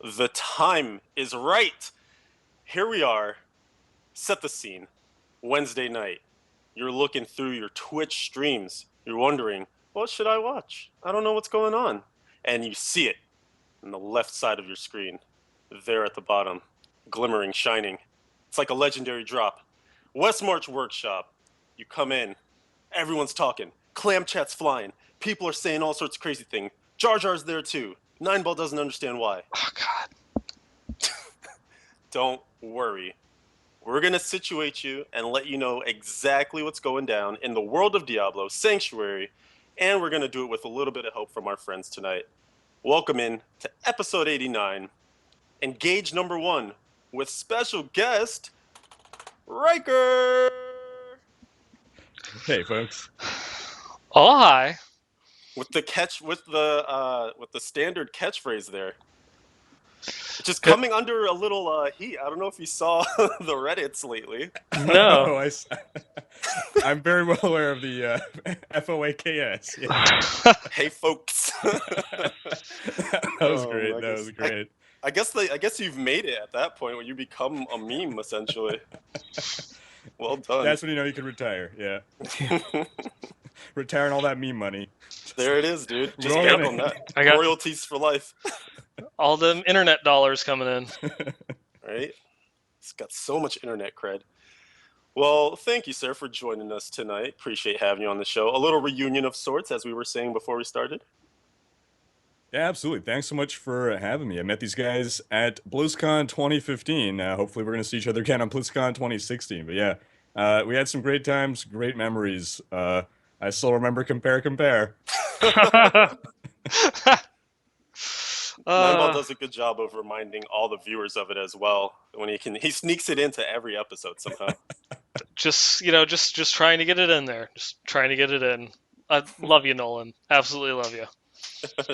The time is right. Here we are. Set the scene. Wednesday night. You're looking through your Twitch streams. You're wondering, what should I watch? I don't know what's going on. And you see it on the left side of your screen. There at the bottom. Glimmering, shining. It's like a legendary drop. Westmarch Workshop. You come in. Everyone's talking. Clam chat's flying. People are saying all sorts of crazy things. Jar Jar's there too. Nineball doesn't understand why. Oh, God. Don't worry. We're going to situate you and let you know exactly what's going down in the world of Diablo, Sanctuary, and we're going to do it with a little bit of help from our friends tonight. Welcome in to episode 89, Engage number 1, with special guest, Riker! Hey, folks. Oh, hi. With the standard catchphrase there. Just coming under a little heat. I don't know if you saw the Reddits lately. No. I'm very well aware of the FOAKS. Yeah. Hey, folks. That was great. That was great. I guess you've made it at that point where you become a meme, essentially. Well done. That's when you know you can retire. Yeah. Retiring all that meme money. There it is, dude. Just bank on that. I got royalties for life. all them internet dollars coming in. Right? It's got so much internet cred. Well, thank you, sir, for joining us tonight. Appreciate having you on the show. A little reunion of sorts, as we were saying before we started. Yeah, absolutely. Thanks so much for having me. I met these guys at BlizzCon 2015. Hopefully we're going to see each other again on BlizzCon 2016. But yeah, we had some great times, great memories. I still remember Compare. Nineball does a good job of reminding all the viewers of it as well. When he sneaks it into every episode somehow. Just trying to get it in there. Just trying to get it in. I love you, Nolan. Absolutely love you.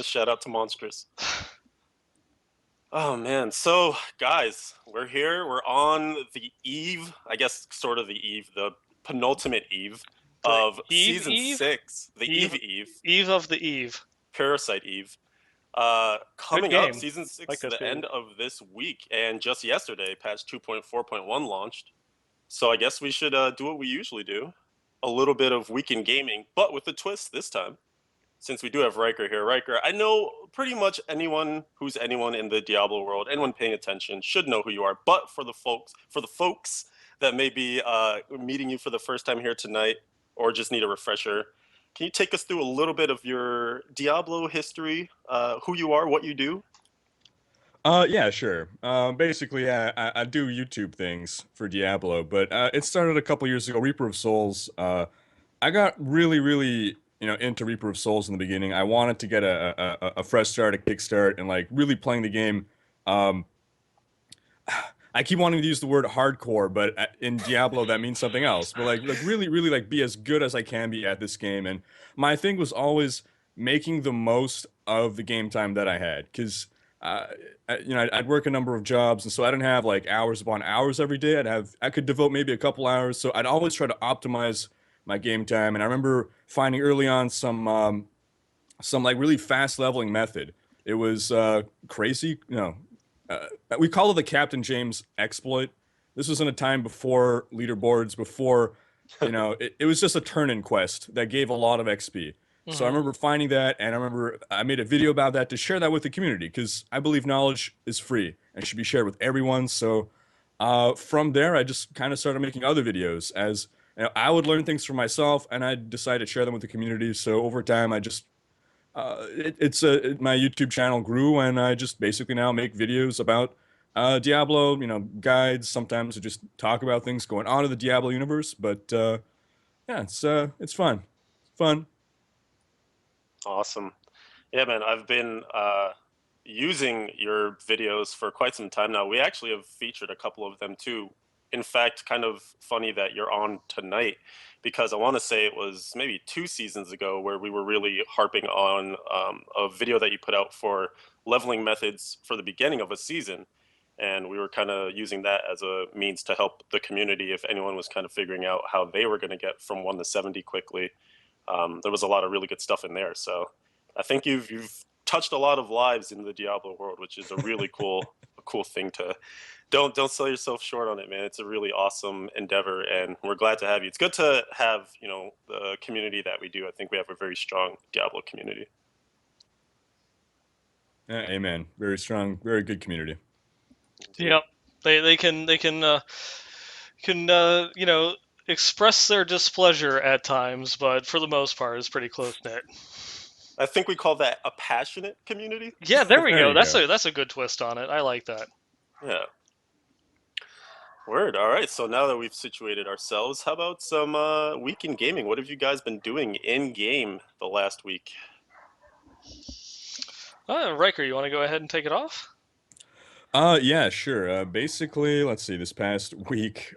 Shout out to Monstrous. Oh man, so guys, we're here. We're on the eve, I guess sort of the eve, the penultimate eve of season 6. The Eve. Eve of the Eve. Parasite Eve. Coming up, season 6, the end of this week, and just yesterday, patch 2.4.1 launched. So I guess we should do what we usually do. A little bit of weekend gaming, but with a twist this time. Since we do have Riker here. Riker, I know pretty much anyone who's anyone in the Diablo world, anyone paying attention should know who you are. But for the folks that may be meeting you for the first time here tonight or just need a refresher, can you take us through a little bit of your Diablo history, who you are, what you do? Yeah, sure. Basically, I do YouTube things for Diablo, but it started a couple years ago, Reaper of Souls. I got really into Reaper of Souls in the beginning. I wanted to get a fresh start, a kickstart, and like really playing the game. I keep wanting to use the word hardcore, but in Diablo that means something else. But like really like be as good as I can be at this game. And my thing was making the most of the game time that I had, because I'd work a number of jobs, and so I didn't have like hours upon hours every day. I could devote maybe a couple hours, so I'd always try to optimize my game time. And I remember finding early on some like really fast leveling method. It was crazy, we call it the Captain James exploit. This was in a time before leaderboards, before it was just a turn-in quest that gave a lot of XP. So I remember finding that, and I remember I made a video about that to share that with the community, because I believe knowledge is free and should be shared with everyone. So from there, I just kind of started making other videos. As I would learn things for myself, and I decided to share them with the community. So over time, I just my YouTube channel grew, and I just basically now make videos about Diablo, guides. Sometimes to just talk about things going on in the Diablo universe. But yeah, it's fun. Awesome. Yeah, man, I've been using your videos for quite some time now. We actually have featured a couple of them too. In fact, kind of funny that you're on tonight, because I want to say it was maybe 2 seasons ago where we were really harping on a video that you put out for leveling methods for the beginning of a season. And we were kind of using that as a means to help the community if anyone was kind of figuring out how they were going to get from 1 to 70 quickly. There was a lot of really good stuff in there. So I think you've touched a lot of lives in the Diablo world, which is a really cool thing to. Don't sell yourself short on it, man. It's a really awesome endeavor, and we're glad to have you. It's good to have the community that we do. I think we have a very strong Diablo community. Yeah, amen. Very strong, very good community. Yep, they can express their displeasure at times, but for the most part, it's pretty close knit. I think we call that a passionate community. Yeah, there we go. That's a good twist on it. I like that. Yeah. Word. All right. So now that we've situated ourselves, how about some week in gaming? What have you guys been doing in game the last week? Riker, you want to go ahead and take it off? Yeah, sure. Basically, let's see. This past week,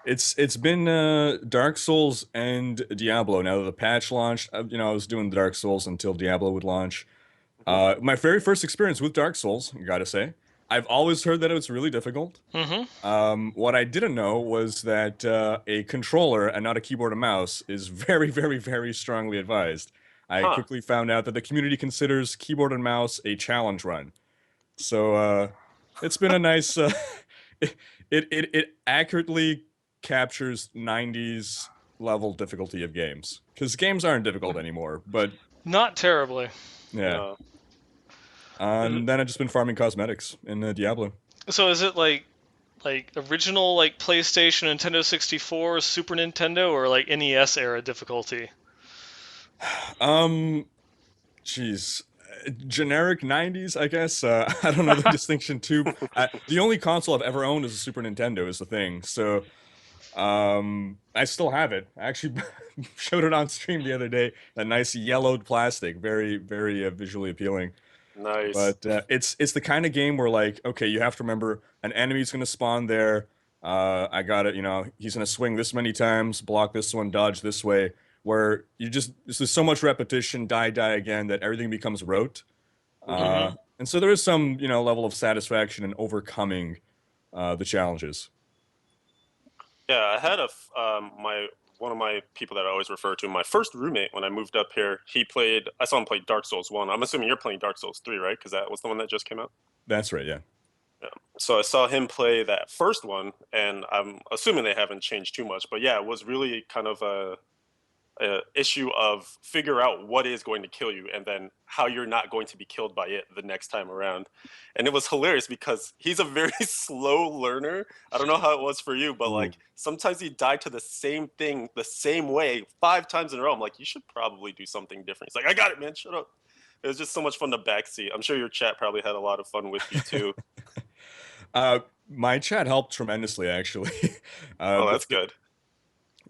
it's been Dark Souls and Diablo. Now that the patch launched, I was doing Dark Souls until Diablo would launch. My very first experience with Dark Souls, I gotta say. I've always heard that it was really difficult. What I didn't know was that a controller and not a keyboard and mouse is very, very, very strongly advised. I quickly found out that the community considers keyboard and mouse a challenge run. So it's been a nice. It accurately captures 90s level difficulty of games, because games aren't difficult anymore. But not terribly. Yeah. And then I've just been farming cosmetics in Diablo. So is it like original PlayStation, Nintendo 64, Super Nintendo, or NES era difficulty? Jeez. Generic 90s, I guess. I don't know the distinction too. The only console I've ever owned is a Super Nintendo, is the thing. So, I still have it. I actually showed it on stream the other day. That nice yellowed plastic, very, very visually appealing. Nice. But it's the kind of game where okay, you have to remember an enemy's gonna spawn there. I got it. He's gonna swing this many times, block this one, dodge this way. Where there's so much repetition, die again, that everything becomes rote. And so there is some level of satisfaction in overcoming the challenges. Yeah, I had one of my people that I always refer to, my first roommate when I moved up here. I saw him play Dark Souls 1. I'm assuming you're playing Dark Souls 3, right? Because that was the one that just came out. That's right, yeah. Yeah. So I saw him play that first one, and I'm assuming they haven't changed too much. But yeah, it was really kind of a issue of figure out what is going to kill you and then how you're not going to be killed by it the next time around. And it was hilarious because he's a very slow learner. I don't know how it was for you, but sometimes he died to the same thing the same way 5 times in a row. I'm like, you should probably do something different. He's like, I got it, man, shut up. It was just so much fun to backseat. I'm sure your chat probably had a lot of fun with you too. My chat helped tremendously, actually. Oh, that's good.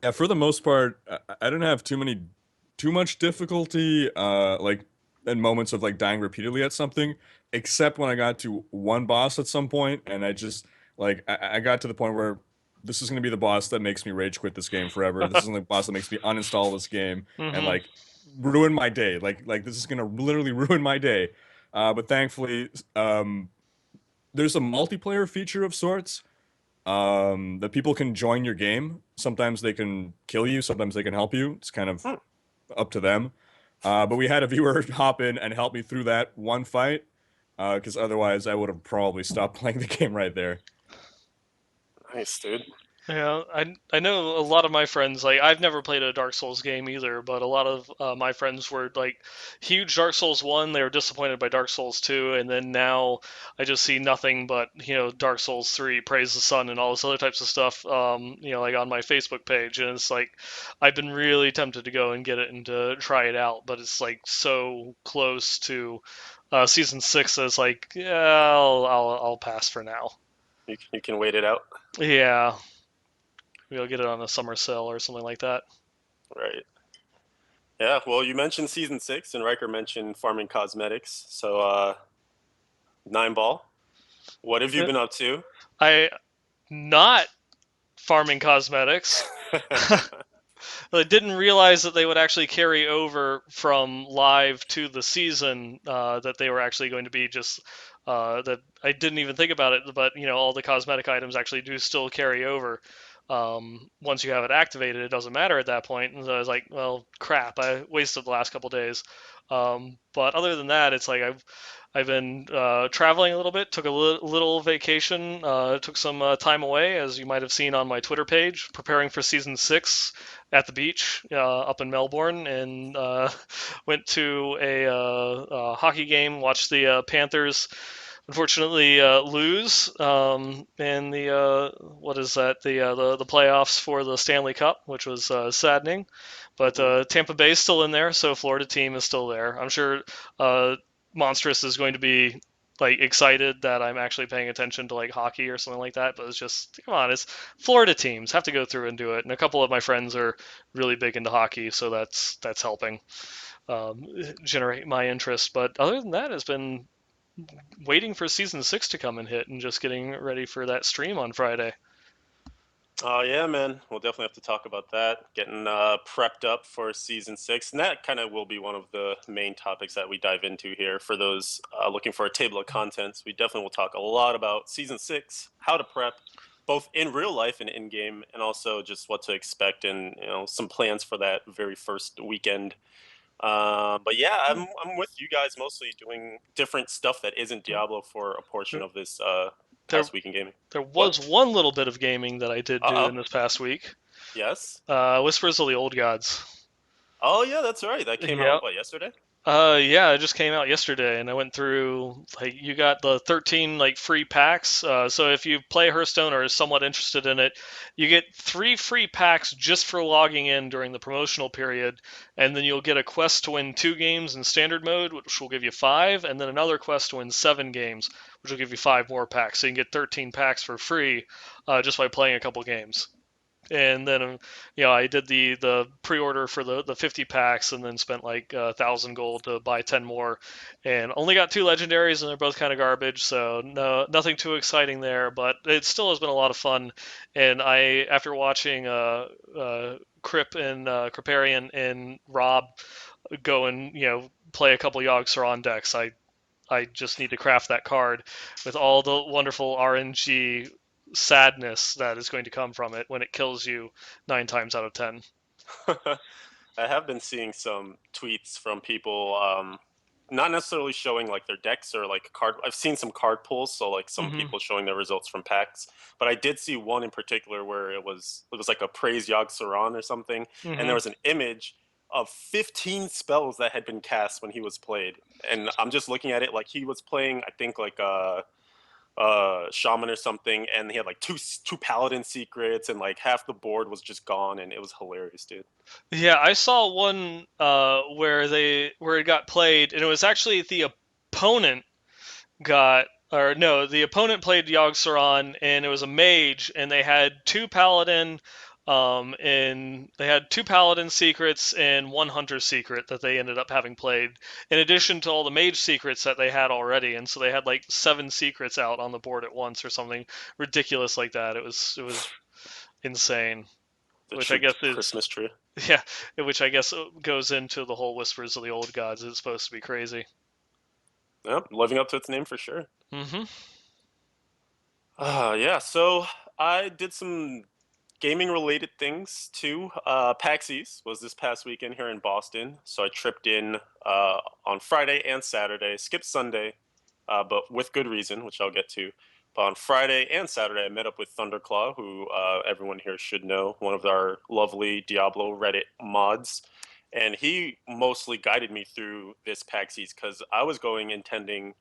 Yeah, for the most part, I didn't have too much difficulty, in moments of dying repeatedly at something, except when I got to one boss at some point, and I just I got to the point where this is gonna be the boss that makes me rage quit this game forever. This is the boss that makes me uninstall this game and ruin my day. This is gonna literally ruin my day. But thankfully, there's a multiplayer feature of sorts. That people can join your game. Sometimes they can kill you, sometimes they can help you. It's kind of up to them. But we had a viewer hop in and help me through that one fight, because otherwise I would have probably stopped playing the game right there. Nice, dude. Yeah, I know a lot of my friends, I've never played a Dark Souls game either, but a lot of my friends were huge Dark Souls 1, they were disappointed by Dark Souls 2, and then now I just see nothing but, Dark Souls 3, Praise the Sun, and all this other types of stuff, on my Facebook page, and it's I've been really tempted to go and get it and to try it out, but it's so close to Season 6 that it's yeah, I'll pass for now. You can wait it out? Yeah. Maybe I'll get it on a summer sale or something like that. Right. Yeah, well, you mentioned Season 6, and Riker mentioned farming cosmetics. So, 9ball, what have you been up to? Not farming cosmetics. I didn't realize that they would actually carry over from live to the season, that they were actually going to be just... that I didn't even think about it, but, all the cosmetic items actually do still carry over. once you have it activated, it doesn't matter at that point. And so I was like, well, crap, I wasted the last couple days. But other than that, it's like I've been traveling a little bit, took a little vacation, took some time away, as you might have seen on my Twitter page, preparing for season 6 at the beach up in Melbourne, and went to a hockey game, watched the Panthers unfortunately lose in the what is that the playoffs for the Stanley Cup, which was saddening. But Tampa Bay is still in there, so Florida team is still there. I'm sure Monstrous is going to be like excited that I'm actually paying attention to like hockey or something like that. But it's just, come on, it's Florida teams have to go through and do it, and a couple of my friends are really big into hockey, so that's helping generate my interest. But other than that, it's been waiting for season 6 to come and hit, and just getting ready for that stream on Friday. Oh yeah, man. We'll definitely have to talk about that. Getting prepped up for season 6, and that kind of will be one of the main topics that we dive into here. For those looking for a table of contents, we definitely will talk a lot about season 6, how to prep, both in real life and in game, and also just what to expect and some plans for that very first weekend. But yeah, I'm with you guys, mostly doing different stuff that isn't Diablo for a portion of this past week in gaming. There was one little bit of gaming that I did do in this past week. Yes. Whispers of the Old Gods. Oh yeah, that's right. That came out yesterday? Yeah, it just came out yesterday, and I went through, like, you got the 13 like free packs. So if you play Hearthstone or are somewhat interested in it, you get 3 free packs just for logging in during the promotional period, and then you'll get a quest to win 2 games in standard mode, which will give you 5, and then another quest to win 7 games, which will give you 5 more packs. So you can get 13 packs for free just by playing a couple games. And then I did the pre-order for the 50 packs, and then spent like 1,000 gold to buy 10 more, and only got 2 legendaries, and they're both kind of garbage, so nothing too exciting there, but it still has been a lot of fun. And after watching Crip and Criparian and Rob go and play a couple Yogg-Saron decks, I just need to craft that card with all the wonderful RNG sadness that is going to come from it when it kills you 9 times out of 10. I have been seeing some tweets from people, not necessarily showing like their decks or like card. I've seen some card pulls, so like some people showing their results from packs. But I did see one in particular where it was like a praise Yogg-Saron or something, and there was an image of 15 spells that had been cast when he was played. And I'm just looking at it like he was playing, I think like shaman or something, and he had like two paladin secrets, and like half the board was just gone, and it was hilarious, dude. Yeah, I saw one where it got played, and it was actually the opponent the opponent played Yogg-Saron, and it was a mage, and they had 2 paladin and they had 2 paladin secrets and 1 hunter secret that they ended up having played, in addition to all the mage secrets that they had already. And so they had like 7 secrets out on the board at once, or something ridiculous like that. It was insane. Which I guess is Christmas tree. Yeah, which I guess goes into the whole Whispers of the Old Gods. It's supposed to be crazy. Yep, living up to its name for sure. Mm-hmm. Yeah, so I did some gaming related things too. PAX East was this past weekend here in Boston, so I tripped in on Friday and Saturday, skipped Sunday, but with good reason, which I'll get to. But on Friday and Saturday, I met up with Thunderclaw, who everyone here should know, one of our lovely Diablo Reddit mods. And he mostly guided me through this PAX East because I was going intending,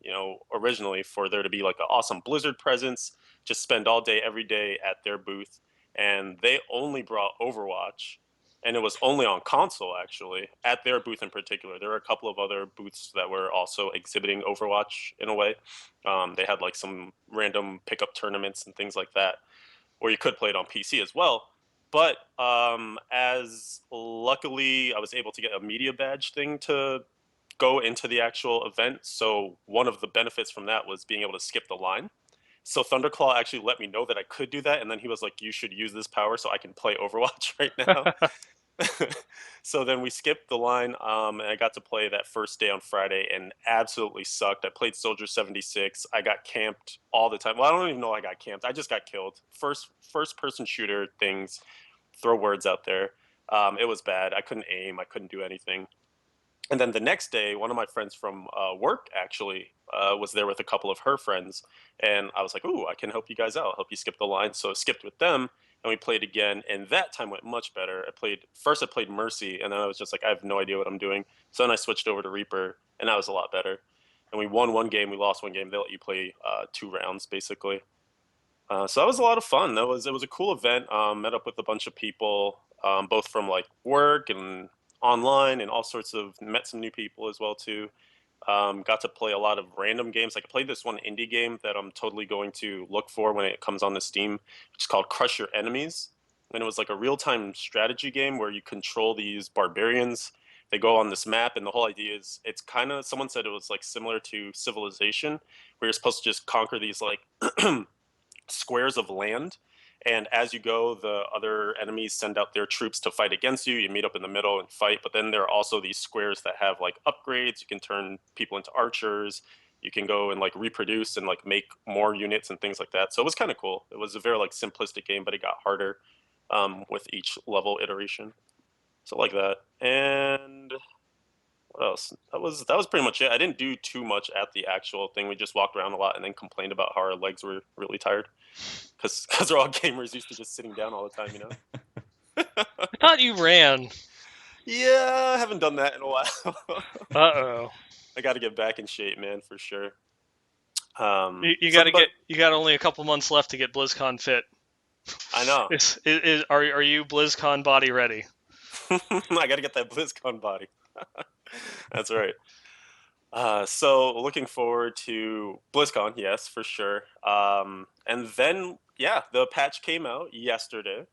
originally for there to be like an awesome Blizzard presence, just spend all day, every day at their booth. And they only brought Overwatch, and it was only on console, actually, at their booth in particular. There were a couple of other booths that were also exhibiting Overwatch in a way. They had like some random pickup tournaments and things like that, where you could play it on PC as well. But as luckily, I was able to get a media badge thing to go into the actual event. So one of the benefits from that was being able to skip the line. So Thunderclaw actually let me know that I could do that, and then he was like, "You should use this power so I can play Overwatch right now." So then we skipped the line, and I got to play that first day on Friday and absolutely sucked. I played Soldier 76. I got camped all the time. Well, I don't even know I got camped. I just got killed. First person shooter things, throw words out there. It was bad. I couldn't aim. I couldn't do anything. And then the next day, one of my friends from work actually was there with a couple of her friends, and I was like, "Ooh, I can help you guys out. Help you skip the line." So I skipped with them, and we played again, and that time went much better. I played Mercy, and then I was just like, I have no idea what I'm doing. So then I switched over to Reaper, and that was a lot better. And we won one game, we lost one game. They let you play 2 rounds basically. So that was a lot of fun. It was a cool event. Met up with a bunch of people, both from like work and online, and all sorts of met some new people as well too. Got to play a lot of random games. Like I played this one indie game that I'm totally going to look for when it comes on the Steam, which is called Crush Your Enemies, and it was like a real-time strategy game where you control these barbarians. They go on this map, and the whole idea is it's kind of someone said it was like similar to Civilization, where you're supposed to just conquer these like squares of land, and as you go the other enemies send out their troops to fight against you. You meet up in the middle and fight, but then there are also these squares that have like upgrades. You can turn people into archers, you can go and like reproduce and like make more units and things like that. So it was kind of cool. It was a very like simplistic game, but it got harder with each level iteration, so like that. And what else? That was pretty much it. I didn't do too much at the actual thing. We just walked around a lot and then complained about how our legs were really tired, because we're all gamers used to just sitting down all the time, you know. I thought you ran. Yeah, I haven't done that in a while. Uh-oh. I got to get back in shape, man, for sure. You got only a couple months left to get BlizzCon fit. I know. Are you BlizzCon body ready? I got to get that BlizzCon body. That's right. So looking forward to BlizzCon, yes, for sure. And then, yeah, the patch came out yesterday.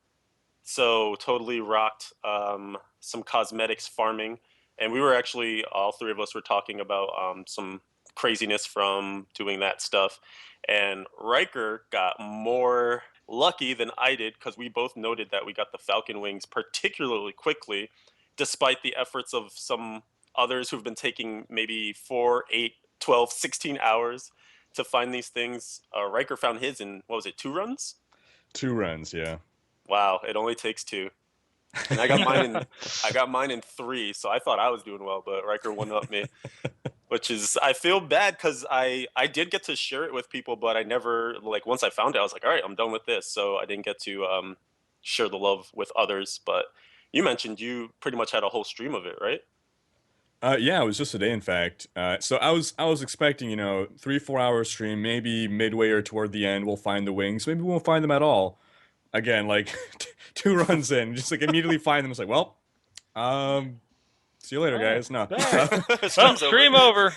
So totally rocked some cosmetics farming. And we were actually, all three of us were talking about some craziness from doing that stuff. And Riker got more lucky than I did, because we both noted that we got the Falcon wings particularly quickly, despite the efforts of some others who've been taking maybe 4, 8, 12, 16 hours to find these things. Riker found his in, what was it, 2 runs? 2 runs, yeah. Wow, it only takes 2. And I got mine in 3, so I thought I was doing well, but Riker one up me, which is, I feel bad because I did get to share it with people, but I never, like, once I found it, I was like, all right, I'm done with this, so I didn't get to share the love with others. But you mentioned you pretty much had a whole stream of it, right? Yeah, it was just a day, in fact. So I was expecting, 3-4 hour stream, maybe midway or toward the end we'll find the wings. Maybe we won't find them at all. Again, like 2 runs in, just like immediately find them. It's like, well, see you later, guys. No. Well, stream over.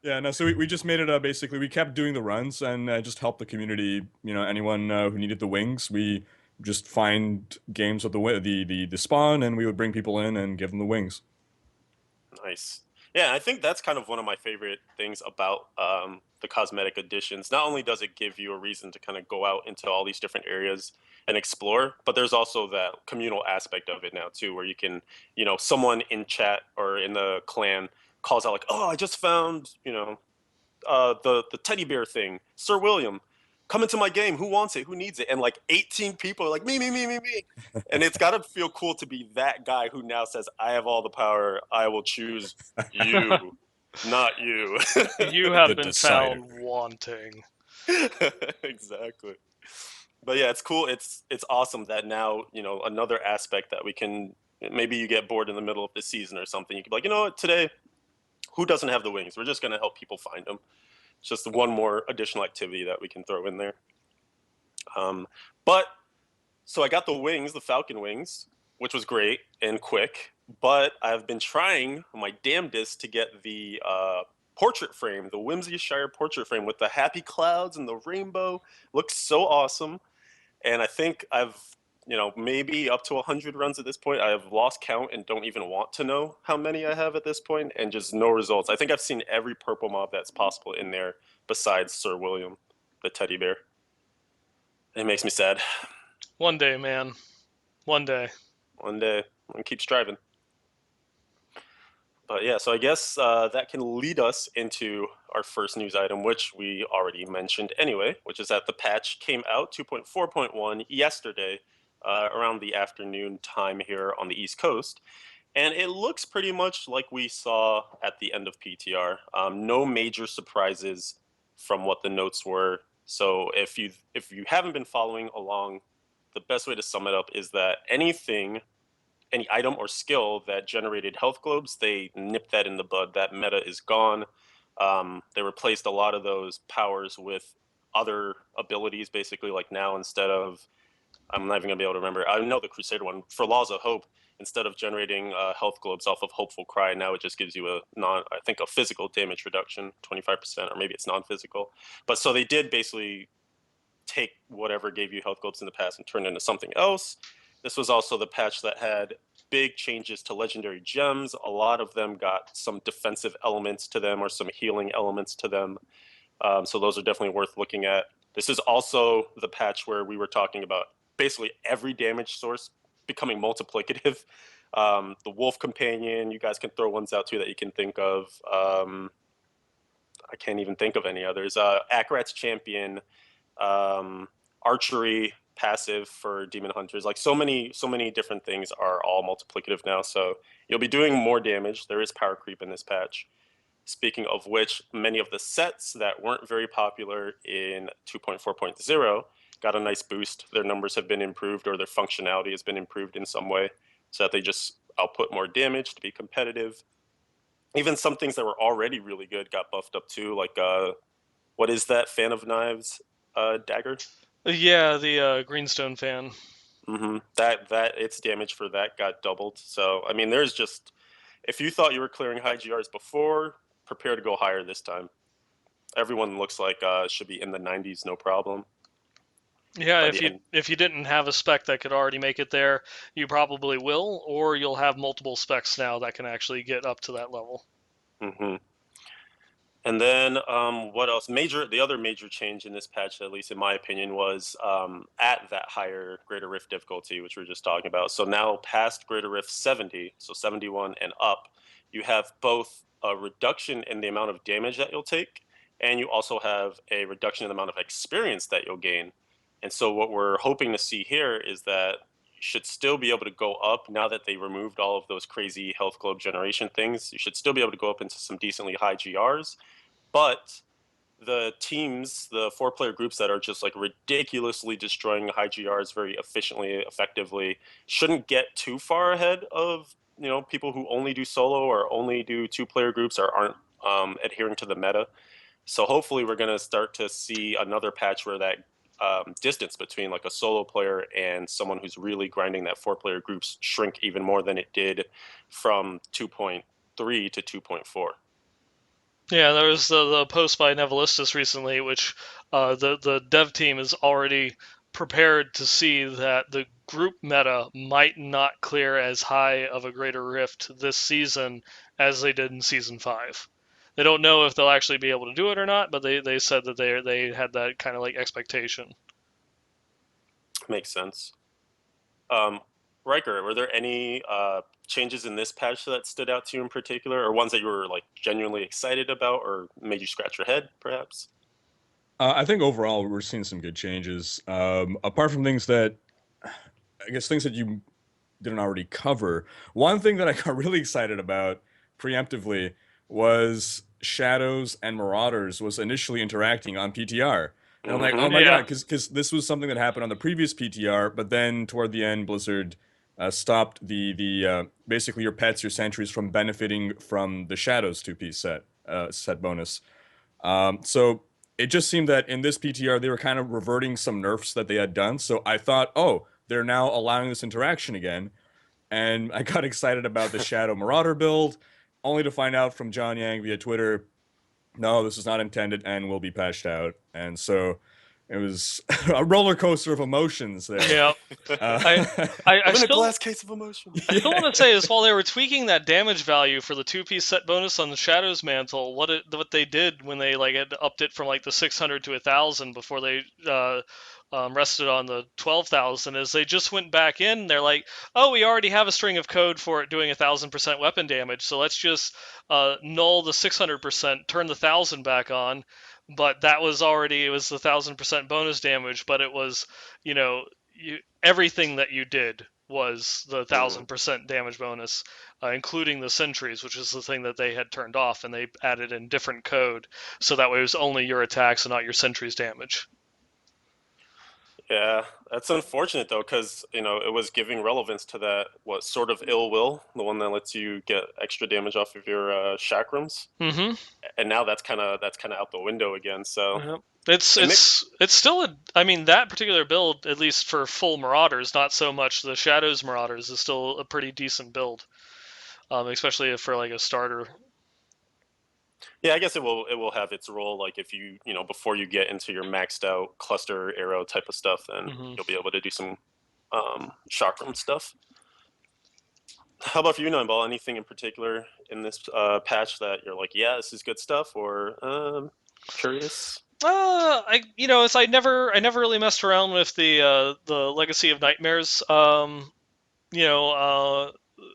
Yeah, no. So we just made it. Basically, we kept doing the runs and just helped the community. Anyone who needed the wings, we just find games with the spawn, and we would bring people in and give them the wings. Nice. Yeah, I think that's kind of one of my favorite things about the cosmetic additions. Not only does it give you a reason to kind of go out into all these different areas and explore, but there's also that communal aspect of it now too, where you can, someone in chat or in the clan calls out like, "Oh, I just found, the teddy bear thing, Sir William. Come into my game. Who wants it? Who needs it?" And like 18 people are like, me, me, me, me, me. And it's got to feel cool to be that guy who now says, I have all the power. I will choose you, not you. You have The been decider. found wanting. Exactly. But yeah, it's cool. It's awesome that now, another aspect that we can, maybe you get bored in the middle of the season or something. You can be like, you know what, today, who doesn't have the wings? We're just going to help people find them. It's just one more additional activity that we can throw in there. But so I got the wings, the Falcon wings, which was great and quick. But I've been trying my damnedest to get the portrait frame, the Whimsyshire portrait frame with the happy clouds and the rainbow. Looks so awesome. And I think I've, maybe up to 100 runs at this point. I have lost count and don't even want to know how many I have at this point, and just no results. I think I've seen every purple mob that's possible in there besides Sir William, the teddy bear. It makes me sad. One day, man. One day. One day. And keep striving. But yeah, so I guess that can lead us into our first news item, which we already mentioned anyway, which is that the patch came out 2.4.1 yesterday around the afternoon time here on the East Coast. And it looks pretty much like we saw at the end of PTR. No major surprises from what the notes were. So if you haven't been following along, the best way to sum it up is that any item or skill that generated health globes, they nipped that in the bud. That meta is gone. They replaced a lot of those powers with other abilities, basically. Like now, instead of, I'm not even gonna be able to remember. I know the Crusader one for Laws of Hope. Instead of generating health globes off of Hopeful Cry, now it just gives you I think a physical damage reduction, 25%, or maybe it's non-physical. But so they did basically take whatever gave you health globes in the past and turn it into something else. This was also the patch that had big changes to legendary gems. A lot of them got some defensive elements to them or some healing elements to them. So those are definitely worth looking at. This is also the patch where we were talking about basically every damage source becoming multiplicative. The Wolf Companion, you guys can throw ones out too that you can think of. I can't even think of any others. Akrat's Champion, archery passive for demon hunters. Like so many different things are all multiplicative now. So you'll be doing more damage. There is power creep in this patch. Speaking of which, many of the sets that weren't very popular in 2.4.0 got a nice boost. Their numbers have been improved or their functionality has been improved in some way so that they just output more damage to be competitive. Even some things that were already really good got buffed up too, like what is that Fan of Knives dagger? Yeah, the Greenstone fan. That its damage for that got doubled. So I mean, there's just, if you thought you were clearing high GRs before, prepare to go higher this time. Everyone looks like should be in the 90s, no problem. Yeah, if you didn't have a spec that could already make it there, you probably will, or you'll have multiple specs now that can actually get up to that level. And then what else? The other major change in this patch, at least in my opinion, was at that higher Greater Rift difficulty, which we were just talking about. So now past Greater Rift 70, so 71 and up, you have both a reduction in the amount of damage that you'll take, and you also have a reduction in the amount of experience that you'll gain. And so what we're hoping to see here is that you should still be able to go up now that they removed all of those crazy health globe generation things. You should still be able to go up into some decently high GRs. But the teams, the 4-player groups that are just like ridiculously destroying high GRs very efficiently, effectively, shouldn't get too far ahead of people who only do solo or only do 2-player groups or aren't adhering to the meta. So hopefully we're going to start to see another patch where that distance between like a solo player and someone who's really grinding that 4-player groups shrink even more than it did from 2.3 to 2.4. Yeah, there was the post by Nevelistus recently, which the dev team is already prepared to see that the group meta might not clear as high of a Greater Rift this season as they did in Season 5. They don't know if they'll actually be able to do it or not, but they said that they had that kind of like expectation. Makes sense. Riker, were there any changes in this patch that stood out to you in particular, or ones that you were like genuinely excited about, or made you scratch your head, perhaps? I think overall we're seeing some good changes. Apart from things that, I guess, things that you didn't already cover. One thing that I got really excited about preemptively was Shadows and Marauders was initially interacting on PTR. And I'm like, oh my God, because this was something that happened on the previous PTR, but then toward the end, Blizzard stopped the basically your pets, your sentries from benefiting from the Shadows 2-piece set bonus. So it just seemed that in this PTR they were kind of reverting some nerfs that they had done. So I thought, oh, they're now allowing this interaction again. And I got excited about the Shadow Marauder build, only to find out from John Yang via Twitter, no, this is not intended and will be patched out. And so it was a roller coaster of emotions there. Yeah. Uh, I'm in still, a glass case of emotion. I still want to say is while they were tweaking that damage value for the 2-piece set bonus on the Shadows Mantle, what they did when they like had upped it from like the 600 to 1,000 before they rested on the 12,000 is they just went back in. They're like, oh, we already have a string of code for it doing 1,000% weapon damage, so let's just null the 600%, turn the 1,000 back on. But that was already, it was the 1,000% bonus damage, but it was, everything that you did was the 1,000% damage bonus, including the sentries, which is the thing that they had turned off, and they added in different code, so that way it was only your attacks and not your sentries damage. Yeah, that's unfortunate though, because it was giving relevance to that sort of ill will, the one that lets you get extra damage off of your chakrams. Mm-hmm. And now that's kind of out the window again. So yep. It's still that particular build, at least for full Marauders, not so much the Shadows Marauders, is still a pretty decent build, especially for like a starter. Yeah, I guess it will have its role. Like if you before you get into your maxed out cluster arrow type of stuff, then you'll be able to do some chakram stuff. How about for you, Nineball? Anything in particular in this patch that you're like, yeah, this is good stuff, or curious? I never really messed around with the Legacy of Nightmares,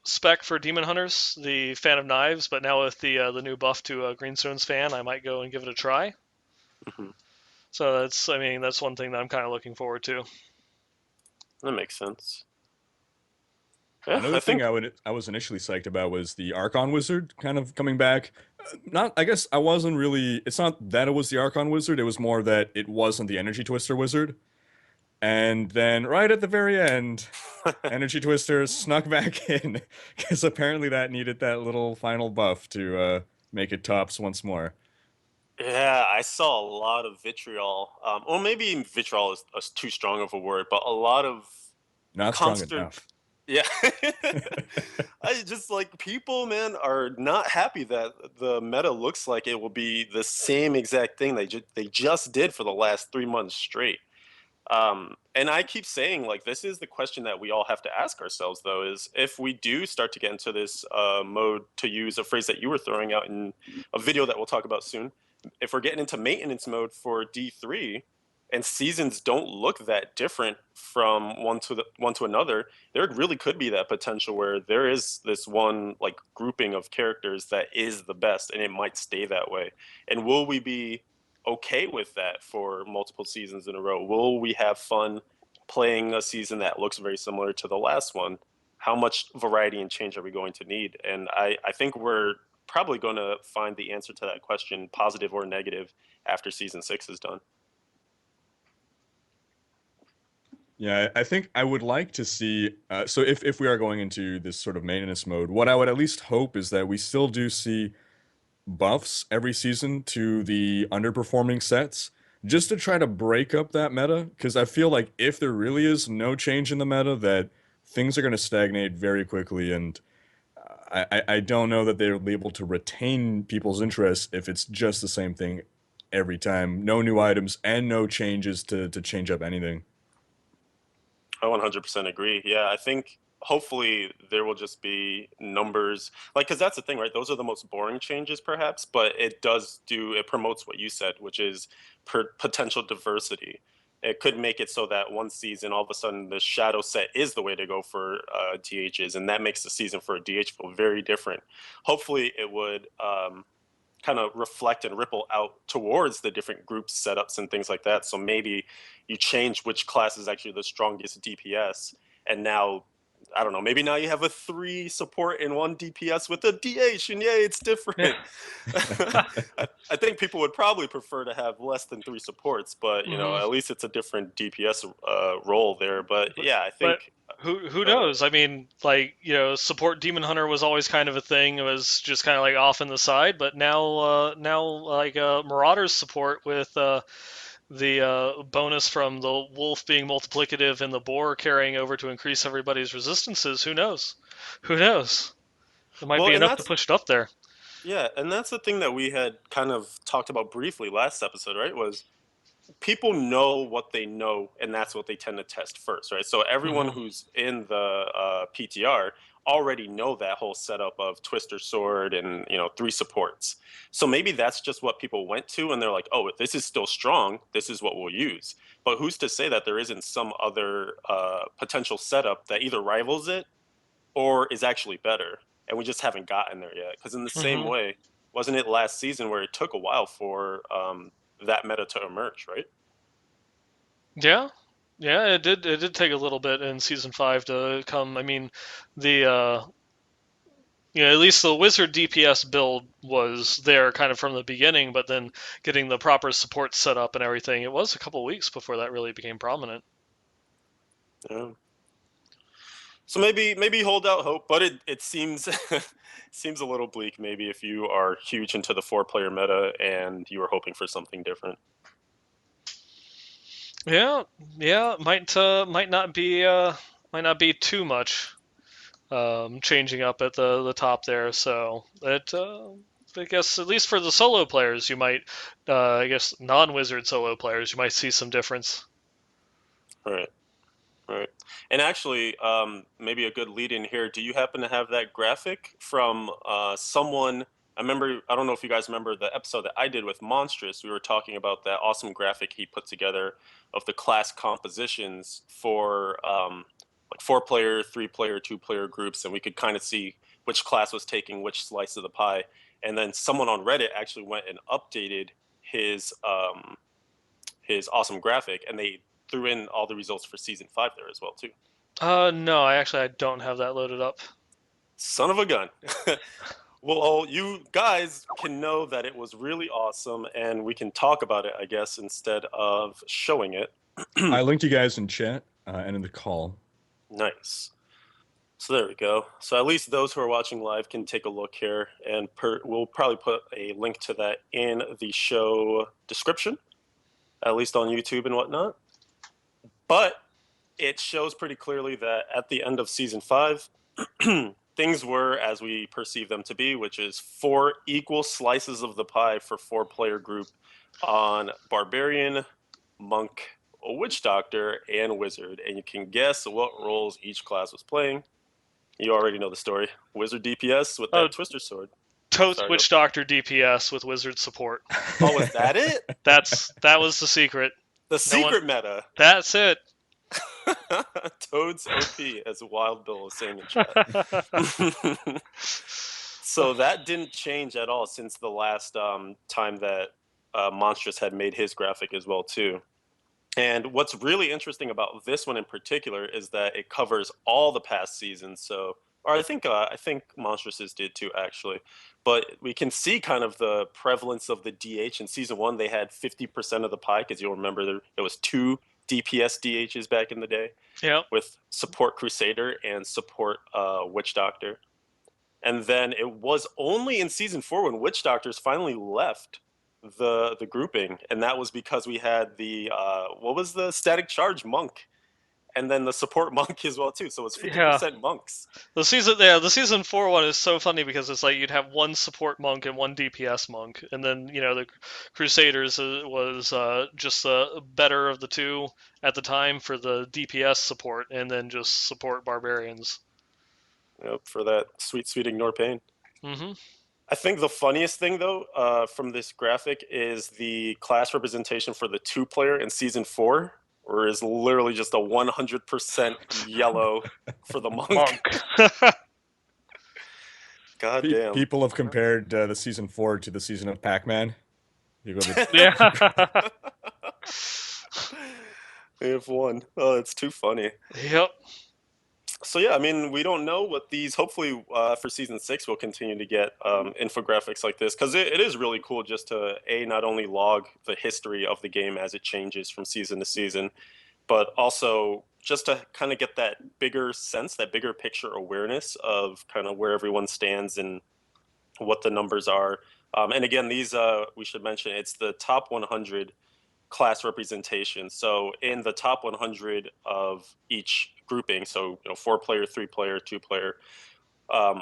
spec for Demon Hunters, the Fan of Knives, but now with the new buff to Greenstone's Fan, I might go and give it a try. Mm-hmm. So that's one thing that I'm kind of looking forward to. That makes sense. Yeah, Another thing I was initially psyched about was the Archon Wizard kind of coming back. I guess I wasn't really. It's not that it was the Archon Wizard. It was more that it wasn't the Energy Twister Wizard. And then right at the very end, Energy Twister snuck back in because apparently that needed that little final buff to make it tops once more. Yeah, I saw a lot of vitriol. Or maybe vitriol is too strong of a word, but a lot of Not strong enough. Yeah. I just like people, man, are not happy that the meta looks like it will be the same exact thing they just did for the last 3 months straight. And I keep saying, like, this is the question that we all have to ask ourselves, though, is if we do start to get into this mode, to use a phrase that you were throwing out in a video that we'll talk about soon, if we're getting into maintenance mode for D3 and seasons don't look that different from one to another, there really could be that potential where there is this one like grouping of characters that is the best, and it might stay that way. And will we be okay with that for multiple seasons in a row? Will we have fun playing a season that looks very similar to the last one? How much variety and change are we going to need? And I think we're probably going to find the answer to that question, positive or negative, after season 6 is done. Yeah, I think I would like to see. So if we are going into this sort of maintenance mode, what I would at least hope is that we still do see buffs every season to the underperforming sets, just to try to break up that meta. Because I feel like if there really is no change in the meta, that things are going to stagnate very quickly, and I don't know that they'll be able to retain people's interest if it's just the same thing every time. No new items and no changes to change up anything. I 100% agree. Yeah, I think hopefully there will just be numbers, like, because that's the thing, right? Those are the most boring changes, perhaps, but it promotes what you said, which is potential diversity. It could make it so that one season, all of a sudden, the shadow set is the way to go for DHs, and that makes the season for a DH feel very different. Hopefully, it would kind of reflect and ripple out towards the different groups, setups, and things like that. So maybe you change which class is actually the strongest DPS, and now, I don't know, maybe now you have a 3 support and 1 DPS with a DH, and yay, it's different. I think people would probably prefer to have less than 3 supports, but at least it's a different DPS role there. But yeah, I think. Who knows? I mean, like, support Demon Hunter was always kind of a thing. It was just kind of like off in the side, but now like Marauders support with the bonus from the wolf being multiplicative and the boar carrying over to increase everybody's resistances. Who knows? Who knows? It might be enough to push it up there. Yeah, and that's the thing that we had kind of talked about briefly last episode, right? Was people know what they know, and that's what they tend to test first, right? So everyone who's in the PTR already know that whole setup of Twister Sword and 3 supports. So maybe that's just what people went to, and they're like, oh, if this is still strong, this is what we'll use. But who's to say that there isn't some other potential setup that either rivals it or is actually better, and we just haven't gotten there yet? Because in the same way, wasn't it last season where it took a while for that meta to emerge, right? Yeah, it did. It did take a little bit in season 5 to come. I mean, the at least the wizard DPS build was there kind of from the beginning, but then getting the proper support set up and everything, it was a couple weeks before that really became prominent. Yeah. So maybe hold out hope, but it seems seems a little bleak maybe if you are huge into the 4-player meta and you were hoping for something different. Yeah, might not be too much changing up at the top there. So it I guess at least for the solo players, you might I guess non-wizard solo players, you might see some difference. Right. Right. And actually, maybe a good lead in here. Do you happen to have that graphic from someone? I remember, I don't know if you guys remember the episode that I did with Monstrous. We were talking about that awesome graphic he put together of the class compositions for like 4-player, 3-player, 2-player groups, and we could kind of see which class was taking which slice of the pie. And then someone on Reddit actually went and updated his awesome graphic, and they threw in all the results for season 5 there as well too. No, I don't have that loaded up. Son of a gun. Well, you guys can know that it was really awesome, and we can talk about it, I guess, instead of showing it. I linked you guys in chat and in the call. Nice. So there we go. So at least those who are watching live can take a look here, and we'll probably put a link to that in the show description, at least on YouTube and whatnot. But it shows pretty clearly that at the end of season 5, things were as we perceive them to be, which is 4 equal slices of the pie for 4-player group on Barbarian, Monk, Witch Doctor, and Wizard. And you can guess what roles each class was playing. You already know the story. Wizard DPS with that Twister Sword. Totes Witch Doctor DPS with Wizard support. Oh, was that it? That was the secret. The secret meta. That's it. Toad's OP, as Wild Bill was saying in chat. So that didn't change at all since the last time that Monstrous had made his graphic as well too. And what's really interesting about this one in particular is that it covers all the past seasons. So, or I think Monstrous's did too actually. But we can see kind of the prevalence of the DH in season 1. They had 50% of the pie, because you'll remember there was 2 DPS DHs back in the day. Yeah. With support Crusader and support Witch Doctor. And then it was only in season 4 when Witch Doctors finally left the grouping, and that was because we had the what was the static charge monk, and then the support monk as well too. So it's 50% monks. The season 4 one is so funny because it's like you'd have 1 support monk and 1 DPS monk, and then the Crusaders was just the better of the 2 at the time for the DPS support, and then just support barbarians. Yep, for that sweet ignore pain. Mm-hmm. I think the funniest thing, though, from this graphic is the class representation for the 2-player in season 4, where it's literally just a 100% yellow for the monk. God damn. People have compared the season 4 to the season of Pac-Man. Yeah. They have won. Oh, it's too funny. Yep. So yeah, I mean, we don't know what these. Hopefully, for season 6, we'll continue to get infographics like this, because it is really cool just to not only log the history of the game as it changes from season to season, but also just to kind of get that bigger sense, that bigger picture awareness of kind of where everyone stands and what the numbers are. And again, these we should mention it's the top 100 class representation. So in the top 100 of each grouping, so 4-player, 3-player, 2-player,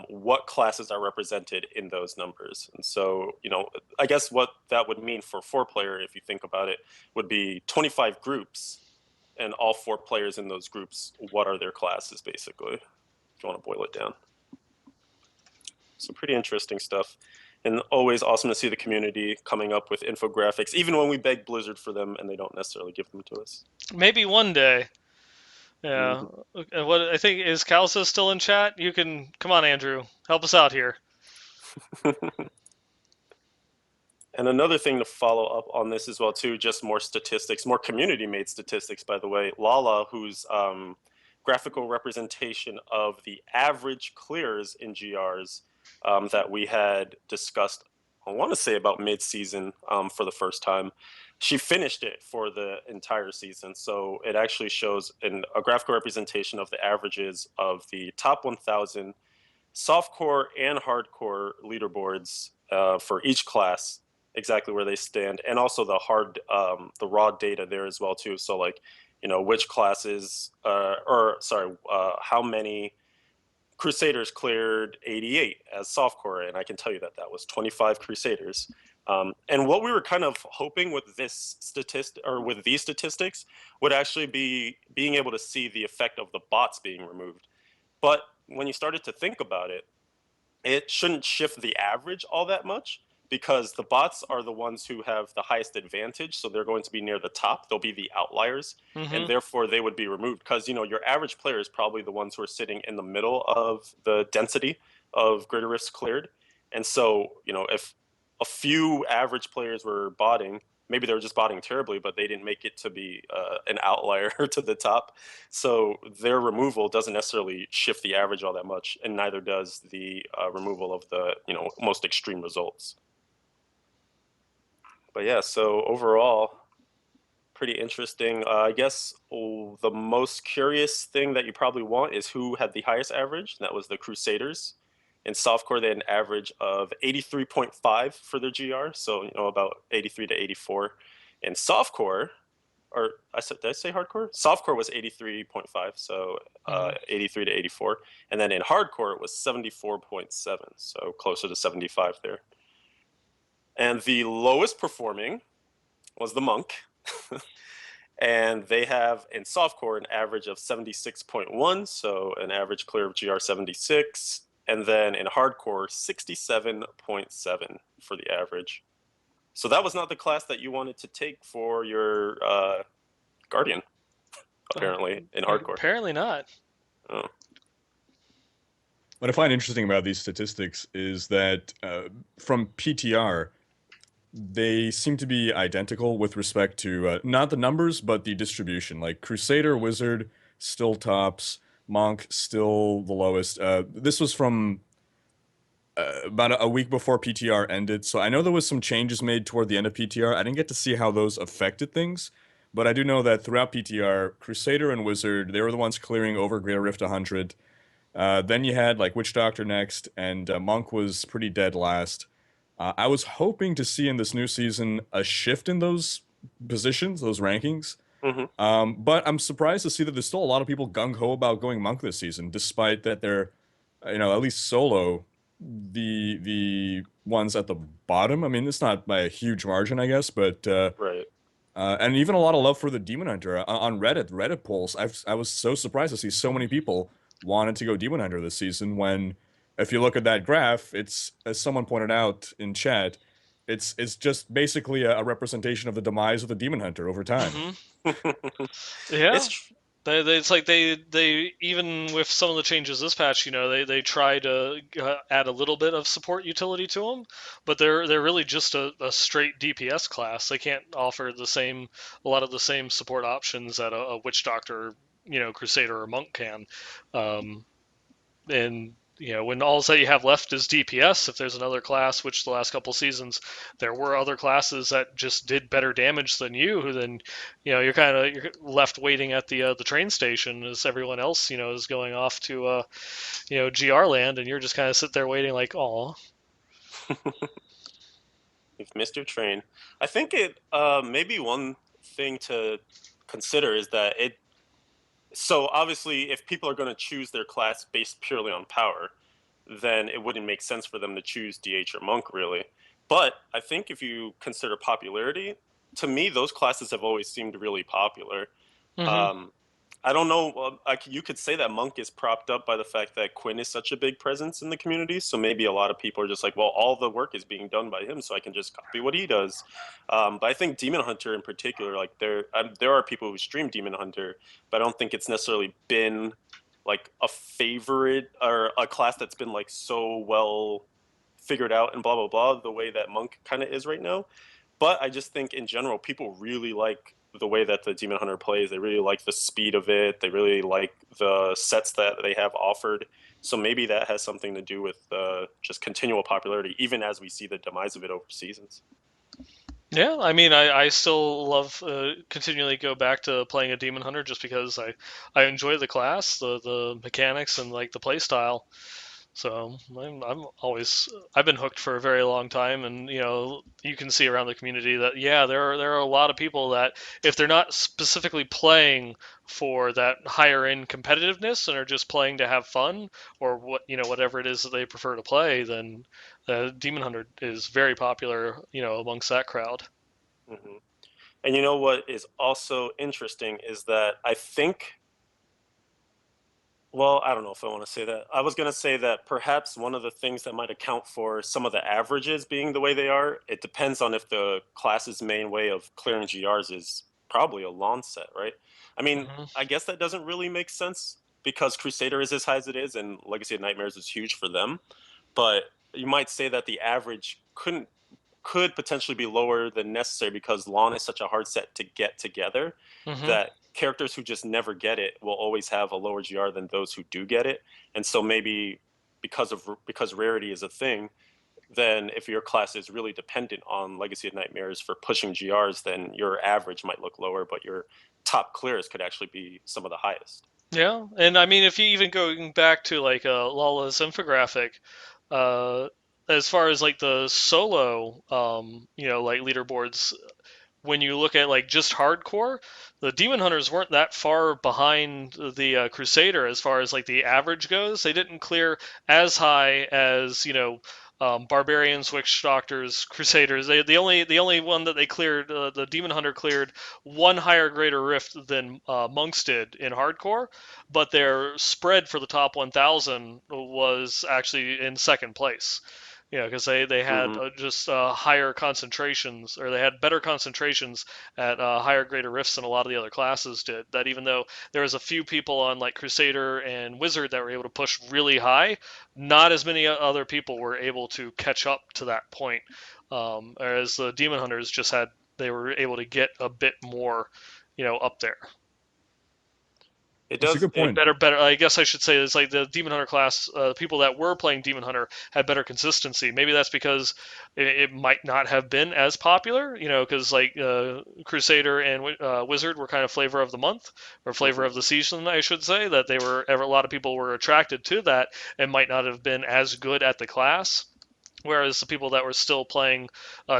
what classes are represented in those numbers. And so, I guess what that would mean for 4-player, if you think about it, would be 25 groups, and all 4 players in those groups, what are their classes, basically, if you want to boil it down. So pretty interesting stuff. And always awesome to see the community coming up with infographics, even when we beg Blizzard for them and they don't necessarily give them to us. Maybe one day. Yeah. What I think is Kalsa still in chat? You can come on, Andrew. Help us out here. And another thing to follow up on this as well too, just more statistics, more community-made statistics, by the way. Lala, whose graphical representation of the average clears in GRs that we had discussed, I want to say about mid-season for the first time. She finished it for the entire season, so it actually shows a graphical representation of the averages of the top 1,000 softcore and hardcore leaderboards for each class, exactly where they stand, and also the raw data there as well too. So like, which classes, how many Crusaders cleared 88 as softcore, and I can tell you that was 25 Crusaders. And what we were kind of hoping with these statistics would actually be being able to see the effect of the bots being removed. But when you started to think about it, it shouldn't shift the average all that much, because the bots are the ones who have the highest advantage, so they're going to be near the top. They'll be the outliers, and therefore they would be removed, because your average player is probably the ones who are sitting in the middle of the density of greater rifts cleared. And so, if a few average players were botting, maybe they were just botting terribly, but they didn't make it to be an outlier to the top. So their removal doesn't necessarily shift the average all that much, and neither does the removal of the most extreme results. But yeah, so overall, pretty interesting. I guess the most curious thing that you probably want is who had the highest average. That was the Crusaders. In softcore, they had an average of 83.5 for their GR, so about 83 to 84. In softcore, or did I say hardcore? Softcore was 83.5, so 83 to 84. And then in hardcore, it was 74.7, so closer to 75 there. And the lowest performing was the Monk. And they have in softcore an average of 76.1, so an average clear of GR 76. And then in hardcore, 67.7 for the average. So that was not the class that you wanted to take for your Guardian, apparently, in hardcore. Apparently not. Oh. What I find interesting about these statistics is that from PTR, they seem to be identical with respect to not the numbers, but the distribution. Like Crusader, Wizard, still tops. Monk, still the lowest. This was from about a week before PTR ended, so I know there was some changes made toward the end of PTR. I didn't get to see how those affected things, but I do know that throughout PTR, Crusader and Wizard, they were the ones clearing over Greater Rift 100. Then you had like Witch Doctor next, and Monk was pretty dead last. I was hoping to see in this new season a shift in those positions, those rankings. But I'm surprised to see that there's still a lot of people gung-ho about going Monk this season, despite that they're, at least solo, the ones at the bottom. I mean, it's not by a huge margin, I guess, but right. And even a lot of love for the Demon Hunter on Reddit polls. I was so surprised to see so many people wanted to go Demon Hunter this season. When, if you look at that graph, it's, as someone pointed out in chat, it's just basically a representation of the demise of the Demon Hunter over time. Yeah. It's like they even with some of the changes this patch, they try to add a little bit of support utility to them, but they're really just a straight DPS class. They can't offer a lot of the same support options that a Witch Doctor, Crusader or Monk can. And when all that you have left is DPS, if there's another class, which the last couple seasons there were other classes that just did better damage than you, who then you're left waiting at the train station as everyone else is going off to GR land, and you're just kind of sit there waiting like, oh. You've missed your train. I think it maybe one thing to consider is that so obviously if people are going to choose their class based purely on power, then it wouldn't make sense for them to choose DH or Monk, really. But I think if you consider popularity, to me, those classes have always seemed really popular. Um, I don't know. You could say that Monk is propped up by the fact that Quinn is such a big presence in the community. So maybe a lot of people are just like, well, all the work is being done by him, so I can just copy what he does. But I think Demon Hunter in particular, like there are people who stream Demon Hunter, but I don't think it's necessarily been like a favorite or a class that's been like so well figured out and blah blah blah the way that Monk kind of is right now. But I just think in general, people really like the way that the Demon Hunter plays. They really like the speed of it. They really like the sets that they have offered. So maybe that has something to do with just continual popularity, even as we see the demise of it over seasons. Yeah, I mean, I still love continually go back to playing a Demon Hunter just because I enjoy the class, the mechanics, and like the play style. So I've been hooked for a very long time, and you can see around the community that there are a lot of people that if they're not specifically playing for that higher end competitiveness and are just playing to have fun or whatever it is that they prefer to play, then Demon Hunter is very popular amongst that crowd. Mm-hmm. And you know what is also interesting is that I think, well, I don't know if I want to say that. I was going to say that perhaps one of the things that might account for some of the averages being the way they are, it depends on if the class's main way of clearing GRs is probably a lawn set, right? I mean, I guess that doesn't really make sense because Crusader is as high as it is and Legacy of Nightmares is huge for them. But you might say that the average could potentially be lower than necessary because lawn is such a hard set to get together that characters who just never get it will always have a lower GR than those who do get it. And so maybe because rarity is a thing, then if your class is really dependent on Legacy of Nightmares for pushing GRs, then your average might look lower, but your top clears could actually be some of the highest. Yeah, and I mean, if you even going back to like Lala's infographic, uh, as far as like the solo, like leaderboards, when you look at like just hardcore, the Demon Hunters weren't that far behind the Crusader as far as like the average goes. They didn't clear as high as Barbarians, Witch Doctors, Crusaders. The only one that they cleared, the Demon Hunter cleared one higher greater rift than Monks did in hardcore, but their spread for the top 1,000 was actually in second place. Yeah, because they had just higher concentrations, or they had better concentrations at higher greater rifts than a lot of the other classes did. That even though there was a few people on like Crusader and Wizard that were able to push really high, not as many other people were able to catch up to that point. Whereas the Demon Hunters they were able to get a bit more, up there. It That's a does. good point. Better. I guess I should say it's like the Demon Hunter class. People that were playing Demon Hunter had better consistency. Maybe that's because it might not have been as popular, because like Crusader and Wizard were kind of flavor of the month or flavor of the season, I should say. That a lot of people were attracted to that and might not have been as good at the class. Whereas the people that were still playing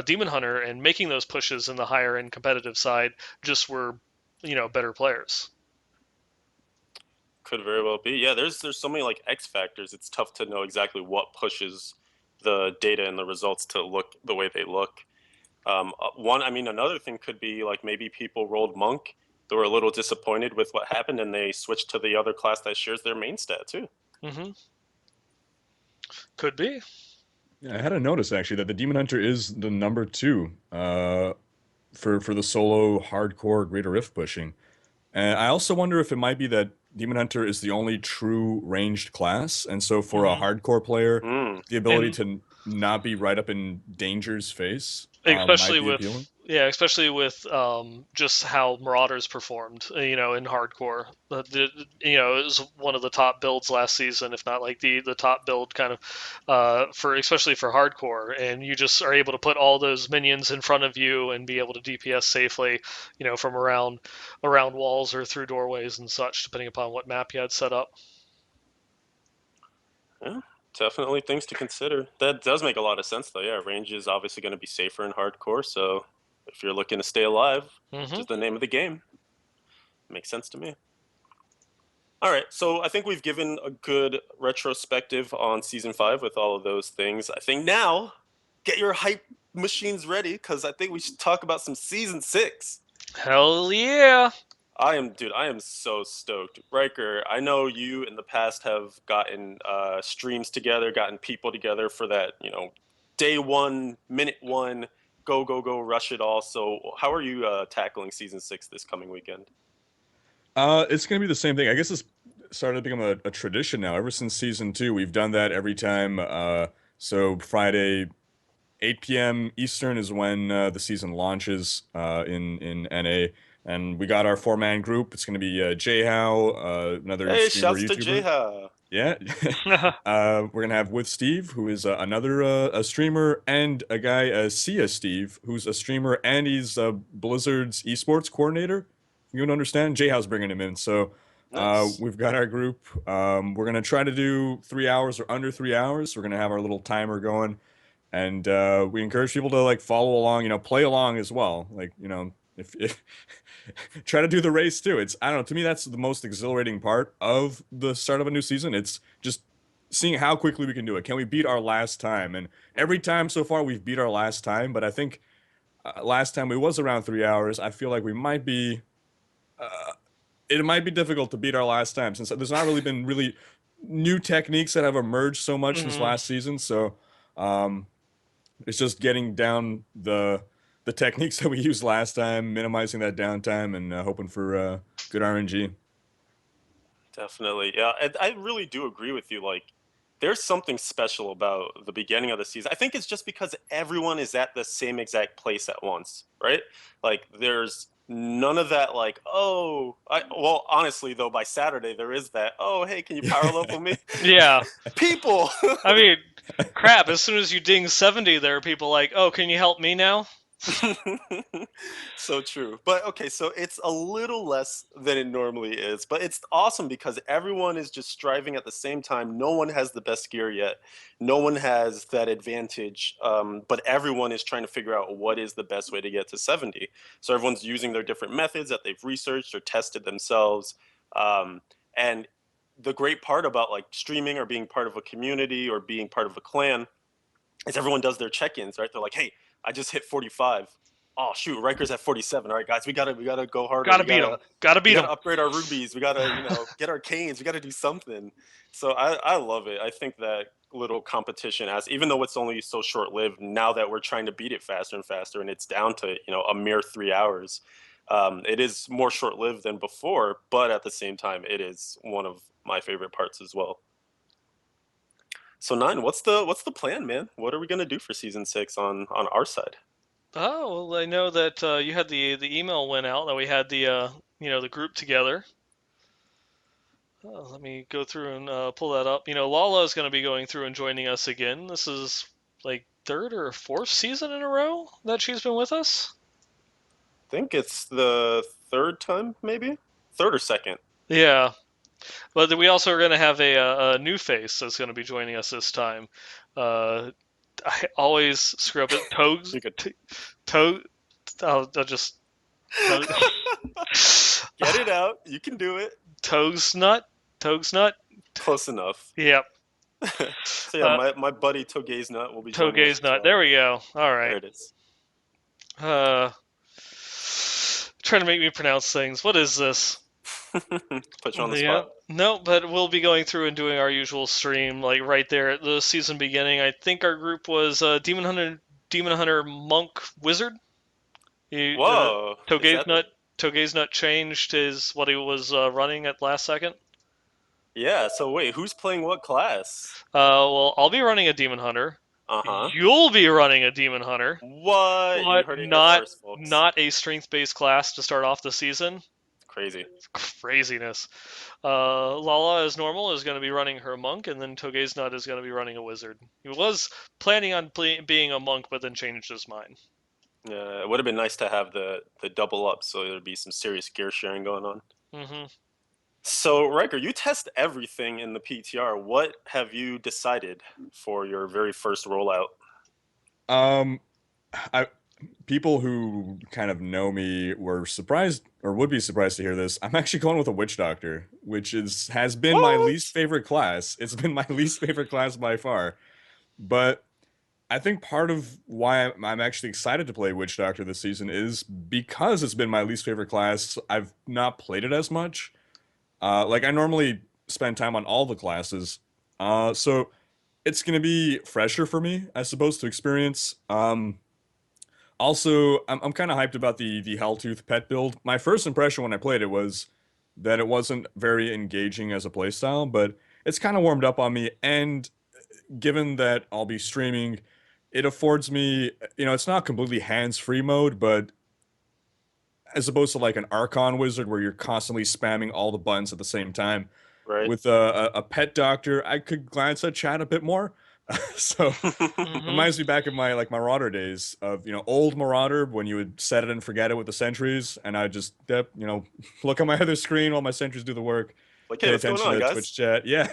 Demon Hunter and making those pushes in the higher end competitive side just were, better players. Could very well be. Yeah, there's so many like X factors. It's tough to know exactly what pushes the data and the results to look the way they look. Another thing could be like maybe people rolled Monk. They were a little disappointed with what happened, and they switched to the other class that shares their main stat too. Could be. Yeah, I had a notice actually that the Demon Hunter is the number 2 for the solo hardcore Greater Rift pushing. And I also wonder if it might be that Demon Hunter is the only true ranged class, and so for a hardcore player, the ability to not be right up in danger's face might be appealing. Especially with just how Marauders performed, in hardcore. It was one of the top builds last season, if not like the top build kind of especially for hardcore. And you just are able to put all those minions in front of you and be able to DPS safely, from around walls or through doorways and such, depending upon what map you had set up. Yeah, definitely things to consider. That does make a lot of sense, though. Yeah, range is obviously going to be safer in hardcore, so if you're looking to stay alive, which is the name of the game, makes sense to me. All right, so I think we've given a good retrospective on season 5 with all of those things. I think now get your hype machines ready because I think we should talk about some season 6. Hell yeah! I am so stoked. Riker, I know you in the past have gotten streams together, gotten people together for that, day 1, minute 1, go, go, go, rush it all. So how are you tackling season 6 this coming weekend? It's gonna be the same thing. I guess it's started to become a tradition now. Ever since season 2, we've done that every time. So Friday, 8 p.m. Eastern is when the season launches in NA, and we got our 4-man group. It's gonna be JHow, another Hey, streamer shouts to YouTuber. Jeha. Yeah. We're gonna have with Steve, who is another a streamer, and a guy, Sia Steve, who's a streamer and he's Blizzard's esports coordinator. You would understand. Jayhow's bringing him in, so Nice. we've got our group. We're gonna try to do 3 hours or under 3 hours. We're gonna have our little timer going, and we encourage people to like follow along, play along as well. Like, if try to do the race too. It's, I don't know, to me that's the most exhilarating part of the start of a new season. It's just seeing how quickly we can do it. Can we beat our last time? And every time so far we've beat our last time, but I think last time it was around 3 hours. I feel like we might be it might be difficult to beat our last time since there's not really been really new techniques that have emerged so much since Mhm. last season. So it's just getting down the techniques that we used last time, minimizing that downtime, and hoping for good RNG. Definitely. Yeah, and I really do agree with you. Like, there's something special about the beginning of the season. I think it's just because everyone is at the same exact place at once, right? Like, there's none of that, like, well, honestly, though, by Saturday, there is that, oh, hey, can you power level me? Yeah. People! I mean, crap, as soon as you ding 70, there are people like, oh, can you help me now? So true. But okay, so it's a little less than it normally is, but it's awesome because everyone is just striving at the same time. No one has the best gear yet. No one has that advantage, but everyone is trying to figure out what is the best way to get to 70. So everyone's using their different methods that they've researched or tested themselves. And the great part about like streaming or being part of a community or being part of a clan is everyone does their check-ins, right? They're like, "Hey, I just hit 45. Oh shoot, Riker's at 47. All right, guys, we gotta go harder. Gotta We beat him. gotta Gotta we beat him. gotta upgrade our rubies. We gotta get our canes. We gotta do something." So I love it. I think that little competition, as even though it's only so short-lived, now that we're trying to beat it faster and faster, and it's down to a mere 3 hours. It is more short-lived than before, but at the same time, it is one of my favorite parts as well. So Nine, what's the plan, man? What are we gonna do for season 6 on our side? Oh, well, I know that you had the email went out that we had the group together. Let me go through and pull that up. Lala is going to be going through and joining us again. This is like third or fourth season in a row that she's been with us. I think it's the third time, maybe third or second. Yeah, but then we also are going to have a new face that's going to be joining us this time. I always screw up it. Toes, You could toe. I'll just toe, get it out. You can do it. toes nut, toes nut. Close enough. Yep. So yeah, Uh, my buddy Togaze Nut will be joining us Toge's as nut. well. There we go. All There right. it is. Trying to make me pronounce things. What is this? Put you on the Yeah. spot. No, but we'll be going through and doing our usual stream, like right there at the season beginning. I think our group was Demon Hunter, Monk, Wizard. He, Whoa, is Toge's that the? nut, Toge's nut changed his what he was running at last second. Yeah. So wait, who's playing what class? Well, I'll be running a Demon Hunter. Uh huh. You'll be running a Demon Hunter, What? You but heard it here not first, folks. not a strength-based class to start off the season. Crazy. Craziness. Lala, as normal, is going to be running her monk, and then Toge's Nut is going to be running a wizard. He was planning on being a monk, but then changed his mind. Yeah, it would have been nice to have the double up, so there'd be some serious gear sharing going on. Mm-hmm. So, Riker, you test everything in the PTR. What have you decided for your very first rollout? Um, I People who kind of know me were surprised or would be surprised to hear this. I'm actually going with a witch doctor, which has been my least What? favorite class. It's been my least favorite class by far. But I think part of why I'm actually excited to play Witch Doctor this season is because it's been my least favorite class. I've not played it as much. Like I normally spend time on all the classes, so it's gonna be fresher for me, I suppose, to experience. Also, I'm kind of hyped about the Helltooth pet build. My first impression when I played it was that it wasn't very engaging as a playstyle, but it's kind of warmed up on me. And given that I'll be streaming, it affords me, it's not completely hands-free mode, but as opposed to like an Archon wizard where you're constantly spamming all the buttons at the same time. Right. With a pet doctor, I could glance at chat a bit more. So Hmm. reminds me back of my like Marauder days of old Marauder when you would set it and forget it with the sentries, and I just look at my other screen while my sentries do the work, Like, hey, pay what's going attention on, to guys? Twitch chat. Yeah.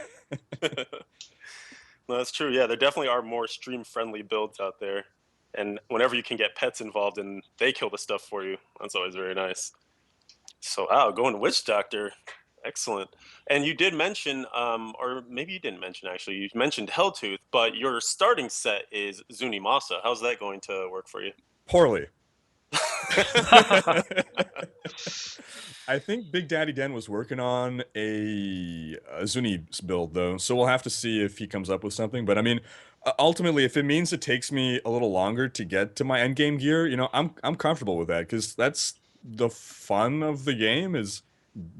No, that's true. Yeah, there definitely are more stream-friendly builds out there, and whenever you can get pets involved and they kill the stuff for you, that's always very nice. So, going Witch Doctor, excellent. And you did mention, or maybe you didn't mention actually, you mentioned Helltooth, but your starting set is Zunimasa. How's that going to work for you? Poorly. I think Big Daddy Den was working on a Zuni build though, so we'll have to see if he comes up with something. But I mean, ultimately, if it means it takes me a little longer to get to my end game gear, I'm comfortable with that because that's the fun of the game is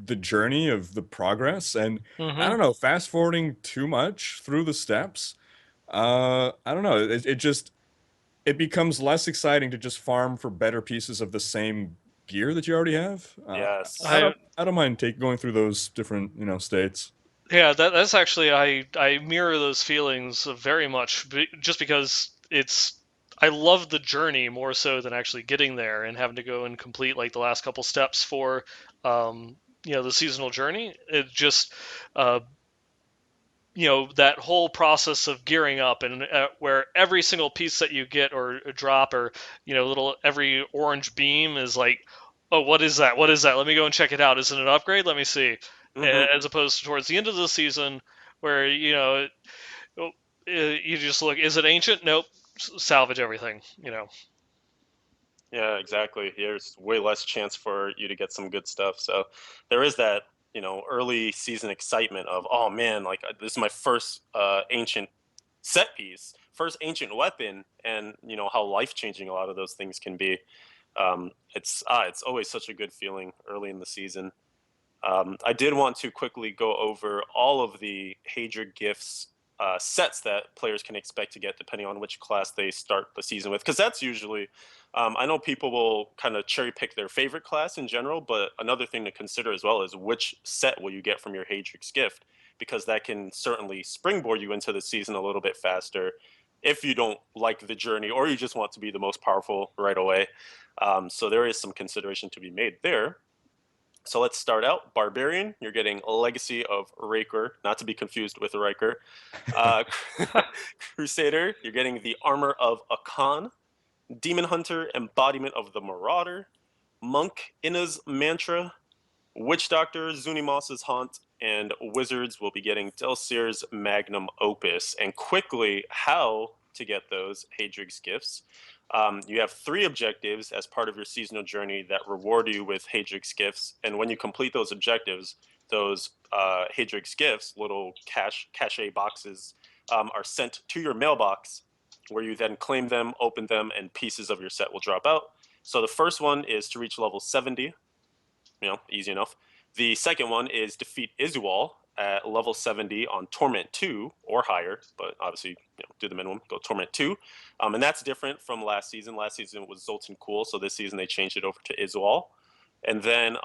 the journey of the progress. And I Hmm. don't know, fast forwarding too much through the steps, I don't know, it just it becomes less exciting to just farm for better pieces of the same gear that you already have. I Yes. I don't mind going through those different states. Yeah, that's actually I mirror those feelings very much, just because I love the journey more so than actually getting there and having to go and complete like the last couple steps for the seasonal journey. It just uh, that whole process of gearing up and where every single piece that you get or drop or little every orange beam is like, oh, what is that, let me go and check it out, is it an upgrade, let me see. Hmm. As opposed to towards the end of the season where you just look, is it ancient, nope, salvage everything. Yeah, exactly. There's way less chance for you to get some good stuff. So there is that, early season excitement of, oh man, like this is my first ancient set piece, first ancient weapon, and how life changing a lot of those things can be. It's always such a good feeling early in the season. I did want to quickly go over all of the Hadrid gifts sets that players can expect to get depending on which class they start the season with. Because that's usually, I know people will kind of cherry pick their favorite class in general, but another thing to consider as well is which set will you get from your Hadric's gift, because that can certainly springboard you into the season a little bit faster if you don't like the journey or you just want to be the most powerful right away. So there is some consideration to be made there. So let's start out. Barbarian, you're getting a Legacy of Riker, not to be confused with Riker. Uh, Crusader, you're getting the Armor of Akan. Demon Hunter, Embodiment of the Marauder. Monk, Ina's Mantra. Witch Doctor, Zunimas's Haunt. And Wizards will be getting Delsir's Magnum Opus. And quickly, how to get those Hadrig's gifts. You have 3 objectives as part of your seasonal journey that reward you with Hadrig's gifts, and when you complete those objectives, those Hadrig's gifts, little cachet boxes, are sent to your mailbox, where you then claim them, open them, and pieces of your set will drop out. So the first one is to reach level 70, easy enough. The second one is defeat Izual at level 70 on Torment 2 or higher, but obviously, do the minimum, go Torment 2. And that's different from last season. Last season it was Zoltan Cool, so this season they changed it over to Izual. And then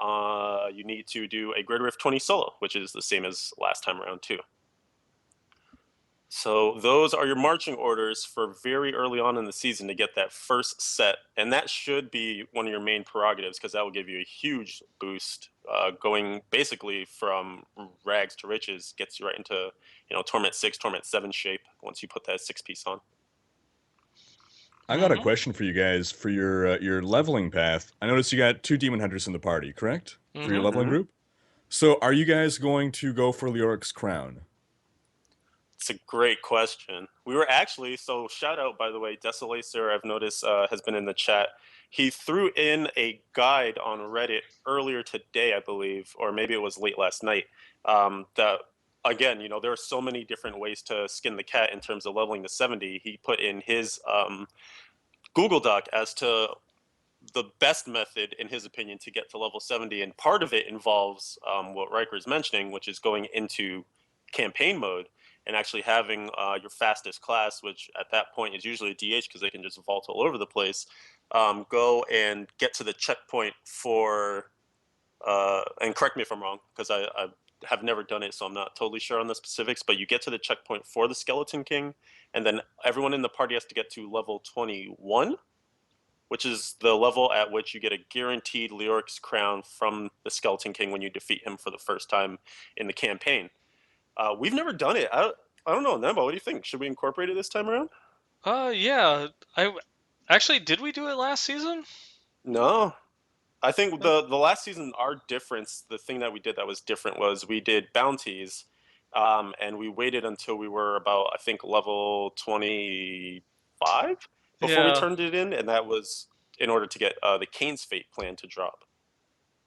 you need to do a Grid Rift 20 solo, which is the same as last time around too. So those are your marching orders for very early on in the season to get that first set, and that should be one of your main prerogatives because that will give you a huge boost. Going basically from rags to riches gets you right into Torment 6, Torment 7 shape once you put that 6 piece on. I got a question for you guys for your leveling path. I noticed you got 2 demon hunters in the party, correct? For your leveling group. So are you guys going to go for Leoric's crown? It's a great question. We were actually, so shout out, by the way, Desolacer, I've noticed, has been in the chat. He threw in a guide on Reddit earlier today, I believe, or maybe it was late last night. That, again, there are so many different ways to skin the cat in terms of leveling to 70. He put in his Google Doc as to the best method, in his opinion, to get to level 70. And part of it involves what Riker is mentioning, which is going into campaign mode and actually having your fastest class, which at that point is usually a DH because they can just vault all over the place, go and get to the checkpoint for, and correct me if I'm wrong, because I have never done it, so I'm not totally sure on the specifics, but you get to the checkpoint for the Skeleton King, and then everyone in the party has to get to level 21, which is the level at which you get a guaranteed Leoric's crown from the Skeleton King when you defeat him for the first time in the campaign. We've never done it. I don't know, Nemba, what do you think? Should we incorporate it this time around? Yeah. Actually, did we do it last season? No. I think the last season, our difference, the thing that we did that was different was we did bounties, and we waited until we were about, I think, level 25 before we turned it in, and that was in order to get the Kane's Fate plan to drop.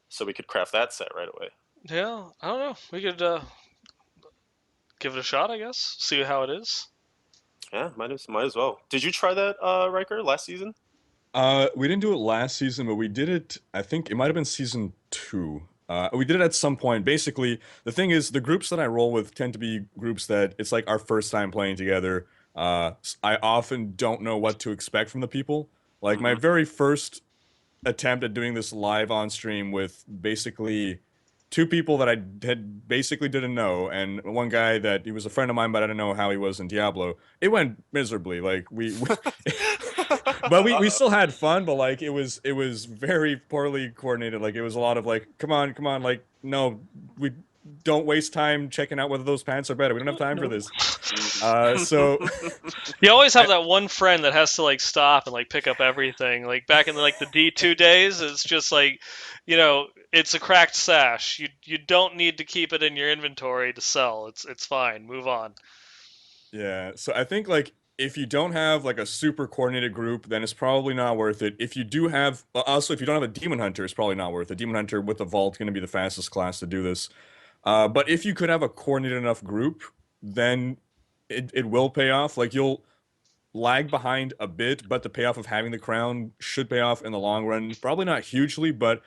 So we could craft that set right away. Yeah, I don't know. We could give it a shot, I guess. See how it is. Yeah, might as well. Did you try that, Riker, last season? We didn't do it last season, but we did it, I think it might have been season 2. We did it at some point. Basically, the thing is, the groups that I roll with tend to be groups that it's like our first time playing together. I often don't know what to expect from the people. Like my very first attempt at doing this live on stream with basically 2 people that I had basically didn't know, and one guy that he was a friend of mine, but I didn't know how he was in Diablo. It went miserably. Like but we still had fun. But like it was very poorly coordinated. Like it was a lot of like, come on, like no, we don't waste time checking out whether those pants are better. We don't have time for this. So you always have that one friend that has to like stop and like pick up everything. Like back in the D2 days, it's just like, it's a cracked sash. You don't need to keep it in your inventory to sell. It's fine. Move on. Yeah. So I think like if you don't have like a super coordinated group, then it's probably not worth it. If you do have, also if you don't have a demon hunter, it's probably not worth it. Demon hunter with a vault going to be the fastest class to do this. But if you could have a coordinated enough group, then it will pay off. Like you'll lag behind a bit, but the payoff of having the crown should pay off in the long run. Probably not hugely, but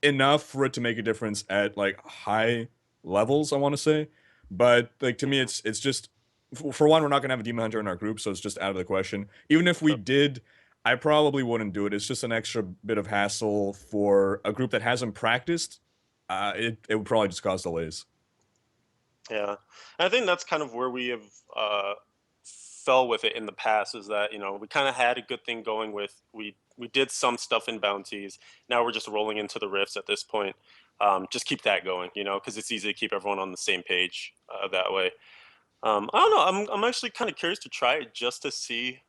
enough for it to make a difference at like high levels, I want to say. But like to me, it's just, for one, we're not gonna have a demon hunter in our group, so it's just out of the question. Even if we did, I probably wouldn't do it. It's just an extra bit of hassle for a group that hasn't practiced. It would probably just cause delays. Yeah, I think that's kind of where we have fell with it in the past, is that we kind of had a good thing going with, we did some stuff in bounties. Now we're just rolling into the rifts at this point. Just keep that going, because it's easy to keep everyone on the same page that way. I don't know. I'm actually kind of curious to try it just to see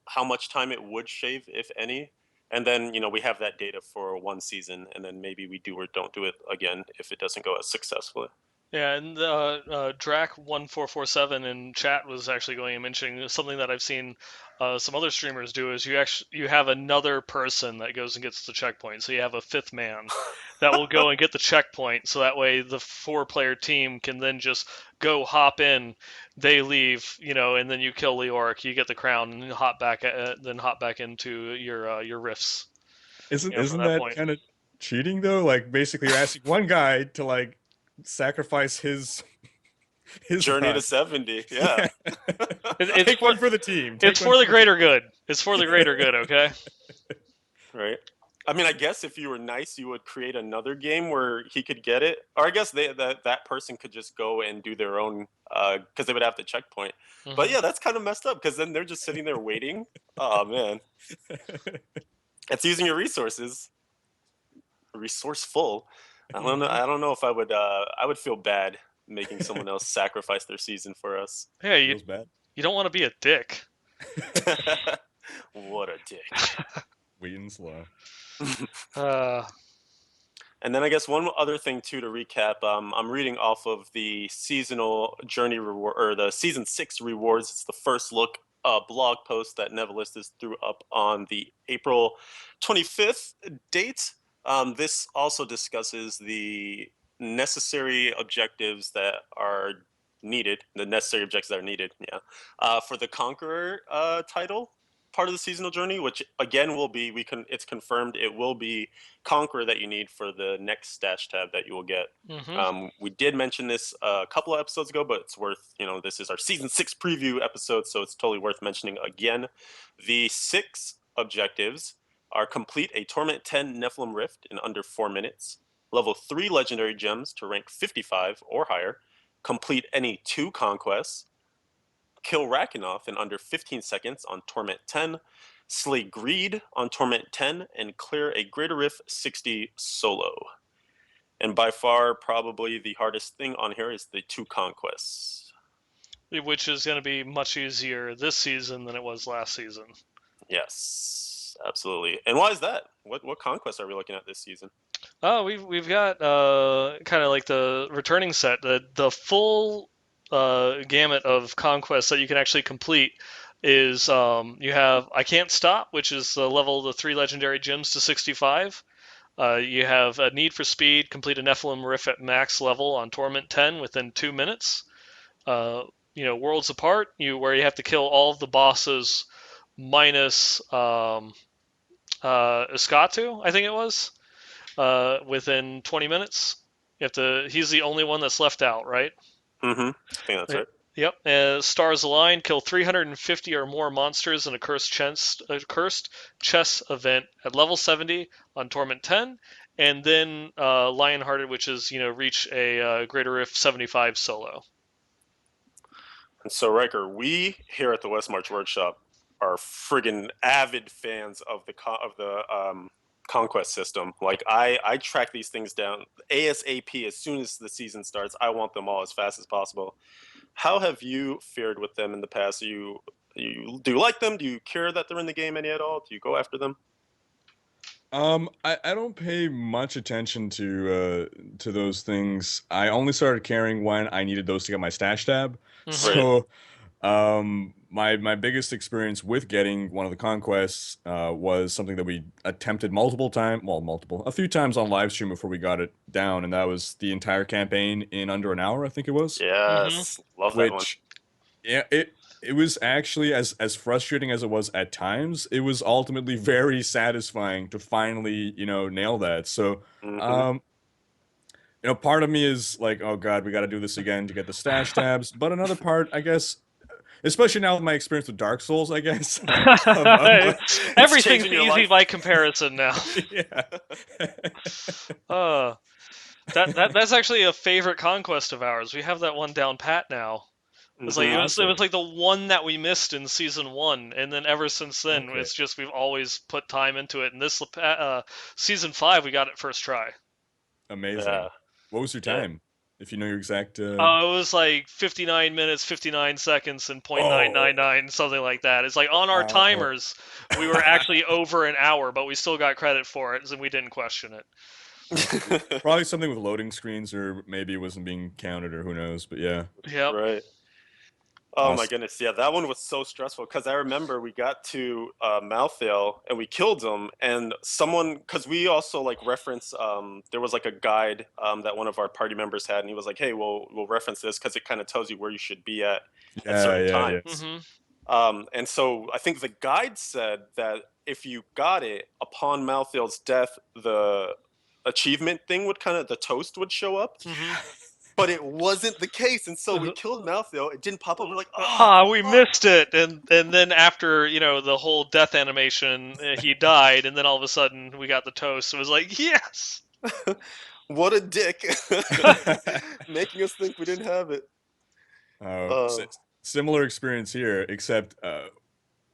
how much time it would shave, if any. And then we have that data for one season, and then maybe we do or don't do it again if it doesn't go as successfully. Yeah, and Drac1447 in chat was actually going and mentioning something that I've seen some other streamers do, is you have another person that goes and gets the checkpoint. So you have a 5th man that will go and get the checkpoint. So that way the 4-player team can then just go hop in, they leave, and then you kill Leoric, you get the crown, and then hop back into your rifts. Isn't that kind of cheating though? Like basically you're asking one guy to like sacrifice his journey to 70. Yeah. Take one for the team. It's for the greater good. It's for the greater good, okay? Right. I mean, I guess if you were nice, you would create another game where he could get it. Or I guess that person could just go and do their own, because they would have the checkpoint. Mm-hmm. But yeah, that's kind of messed up, because then they're just sitting there waiting. Oh, man. It's using your resources. Resourceful. I don't know if I would feel bad making someone else sacrifice their season for us. Yeah, you don't want to be a dick. What a dick. Wait and slow. And then I guess one other thing too to recap, I'm reading off of the seasonal journey reward or the season 6 rewards. It's the first look blog post that Nevelistus threw up on the April 25th date. This also discusses the necessary objectives that are needed, for the Conqueror title part of the seasonal journey, which again will be it's confirmed it will be Conqueror that you need for the next stash tab that you will get. We did mention this a couple of episodes ago, but it's worth, this is our season 6 preview episode, so it's totally worth mentioning again. The 6 objectives are: complete a Torment 10 Nephilim Rift in under 4 minutes, level 3 legendary gems to rank 55 or higher, complete any 2 conquests, kill Rakinoff in under 15 seconds on Torment 10, slay Greed on Torment 10, and clear a Greater Rift 60 solo. And by far, probably the hardest thing on here is the 2 conquests. Which is going to be much easier this season than it was last season. Yes, absolutely. And why is that? What conquests are we looking at this season? Oh, we've got kind of like the returning set, the full gamut of conquests that you can actually complete is you have I Can't Stop, which is the level of the 3 legendary gems to 65. You have a Need for Speed, complete a Nephilim Rift at max level on Torment 10 within 2 minutes. Worlds Apart, where you have to kill all of the bosses minus Escatu, I think it was, within 20 minutes. He's the only one that's left out, right? I think that's right. Yep. Stars Align, kill 350 or more monsters in a cursed chess event at level 70 on Torment 10, and then Lionhearted, which is reach a Greater Rift 75 solo. And so, Riker, we here at the Westmarch Workshop are friggin' avid fans of the conquest system. Like I track these things down ASAP as soon as the season starts. I want them all as fast as possible. How have you fared with them in the past? Do you like them? Do you care that they're in the game any at all? Do you go after them? I don't pay much attention to those things. I only started caring when I needed those to get my stash tab. So my biggest experience with getting one of the conquests was something that we attempted a few times on live stream before we got it down, and that was the entire campaign in under an hour, I think it was. Yes, love that one. Yeah, it was actually as frustrating as it was at times. It was ultimately very satisfying to finally, nail that. So, part of me is like, oh God, we got to do this again to get the stash tabs. But another part, I guess, especially now with my experience with Dark Souls, I guess. Everything's easy by comparison now. Yeah. That's actually a favorite conquest of ours. We have that one down pat now. It's like it was like the one that we missed in season 1, and then ever since then, it's just we've always put time into it. And this season 5, we got it first try. Amazing. Yeah. What was your time? If you know your exact. It was like 59 minutes, 59 seconds, and .999, something like that. It's like on our timers, we were actually over an hour, but we still got credit for it, and we didn't question it. Probably something with loading screens, or maybe it wasn't being counted, or who knows. But yeah. Yep. Right. Oh my goodness, yeah, that one was so stressful because I remember we got to Malthael and we killed him, and because we also like reference, there was like a guide that one of our party members had, and he was like, hey, we'll reference this because it kind of tells you where you should be at certain times. And so I think the guide said that if you got it upon Malthael's death, the achievement thing the toast would show up. But it wasn't the case, and so we killed Malthael. It didn't pop up. We're like, we missed it. And then after the whole death animation, he died, and then all of a sudden we got the toast. It was like, yes. What a dick, making us think we didn't have it. Similar experience here, except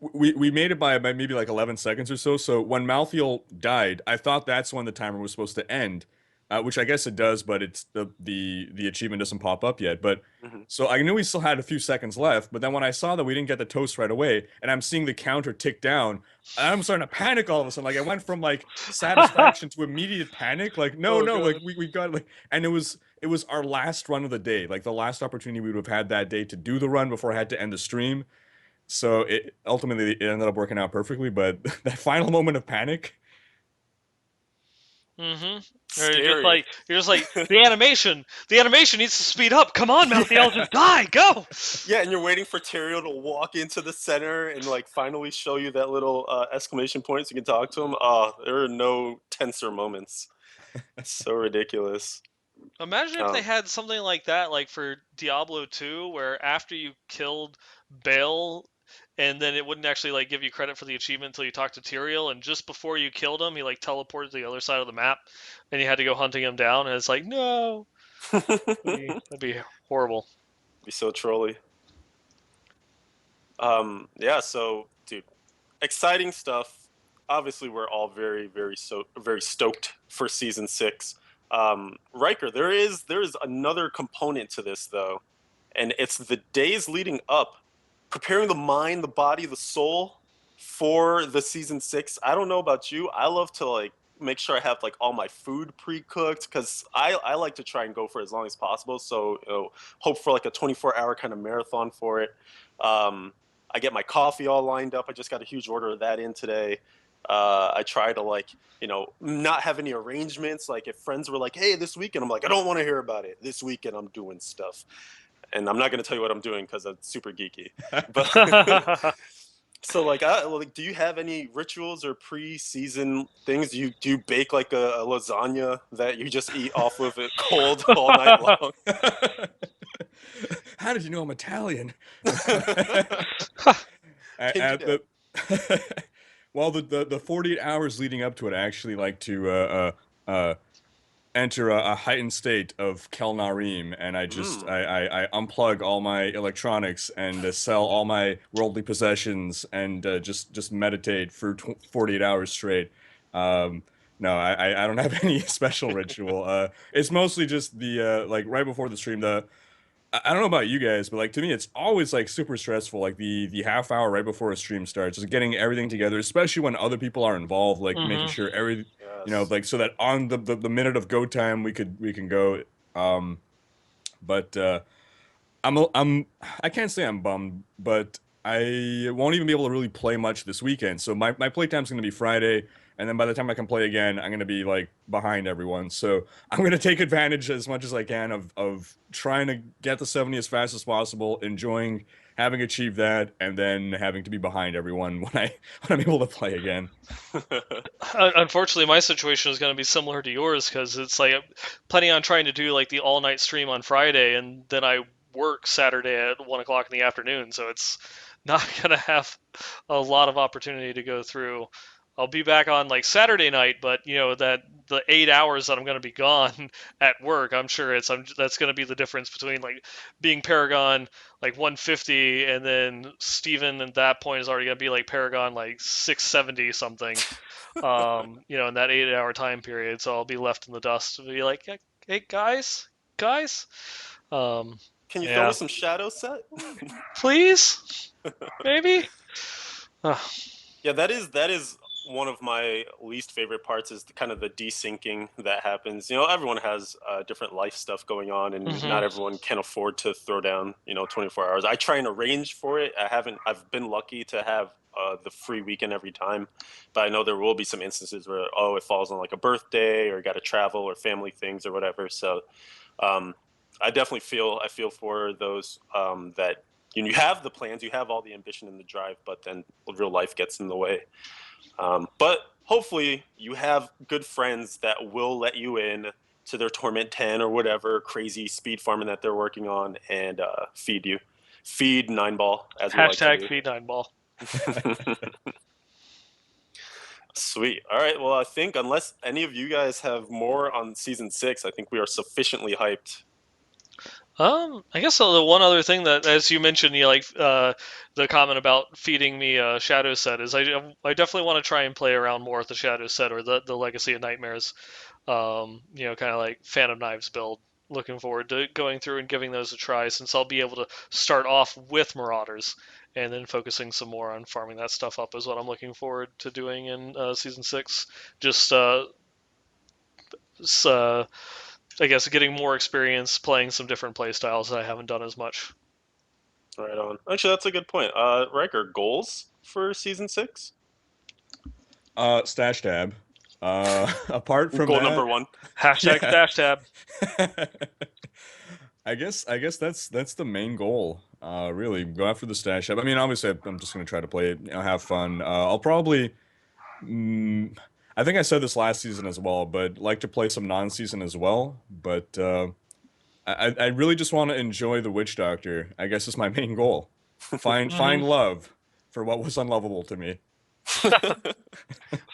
we made it by maybe like 11 seconds or so. So when Malthael died, I thought that's when the timer was supposed to end. which I guess it does, but it's the achievement doesn't pop up yet. But Mm-hmm. so I knew we still had a few seconds left, but then when I saw that we didn't get the toast right away, and I'm seeing the counter tick down, I'm starting to panic all of a sudden. Like I went from like satisfaction to immediate panic. Like no, Oh, no, God. like we got like, and it was our last run of the day, like the last opportunity we would have had that day to do the run before I had to end the stream. So it ultimately it ended up working out perfectly, but that final moment of panic. Mm-hmm. Or Scary. you're just like the animation needs to speed up. Come on, Malthael, just die, go. Yeah, and you're waiting for Tyrael to walk into the center and like finally show you that little exclamation point so you can talk to him. There are no tenser moments. So ridiculous. Imagine if they had something like that, like for Diablo 2, where after you killed Baal, and then it wouldn't actually like give you credit for the achievement until you talked to Tyrael, and just before you killed him, he like teleported to the other side of the map, and you had to go hunting him down, and it's like, no, that'd be horrible. Be so trolly. Yeah, so dude, exciting stuff. Obviously, we're all very stoked for season 6. Riker, there is another component to this though, and it's the days leading up, preparing the mind, the body, the soul for the season 6. I don't know about you. I love to like make sure I have like all my food pre-cooked because I like to try and go for as long as possible. So hope for like a 24-hour kind of marathon for it. I get my coffee all lined up. I just got a huge order of that in today. I try to like, not have any arrangements. Like if friends were like, hey, this weekend, I'm like, I don't want to hear about it. This weekend I'm doing stuff. And I'm not going to tell you what I'm doing because I'm super geeky. But so like, do you have any rituals or pre-season things? Do you bake like a lasagna that you just eat off of it cold all night long? How did you know I'm Italian? Well, the 48 hours leading up to it, I actually like to enter a heightened state of Kel Narim, and I just I unplug all my electronics and sell all my worldly possessions and just meditate for 48 hours straight. No, I don't have any special ritual. It's mostly just the like right before the stream, I don't know about you guys, but like to me, it's always like super stressful. Like the half hour right before a stream starts, just getting everything together, especially when other people are involved. Like making sure Yes. like so that on the minute of go time we can go. But I can't say I'm bummed, but I won't even be able to really play much this weekend. So my playtime's gonna be Friday, and then by the time I can play again, I'm gonna be like behind everyone. So I'm gonna take advantage as much as I can of trying to get the 70 as fast as possible, enjoying having achieved that, and then having to be behind everyone when I'm able to play again. Unfortunately, my situation is going to be similar to yours because it's like I'm planning on trying to do like the all night stream on Friday, and then I work Saturday at 1 o'clock in the afternoon, so it's not going to have a lot of opportunity to go through. I'll be back on like Saturday night, but that the 8 hours that I'm going to be gone at work, I'm sure that's going to be the difference between like being Paragon like 150, and then Steven at that point is already going to be like Paragon like 670 something. In that 8 hour time period, so I'll be left in the dust to be like, hey guys, Can you throw yeah, me some shadow set? please, maybe. Yeah, that is one of my least favorite parts is kind of the desyncing that happens. Everyone has different life stuff going on, and not everyone can afford to throw down 24 hours. I try and arrange for it. I've been lucky to have the free weekend every time, but I know there will be some instances where it falls on like a birthday or got to travel or family things or whatever. So um, I definitely I feel for those that you have the plans, you have all the ambition and the drive, but then real life gets in the way. But hopefully you have good friends that will let you in to their Torment 10 or whatever crazy speed farming that they're working on and feed you. Feed 9ball, as we like to do. Feed 9ball. Sweet. All right. Well, I think unless any of you guys have more on season 6, I think we are sufficiently hyped. I guess the one other thing that, as you mentioned, the comment about feeding me a shadow set is I definitely want to try and play around more with the shadow set or the Legacy of Nightmares. kind of like Phantom Knives build. Looking forward to going through and giving those a try, since I'll be able to start off with Marauders and then focusing some more on farming that stuff up is what I'm looking forward to doing in Season 6. Just, I guess, getting more experience playing some different play styles that I haven't done as much. Right on. Actually, that's a good point. Riker, goals for Season 6? Stash tab. Apart from Goal that, number 1. Hashtag yeah. stash tab. I guess that's the main goal. Really go after the stash tab. I mean, obviously, I'm just gonna try to play it, have fun. I'll probably, I think I said this last season as well, but like to play some non-season as well. But I really just want to enjoy the Witch Doctor. I guess is my main goal. Find love for what was unlovable to me.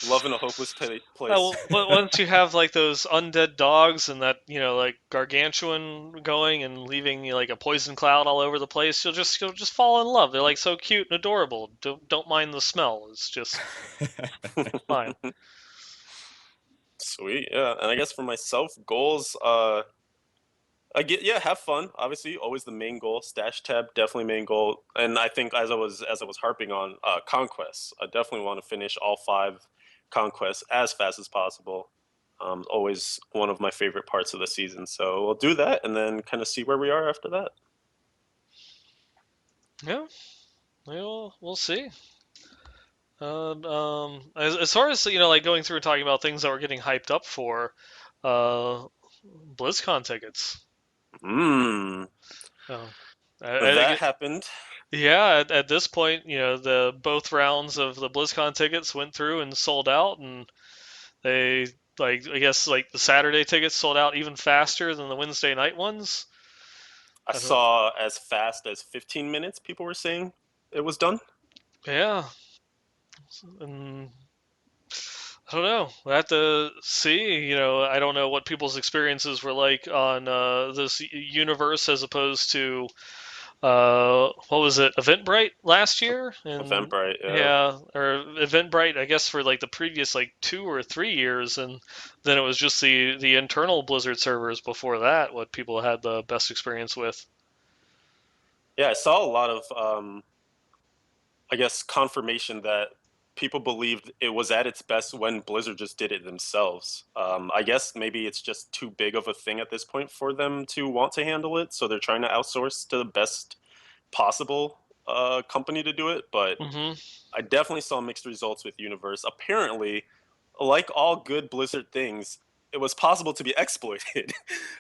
Love in a hopeless place. Well, once you have like those undead dogs and that like gargantuan going and leaving like a poison cloud all over the place, you'll just fall in love. They're like so cute and adorable. Don't mind the smell. It's just fine. Sweet, yeah. And I guess for myself, goals, have fun. Obviously, always the main goal. Stash tab, definitely main goal. And I think as I was harping on, conquests. I definitely want to finish all 5 conquests as fast as possible. Always one of my favorite parts of the season. So we'll do that and then kind of see where we are after that. Yeah, we'll see. As far as like going through and talking about things that we're getting hyped up for, BlizzCon tickets. Oh, that happened. Yeah, at this point, the both rounds of the BlizzCon tickets went through and sold out, and they I guess like the Saturday tickets sold out even faster than the Wednesday night ones. I saw as fast as 15 minutes. People were saying it was done. Yeah, and I don't know. We'll have to see. I don't know what people's experiences were like on this universe as opposed to what was it, Eventbrite last year? Eventbrite, yeah, or Eventbrite, I guess for like the previous like 2 or 3 years, and then it was just the internal Blizzard servers before that what people had the best experience with. Yeah, I saw a lot of I guess confirmation that people believed it was at its best when Blizzard just did it themselves. I guess maybe it's just too big of a thing at this point for them to want to handle it, so they're trying to outsource to the best possible company to do it. But I definitely saw mixed results with Universe. Apparently, like all good Blizzard things, it was possible to be exploited,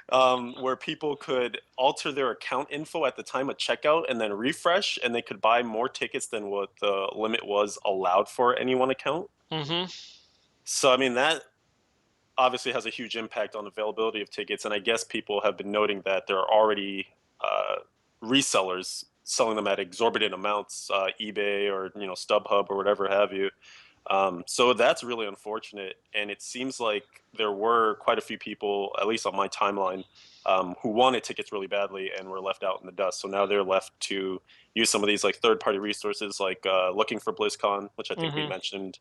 where people could alter their account info at the time of checkout and then refresh, and they could buy more tickets than what the limit was allowed for any one account. So, I mean, that obviously has a huge impact on availability of tickets, and I guess people have been noting that there are already resellers selling them at exorbitant amounts, eBay or StubHub or whatever have you. So that's really unfortunate, and it seems like there were quite a few people, at least on my timeline, who wanted tickets really badly and were left out in the dust. So now they're left to use some of these like third-party resources, like looking for BlizzCon, which I think we mentioned,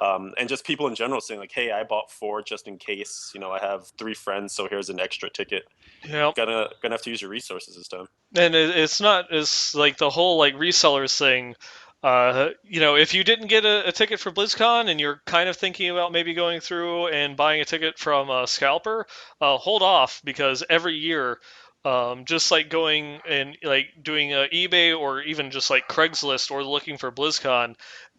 and just people in general saying like, "Hey, I bought 4 just in case. I have 3 friends, so here's an extra ticket." Yeah, gonna have to use your resources this time. and it's not as like the whole like resellers thing. If you didn't get a ticket for BlizzCon and you're kind of thinking about maybe going through and buying a ticket from a scalper, hold off, because every year, just like going and like doing eBay or even just like Craigslist or looking for BlizzCon,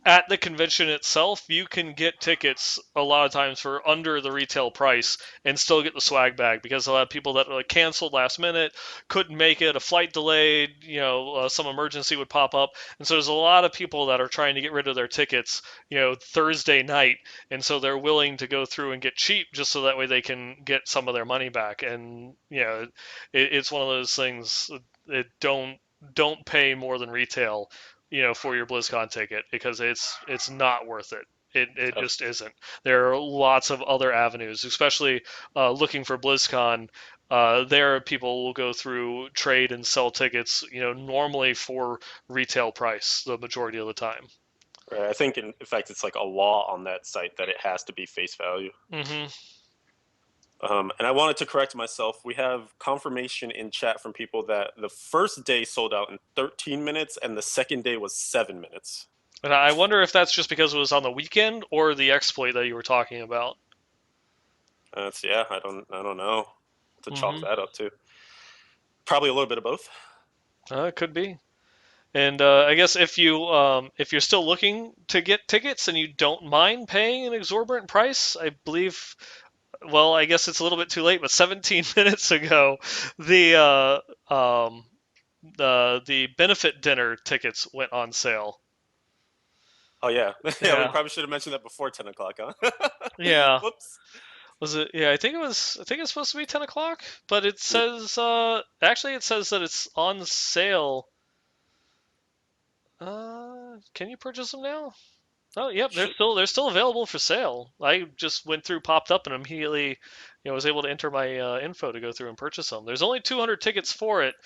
at the convention itself, you can get tickets a lot of times for under the retail price and still get the swag bag, because a lot of people that like canceled last minute, couldn't make it, a flight delayed, some emergency would pop up, and so there's a lot of people that are trying to get rid of their tickets, Thursday night, and so they're willing to go through and get cheap just so that way they can get some of their money back. And it's one of those things that don't pay more than retail, for your BlizzCon ticket, because it's not worth it. It just isn't. There are lots of other avenues, especially looking for BlizzCon. There, people will go through, trade, and sell tickets, normally for retail price the majority of the time. Right. I think, in fact, it's like a law on that site that it has to be face value. And I wanted to correct myself. We have confirmation in chat from people that the first day sold out in 13 minutes and the second day was 7 minutes. And I wonder if that's just because it was on the weekend or the exploit that you were talking about. Yeah, I don't know to chalk that up to. Probably a little bit of both. It could be. And I guess if you're still looking to get tickets and you don't mind paying an exorbitant price, I believe. Well, I guess it's a little bit too late, but 17 minutes ago, the the benefit dinner tickets went on sale. Oh yeah, yeah. Yeah. We probably should have mentioned that before 10 o'clock, huh? Yeah. Whoops. Was it? Yeah, I think it's supposed to be 10 o'clock, but it says actually it says that it's on sale. Can you purchase them now? Oh, yep, they're still available for sale. I just went through, popped up, and immediately, was able to enter my info to go through and purchase them. There's only 200 tickets for it,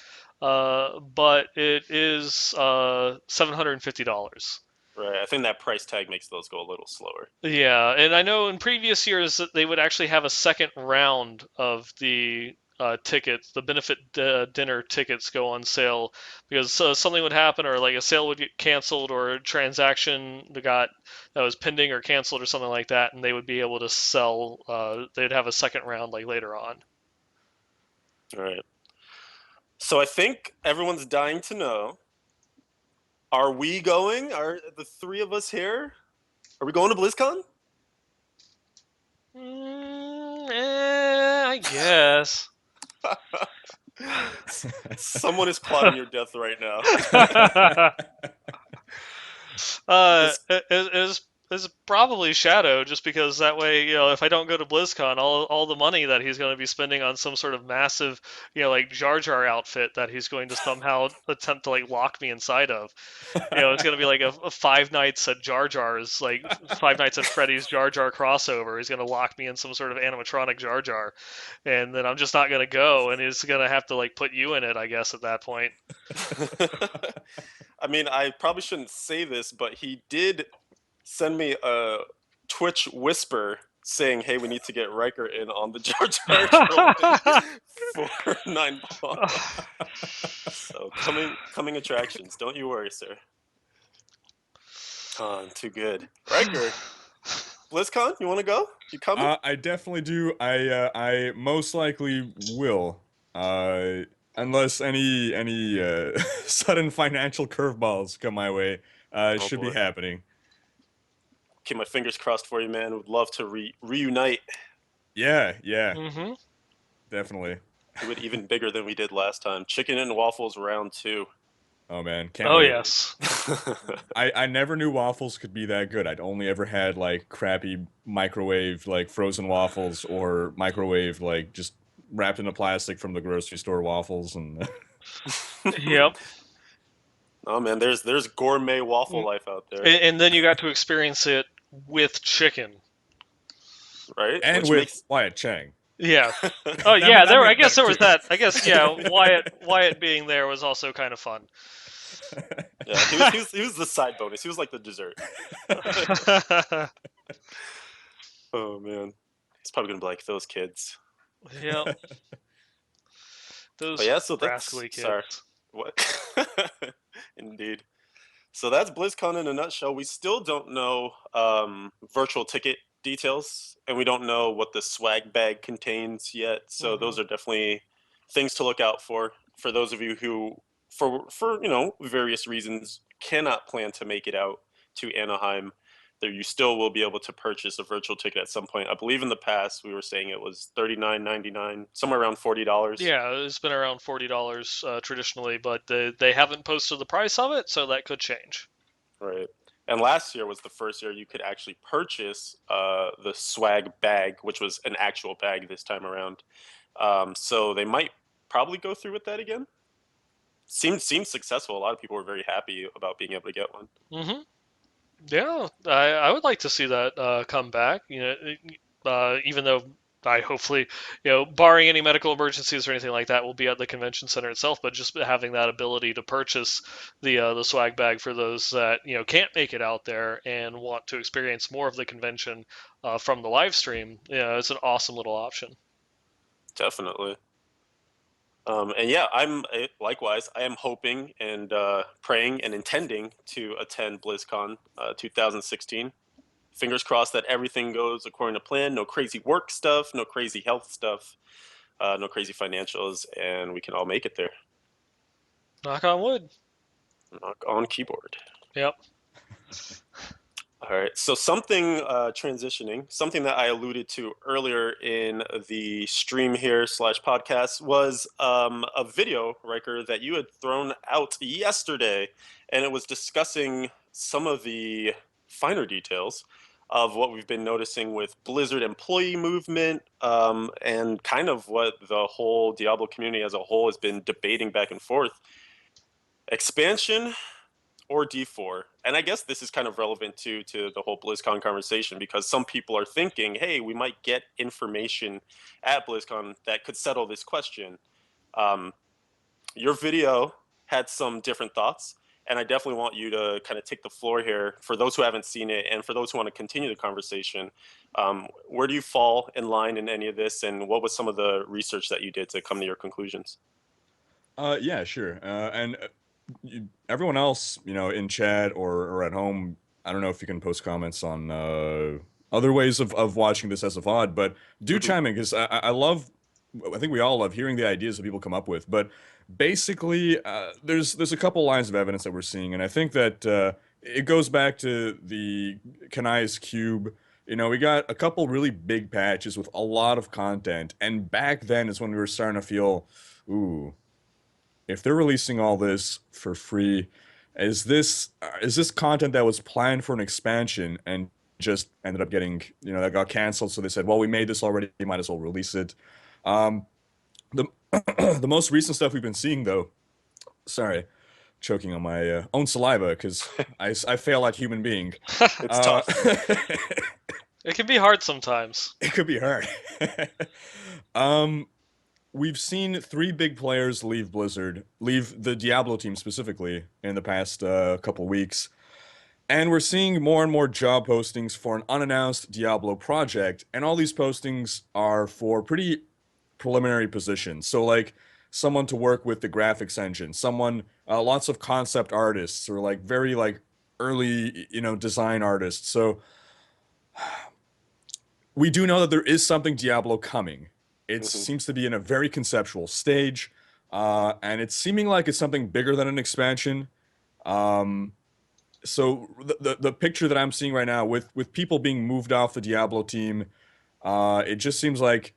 but it is $750. Right. I think that price tag makes those go a little slower. Yeah, and I know in previous years that they would actually have a second round of the tickets, the benefit dinner tickets go on sale because something would happen or like a sale would get canceled or a transaction that was pending or canceled or something like that, and they would be able to sell. They'd have a second round like later on. All right. So I think everyone's dying to know. Are we going? Are the three of us here? Are we going to BlizzCon? I guess. Someone is plotting your death right now. It's probably Shadow, just because that way, if I don't go to BlizzCon, all the money that he's going to be spending on some sort of massive, like Jar Jar outfit that he's going to somehow attempt to like lock me inside of. It's going to be like a Five Nights at Jar Jar's, like Five Nights at Freddy's Jar Jar crossover. He's going to lock me in some sort of animatronic Jar Jar, and then I'm just not going to go, and he's going to have to like put you in it, I guess, at that point. I mean, I probably shouldn't say this, but he did send me a Twitch whisper saying, "Hey, we need to get Riker in on the Jar Jar for 9 ball." So coming attractions. Don't you worry, sir. Too good. Riker, BlizzCon, you want to go? You coming? I definitely do. I most likely will. Unless any sudden financial curveballs come my way, it should be happening. Keep my fingers crossed for you, man. Would love to reunite. Yeah. Mm-hmm. Definitely. Do it even bigger than we did last time. Chicken and waffles round 2. Oh man, can't wait. Yes. I never knew waffles could be that good. I'd only ever had like crappy microwave like frozen waffles or microwave like just wrapped in a plastic from the grocery store waffles and Yep. Oh man, there's gourmet waffle life out there. And then you got to experience it with chicken. Right? And which with Wyatt Chang. Yeah. Oh yeah, I guess there was that. I guess Wyatt being there was also kind of fun. Yeah, he was the side bonus. He was like the dessert. Oh man, he's probably gonna be like those kids. Yeah. Those rascally kids. Sorry. What? Indeed. So that's BlizzCon in a nutshell. We still don't know virtual ticket details, and we don't know what the swag bag contains yet. So those are definitely things to look out for those of you who, for various reasons, cannot plan to make it out to Anaheim. There, you still will be able to purchase a virtual ticket at some point. I believe in the past we were saying it was $39.99, somewhere around $40. Yeah, it's been around $40 traditionally, but they haven't posted the price of it, so that could change. Right. And last year was the first year you could actually purchase the swag bag, which was an actual bag this time around. So they might probably go through with that again. Seemed successful. A lot of people were very happy about being able to get one. Mm-hmm. Yeah, I would like to see that come back. Even though I hopefully, barring any medical emergencies or anything like that, will be at the convention center itself. But just having that ability to purchase the swag bag for those that can't make it out there and want to experience more of the convention from the live stream, it's an awesome little option. Definitely. And yeah, likewise. I am hoping and praying and intending to attend BlizzCon 2016. Fingers crossed that everything goes according to plan. No crazy work stuff, no crazy health stuff, no crazy financials, and we can all make it there. Knock on wood. Knock on keyboard. Yep. All right. So something transitioning, something that I alluded to earlier in the stream here / podcast was a video, Riker, that you had thrown out yesterday, and it was discussing some of the finer details of what we've been noticing with Blizzard employee movement, and kind of what the whole Diablo community as a whole has been debating back and forth. Expansion or D4. And I guess this is kind of relevant to the whole BlizzCon conversation, because some people are thinking, hey, we might get information at BlizzCon that could settle this question. Your video had some different thoughts, and I definitely want you to kind of take the floor here for those who haven't seen it and for those who want to continue the conversation. Where do you fall in line in any of this, and what was some of the research that you did to come to your conclusions? Yeah, sure. And everyone else, in chat or at home, I don't know if you can post comments on other ways of watching this as a VOD, but do chime in, because I think we all love hearing the ideas that people come up with. But basically, there's a couple lines of evidence that we're seeing, and I think that it goes back to the Kanai's Cube. We got a couple really big patches with a lot of content, and back then is when we were starting to feel, ooh, if they're releasing all this for free, is this content that was planned for an expansion and just ended up getting, that got canceled? So they said, well, we made this already, you might as well release it. The the most recent stuff we've been seeing, though, sorry, choking on my own saliva, because I fail like human being. It's tough. It can be hard sometimes. It could be hard. We've seen 3 big players leave the Diablo team specifically, in the past couple weeks. And we're seeing more and more job postings for an unannounced Diablo project. And all these postings are for pretty preliminary positions. So, like, someone to work with the graphics engine, lots of concept artists, or like very like early, design artists. So we do know that there is something Diablo coming. It seems to be in a very conceptual stage, and it's seeming like it's something bigger than an expansion. So the picture that I'm seeing right now with people being moved off the Diablo team, it just seems like,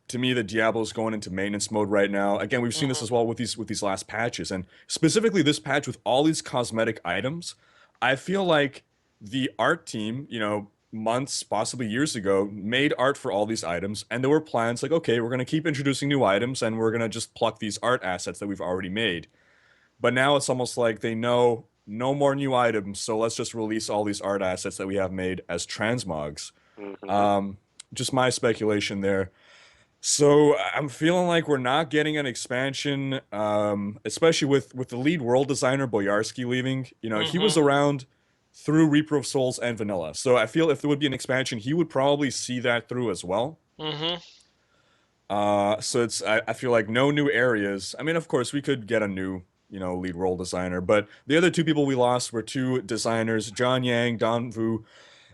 to me, that Diablo's going into maintenance mode right now. Again, we've seen this as well with these last patches, and specifically this patch with all these cosmetic items. I feel like the art team, months, possibly years ago, made art for all these items, and there were plans like, okay, we're going to keep introducing new items, and we're going to just pluck these art assets that we've already made. But now it's almost like they know no more new items, so let's just release all these art assets that we have made as transmogs. Just my speculation there. So I'm feeling like we're not getting an expansion, especially with the lead world designer, Boyarsky, leaving. He was around through Reaper of Souls and Vanilla. So I feel if there would be an expansion, he would probably see that through as well. So I feel like no new areas. I mean, of course, we could get a new, lead role designer, but the other 2 people we lost were 2 designers, John Yang, Don Vu.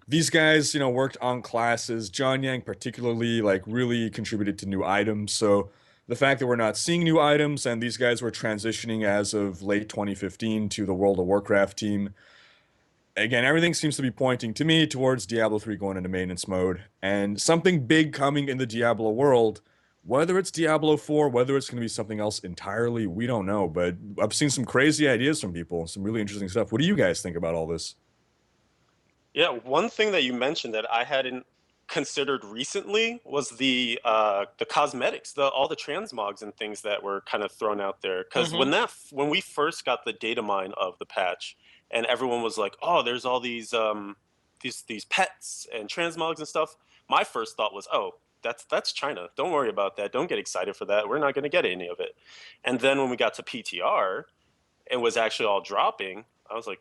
These guys, worked on classes. John Yang particularly, like, really contributed to new items. So the fact that we're not seeing new items, and these guys were transitioning as of late 2015 to the World of Warcraft team, again, everything seems to be pointing to me towards Diablo 3 going into maintenance mode, and something big coming in the Diablo world. Whether it's Diablo 4, whether it's going to be something else entirely, we don't know. But I've seen some crazy ideas from people, some really interesting stuff. What do you guys think about all this? Yeah, one thing that you mentioned that I hadn't considered recently was the cosmetics, all the transmogs and things that were kind of thrown out there. Because when we first got the data mine of the patch, and everyone was like, "Oh, there's all these pets and transmogs and stuff," my first thought was, "Oh, that's China. Don't worry about that. Don't get excited for that. We're not going to get any of it." And then when we got to PTR, it was actually all dropping. I was like,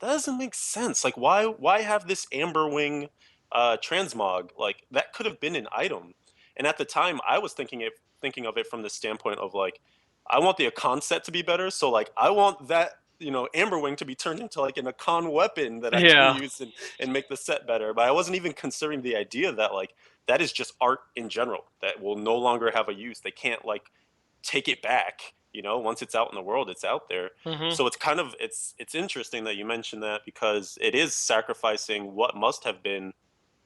that doesn't make sense. Like, why have this Amberwing transmog? Like, that could have been an item. And at the time, I was thinking thinking of it from the standpoint of like, I want the Akan set to be better. So like, I want that, you know, Amberwing to be turned into like an Akan weapon that I can use and make the set better. But I wasn't even considering the idea that like, that is just art in general that will no longer have a use. They can't like take it back. You know, once it's out in the world, it's out there. So it's kind of it's interesting that you mentioned that, because it is sacrificing what must have been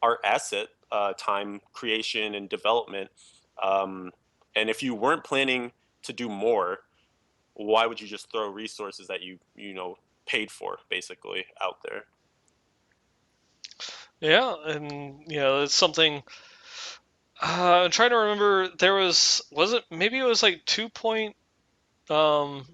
art asset time creation and development. And if you weren't planning to do more, why would you just throw resources that you know paid for basically out there? Yeah, and you know, it's something. I'm trying to remember. There was it maybe it was like um,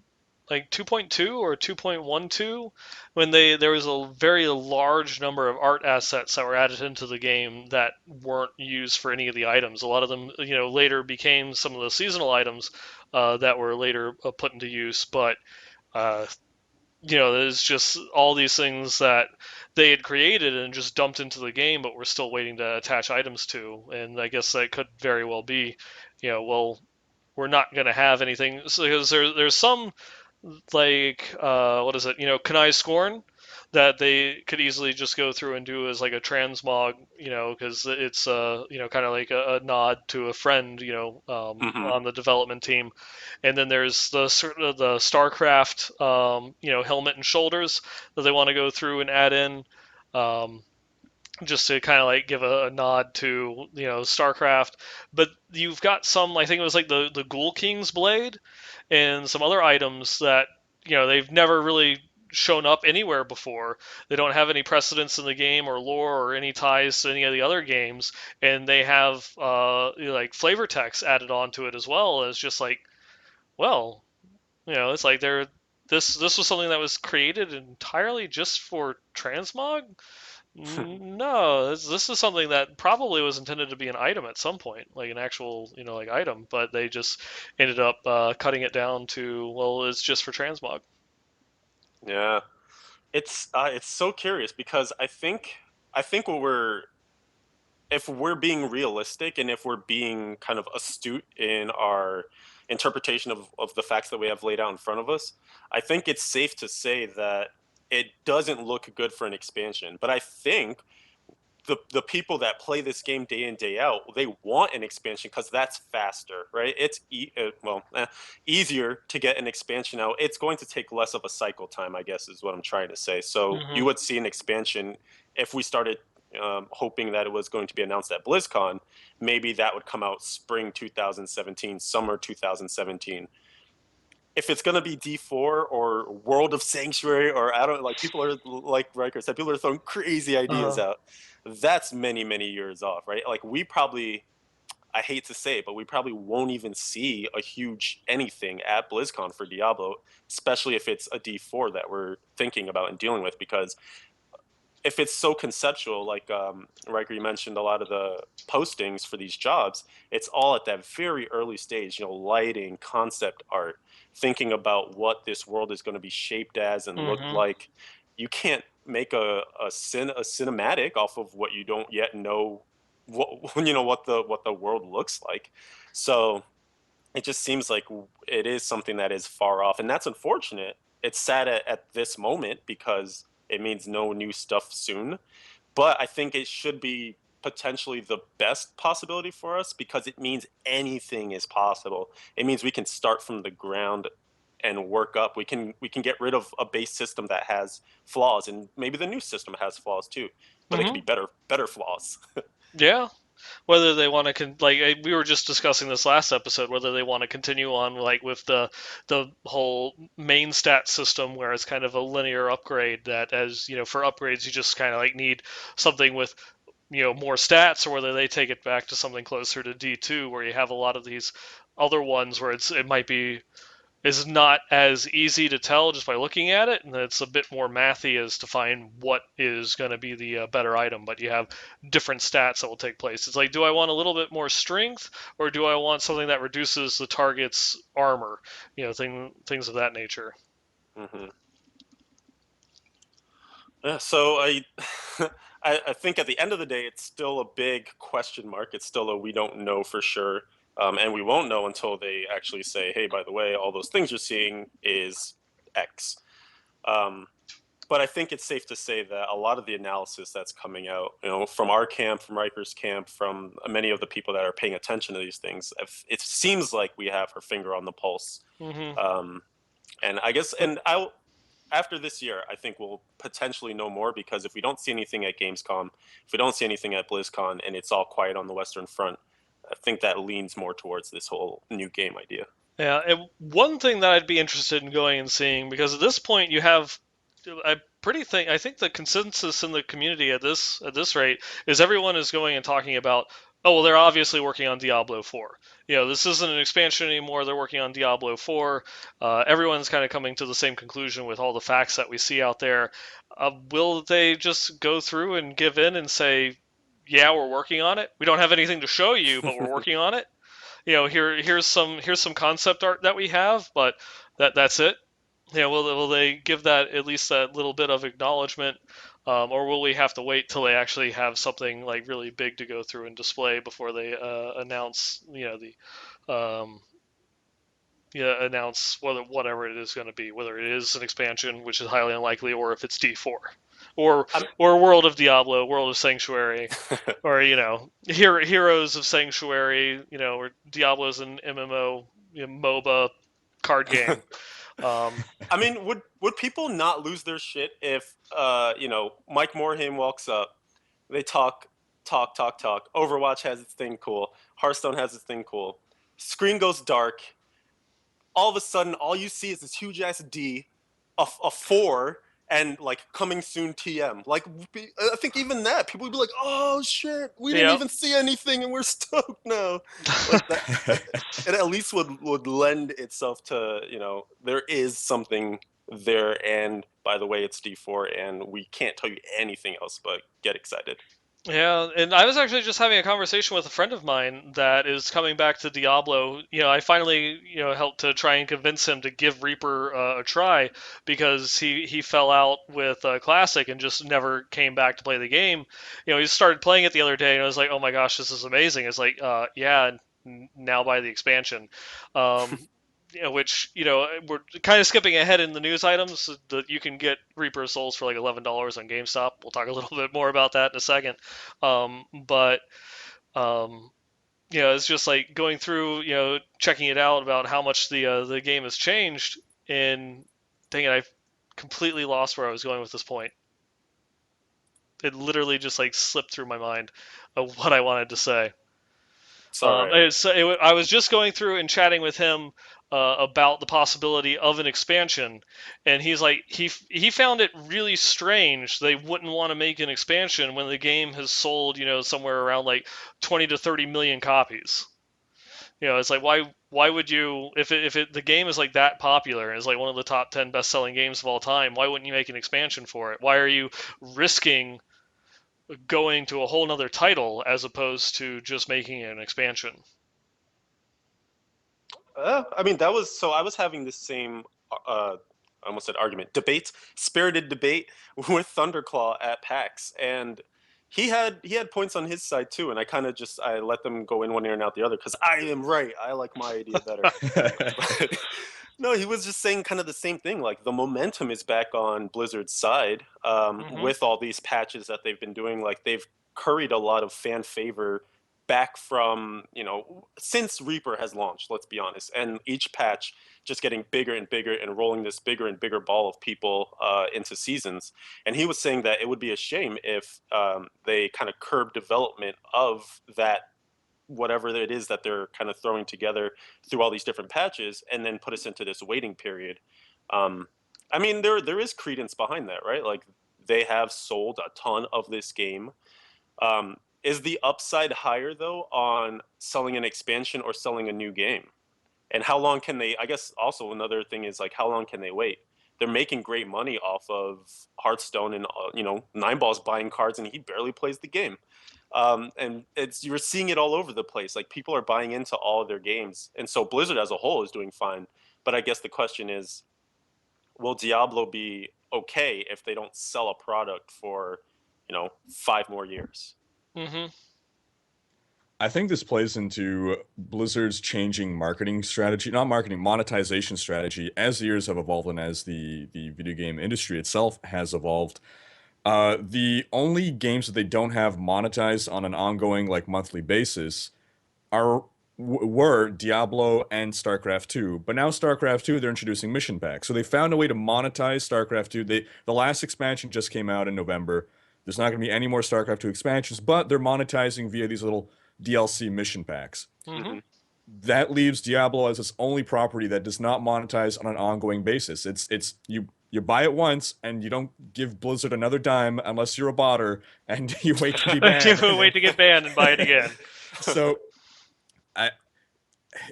2.2 or 2.12 when there was a very large number of art assets that were added into the game that weren't used for any of the items. A lot of them, you know, later became some of the seasonal items that were later put into use, but. Uh, you know, there's just all these things that they had created and just dumped into the game, but we're still waiting to attach items to. And I guess that could very well be, you know, well, we're not going to have anything because there's some like what is it? You know, Kanai Scorn that they could easily just go through and do as like a transmog, you know, because it's you know, kind of like a nod to a friend, you know, on the development team. And then there's the sort of the StarCraft, you know, helmet and shoulders that they want to go through and add in. Um, just to kind of like give a nod to, you know, StarCraft, but you've got some. I think it was like the Ghoul King's blade and some other items that, you know, they've never really shown up anywhere before. They don't have any precedence in the game or lore or any ties to any of the other games, and they have you know, like flavor text added onto it as well as just like, well, you know, it's like they're this was something that was created entirely just for transmog. No, this is something that probably was intended to be an item at some point, like an actual, you know, like item, but they just ended up cutting it down to, well, it's just for transmog. Yeah, it's so curious because I think what we're if we're being realistic and if we're being kind of astute in our interpretation of the facts that we have laid out in front of us, I think it's safe to say that it doesn't look good for an expansion. But I think the people that play this game day in day out, they want an expansion because that's faster, right? It's easier to get an expansion out. It's going to take less of a cycle time, I guess, is what I'm trying to say. So you would see an expansion if we started hoping that it was going to be announced at BlizzCon. Maybe that would come out spring 2017, summer 2017. If it's gonna be D4 or World of Sanctuary, or I don't like, people are like Riker said, people are throwing crazy ideas out. That's many, many years off, right? Like we probably, I hate to say it, but we probably won't even see a huge anything at BlizzCon for Diablo, especially if it's a D4 that we're thinking about and dealing with, because if it's so conceptual, like Riker, you mentioned a lot of the postings for these jobs, it's all at that very early stage, you know, lighting, concept art, thinking about what this world is going to be shaped as and look like. You can't make a cinematic off of what you don't yet know, what you know what the world looks like. So it just seems like it is something that is far off, and that's unfortunate. It's sad at this moment because it means no new stuff soon, but I think it should be potentially the best possibility for us because it means anything is possible. It means we can start from the ground and work up. We can get rid of a base system that has flaws, and maybe the new system has flaws too, but it could be better flaws. Yeah, whether they want to we were just discussing this last episode, whether they want to continue on like with the whole main stat system where it's kind of a linear upgrade that, as you know, for upgrades you just kind of like need something with, you know, more stats, or whether they take it back to something closer to D2 where you have a lot of these other ones where it might be is not as easy to tell just by looking at it, and it's a bit more mathy as to find what is going to be the better item. But you have different stats that will take place. It's like, do I want a little bit more strength, or do I want something that reduces the target's armor? You know, things of that nature. hmm Yeah, so I think at the end of the day, it's still a big question mark. It's still a we don't know for sure. And we won't know until they actually say, hey, by the way, all those things you're seeing is X. But I think it's safe to say that a lot of the analysis that's coming out, from our camp, from Rikker's camp, from many of the people that are paying attention to these things, it seems like we have our finger on the pulse. Mm-hmm. And I guess, after this year, I think we'll potentially know more, because if we don't see anything at Gamescom, if we don't see anything at BlizzCon, and it's all quiet on the Western Front, I think that leans more towards this whole new game idea. Yeah, and one thing that I'd be interested in going and seeing, because at this point you have, I think the consensus in the community at this rate is everyone is going and talking about, oh well, they're obviously working on Diablo 4. This isn't an expansion anymore. They're working on Diablo 4. Everyone's kind of coming to the same conclusion with all the facts that we see out there. Will they just go through and give in and say, yeah, we're working on it. We don't have anything to show you, but we're working on it. Here's some concept art that we have, but that's it. Will they give that at least that little bit of acknowledgement, or will we have to wait till they actually have something like really big to go through and display before they announce announce whatever it is going to be, whether it is an expansion, which is highly unlikely, or if it's D4, or World of Diablo, World of Sanctuary, or Heroes of Sanctuary, or Diablo's an MMO, MOBA card game. I mean, would people not lose their shit if Mike Morhaime walks up, they talk. Overwatch has its thing cool. Hearthstone has its thing cool. Screen goes dark. All of a sudden, all you see is this huge ass D, a 4, and like coming soon TM. Like, I think even that, people would be like, "Oh shit, we didn't even see anything, and we're stoked now." Like that, it at least would lend itself to, there is something there, and by the way, it's D4, and we can't tell you anything else, but get excited. Yeah, and I was actually just having a conversation with a friend of mine that is coming back to Diablo. I finally, helped to try and convince him to give Reaper a try, because he fell out with Classic and just never came back to play the game. He started playing it the other day and I was like, oh my gosh, this is amazing. It's like, yeah, now buy the expansion. Which we're kind of skipping ahead in the news items. That you can get Reaper Souls for like $11 on GameStop. We'll talk a little bit more about that in a second. But it's just like going through, checking it out about how much the game has changed. And dang it, I've completely lost where I was going with this point. It literally just like slipped through my mind of what I wanted to say. I was just going through and chatting with him about the possibility of an expansion, and he's like, he found it really strange they wouldn't want to make an expansion when the game has sold, somewhere around like 20 to 30 million copies. It's like, why would you, if the game is like that popular and is like one of the top 10 best-selling games of all time, why wouldn't you make an expansion for it? Why are you risking going to a whole nother title as opposed to just making an expansion? I mean, I was having the same, I almost said argument, spirited debate with Thunderclaw at PAX, and he had points on his side too, and I let them go in one ear and out the other, because I am right. I like my idea better. But, no, he was just saying kind of the same thing. Like, the momentum is back on Blizzard's side, with all these patches that they've been doing. Like, they've curried a lot of fan favor back from, since Reaper has launched, let's be honest, and each patch just getting bigger and bigger and rolling this bigger and bigger ball of people into seasons. And he was saying that it would be a shame if they kind of curb development of that, whatever it is that they're kind of throwing together through all these different patches, and then put us into this waiting period. I mean, there is credence behind that, right? Like, they have sold a ton of this game. Is the upside higher, though, on selling an expansion or selling a new game? And how long can they, I guess also another thing is, like, how long can they wait? They're making great money off of Hearthstone, and, Nineball's buying cards and he barely plays the game. And you're seeing it all over the place. Like, people are buying into all of their games. And so Blizzard as a whole is doing fine. But I guess the question is, will Diablo be okay if they don't sell a product for, 5 more years? Mm-hmm. I think this plays into Blizzard's changing marketing strategy, not marketing, monetization strategy, as the years have evolved and as the video game industry itself has evolved. The only games that they don't have monetized on an ongoing, like monthly basis are were Diablo and StarCraft 2. But now StarCraft 2, they're introducing mission packs. So they found a way to monetize StarCraft 2. The last expansion just came out in November. There's not going to be any more StarCraft 2 expansions, but they're monetizing via these little DLC mission packs. Mm-hmm. That leaves Diablo as its only property that does not monetize on an ongoing basis. It's you buy it once and you don't give Blizzard another dime unless you're a botter and you wait to be banned. You wait to get banned and buy it again. So I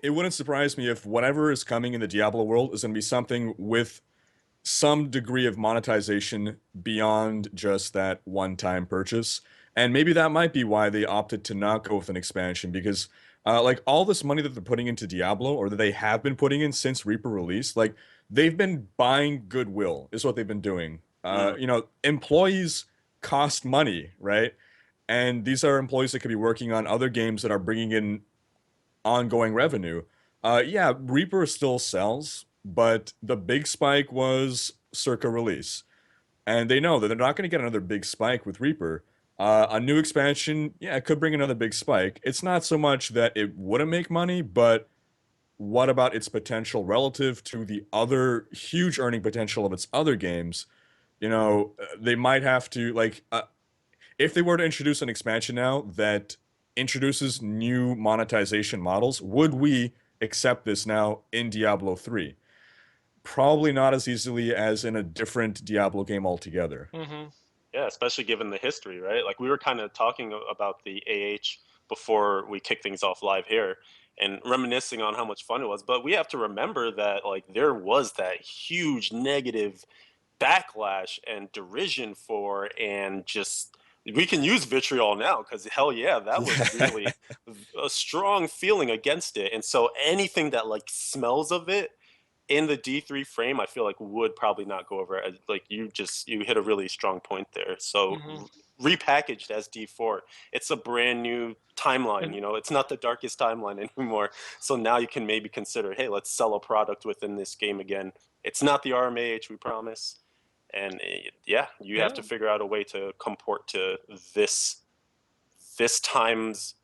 it wouldn't surprise me if whatever is coming in the Diablo world is going to be something with some degree of monetization beyond just that one-time purchase. And maybe that might be why they opted to not go with an expansion because like all this money that they're putting into Diablo or that they have been putting in since Reaper released, like they've been buying goodwill is what they've been doing. You know, employees cost money, right? And these are employees that could be working on other games that are bringing in ongoing revenue. Yeah, Reaper still sells, but the big spike was circa release. And they know that they're not going to get another big spike with Reaper. A new expansion, yeah, it could bring another big spike. It's not so much that it wouldn't make money, but what about its potential relative to the other huge earning potential of its other games? You know, they might have to, like, if they were to introduce an expansion now that introduces new monetization models, would we accept this now in Diablo 3? Probably not as easily as in a different Diablo game altogether. Mm-hmm. Yeah, especially given the history, right? Like we were kind of talking about the AH before we kick things off live here and reminiscing on how much fun it was. But we have to remember that like there was that huge negative backlash and derision for and just we can use vitriol now because hell yeah, that was really a strong feeling against it. And so anything that like smells of it in the D3 frame, I feel like would probably not go over. Like you hit a really strong point there. So repackaged as D4, it's a brand new timeline. You know, it's not the darkest timeline anymore. So now you can maybe consider, hey, let's sell a product within this game again. It's not the RMAH, we promise. And yeah, you have to figure out a way to comport to this time's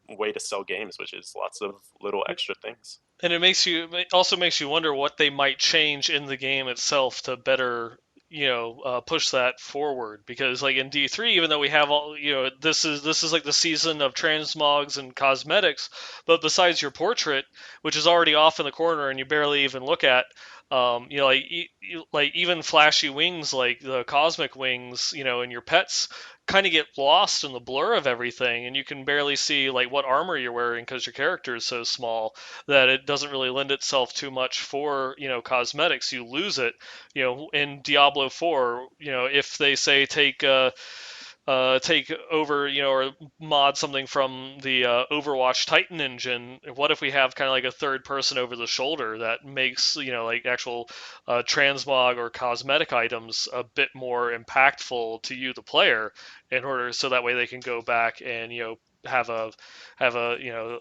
way to sell games, which is lots of little extra things. And it also makes you wonder what they might change in the game itself to better, push that forward. Because like in D3, even though we have all, this is like the season of transmogs and cosmetics, but besides your portrait, which is already off in the corner and you barely even look at, like even flashy wings like the cosmic wings, and your pets kind of get lost in the blur of everything, and you can barely see like what armor you're wearing because your character is so small that it doesn't really lend itself too much for cosmetics. You lose it, in Diablo 4. If they say take over, or mod something from the Overwatch Titan engine. What if we have kind of like a third person over the shoulder that makes, like actual transmog or cosmetic items a bit more impactful to you, the player, in order so that way they can go back and, have a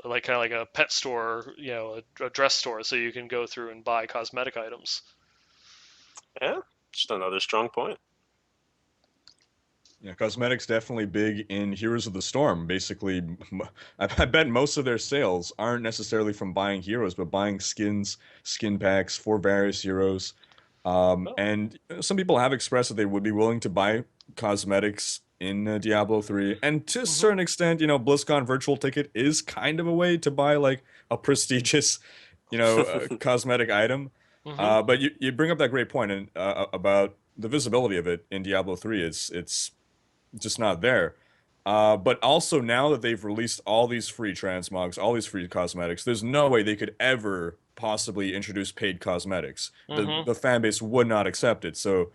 like kind of like a pet store, a dress store, so you can go through and buy cosmetic items. Yeah, just another strong point. Yeah, cosmetics definitely big in Heroes of the Storm. Basically, I bet most of their sales aren't necessarily from buying heroes, but buying skins, skin packs for various heroes. And some people have expressed that they would be willing to buy cosmetics in Diablo 3. And to a certain extent, BlizzCon virtual ticket is kind of a way to buy like a prestigious, cosmetic item. But you bring up that great point and about the visibility of it in Diablo 3. It's just not there. But also now that they've released all these free transmogs, all these free cosmetics, there's no way they could ever possibly introduce paid cosmetics. The fan base would not accept it. So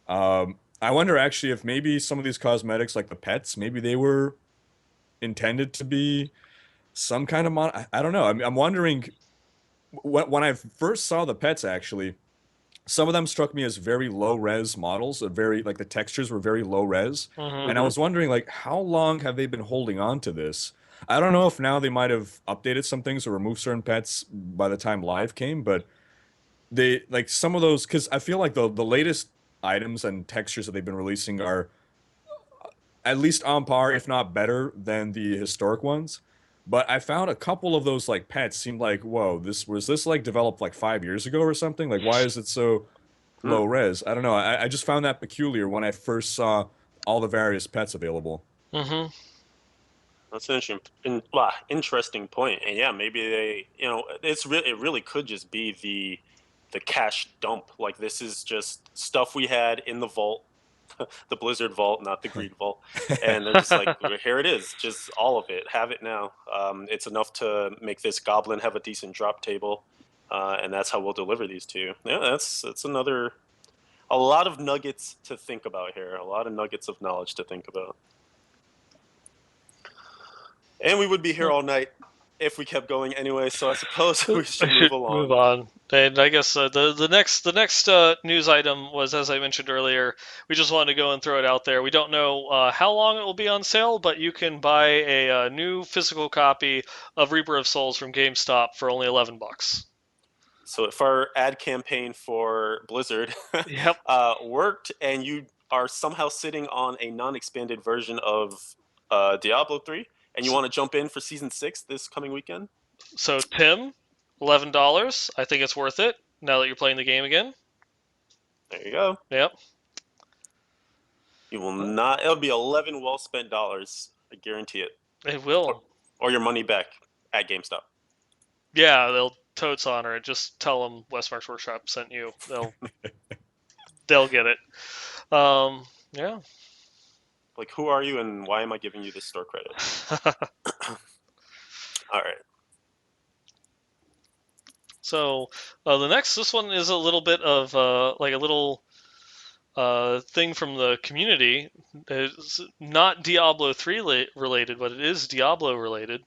I wonder actually if maybe some of these cosmetics, like the pets, maybe they were intended to be some kind of I don't know. I'm wondering when I first saw the pets actually. Some of them struck me as very low res models, very the textures were very low res, and I was wondering like how long have they been holding on to this? I don't know if now they might have updated some things or removed certain pets by the time live came, but they like some of those because I feel like the latest items and textures that they've been releasing are at least on par, if not better, than the historic ones. But I found a couple of those like pets seemed like, whoa, this like developed like 5 years ago or something? Like, why is it so Hmm. low res? I don't know. I just found that peculiar when I first saw all the various pets available. Mm-hmm. That's an interesting point. And yeah, maybe it really could just be the cash dump. Like this is just stuff we had in the vault, the Blizzard vault, not the Greed vault, and they're just like, here it is, just all of it, have it now. It's enough to make this goblin have a decent drop table, and that's how we'll deliver these to you. Yeah, that's a lot of nuggets to think about here, a lot of nuggets of knowledge to think about. And we would be here all night if we kept going anyway, so I suppose we should move along. Move on. And I guess the next news item was, as I mentioned earlier, we just wanted to go and throw it out there. We don't know how long it will be on sale, but you can buy a new physical copy of Reaper of Souls from GameStop for only $11. So if our ad campaign for Blizzard Yep. worked, and you are somehow sitting on a non-expanded version of Diablo 3, and you want to jump in for Season 6 this coming weekend? So Tim, $11. I think it's worth it now that you're playing the game again. There you go. Yep. You will not. It'll be 11 well-spent dollars. I guarantee it. It will. Or your money back at GameStop. Yeah, they'll totes honor it. Just tell them Westmarch Workshop sent you. They'll get it. Yeah. Like, who are you, and why am I giving you this store credit? All right. So this one is a little bit of like a little thing from the community. It's not Diablo 3 related, but it is Diablo related.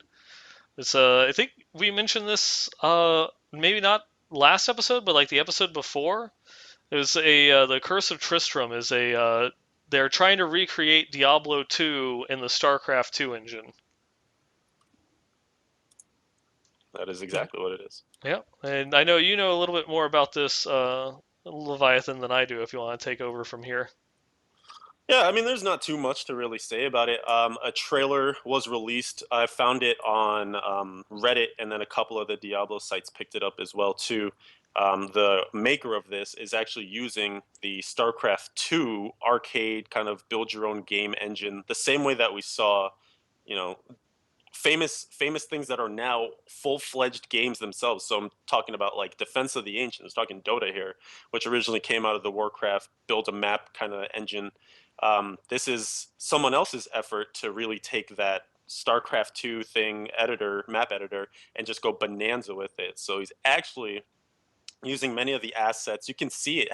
It's I think we mentioned this maybe not last episode, but like the episode before. It was the Curse of Tristram is they're trying to recreate Diablo 2 in the StarCraft 2 engine. That is exactly what it is. Yeah, and I know you know a little bit more about this Leviathan than I do. If you want to take over from here. Yeah, I mean, there's not too much to really say about it. A trailer was released. I found it on Reddit, and then a couple of the Diablo sites picked it up as well too. The maker of this is actually using the StarCraft 2 arcade kind of build your own game engine, the same way that we saw, you know, famous things that are now full-fledged games themselves. So I'm talking about like Defense of the Ancients, talking Dota here, which originally came out of the Warcraft build a map kind of engine. This is someone else's effort to really take that StarCraft 2 map editor, and just go bonanza with it. So he's actually using many of the assets. You can see it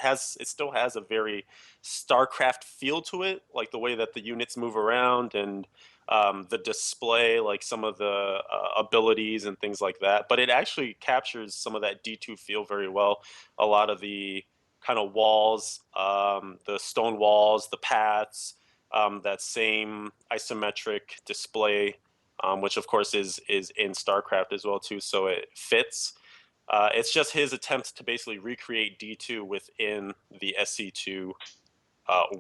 still has a very StarCraft feel to it, like the way that the units move around, and the display, like some of the abilities and things like that. But it actually captures some of that D2 feel very well. A lot of the kind of walls, the stone walls, the paths, that same isometric display, which of course is in StarCraft as well too. So it fits. It's just his attempt to basically recreate D2 within the SC2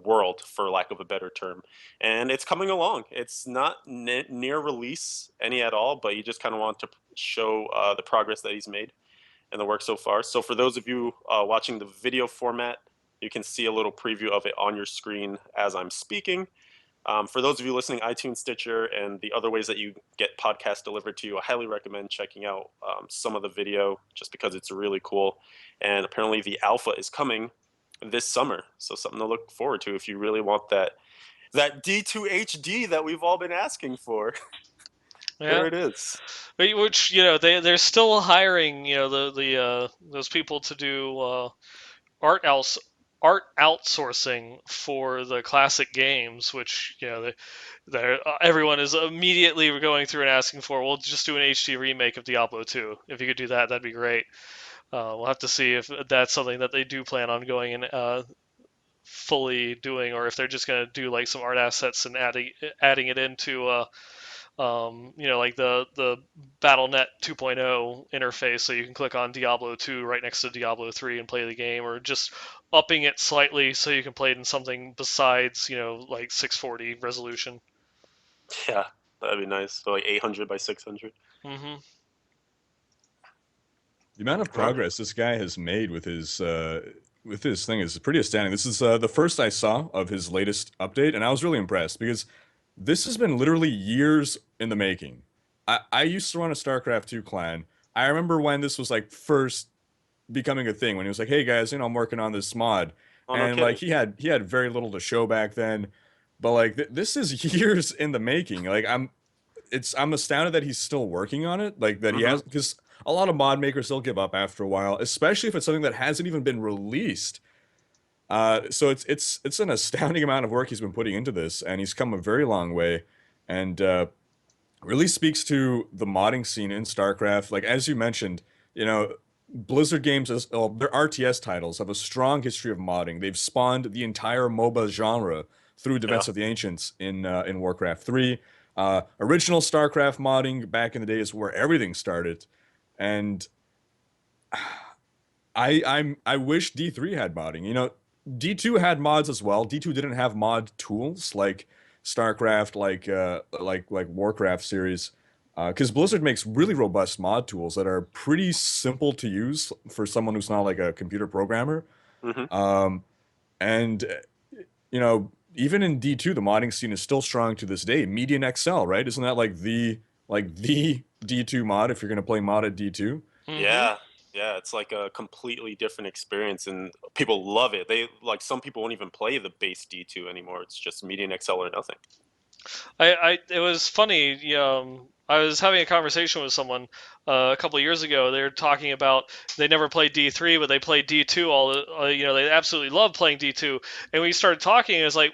world, for lack of a better term. And it's coming along. It's not near release any at all, but you just kind of want to show the progress that he's made and the work so far. So for those of you watching the video format, you can see a little preview of it on your screen as I'm speaking. For those of you listening, iTunes, Stitcher, and the other ways that you get podcasts delivered to you, I highly recommend checking out some of the video, just because it's really cool. And apparently the alpha is coming this summer, so something to look forward to if you really want that D2 HD that we've all been asking for. Yeah. There it is. Which they're still hiring the those people to do art outsourcing for the classic games, which everyone is immediately going through and asking for. We'll just do an HD remake of Diablo 2. If you could do that, that'd be great. We'll have to see if that's something that they do plan on going and fully doing, or if they're just going to do like some art assets and adding it into like the BattleNet 2.0 interface, so you can click on Diablo 2 right next to Diablo 3 and play the game, or just upping it slightly so you can play it in something besides, like 640 resolution. Yeah, that'd be nice. So like 800 by 600. Mm-hmm. The amount of progress this guy has made with his thing is pretty astounding. This is the first I saw of his latest update, and I was really impressed because this has been literally years in the making. I used to run a StarCraft 2 clan. I remember when this was like first becoming a thing, when he was like, "Hey guys, I'm working on this mod," Oh, no and like kidding. he had very little to show back then, but like this is years in the making. Like I'm astounded that he's still working on it. Like that he Mm-hmm. has, because a lot of mod makers they'll give up after a while, especially if it's something that hasn't even been released. So it's an astounding amount of work he's been putting into this, and he's come a very long way, and really speaks to the modding scene in StarCraft. Like as you mentioned, Blizzard games, their RTS titles have a strong history of modding. They've spawned the entire MOBA genre through Yeah. Defense of the Ancients in Warcraft 3. Original StarCraft modding back in the day is where everything started, and I wish D3 had modding. D2 had mods as well. D2 didn't have mod tools like StarCraft, like Warcraft series, because Blizzard makes really robust mod tools that are pretty simple to use for someone who's not like a computer programmer. Mm-hmm. And even in D2, the modding scene is still strong to this day. Median XL, right? Isn't that like the D2 mod if you're gonna play mod at D2? Mm-hmm. Yeah. Yeah, it's like a completely different experience, and people love it. They like some people won't even play the base D2 anymore. It's just median XL or nothing. It was funny. I was having a conversation with someone a couple of years ago. They were talking about they never played D3, but they played D2 they absolutely love playing D2. And we started talking, and it was like,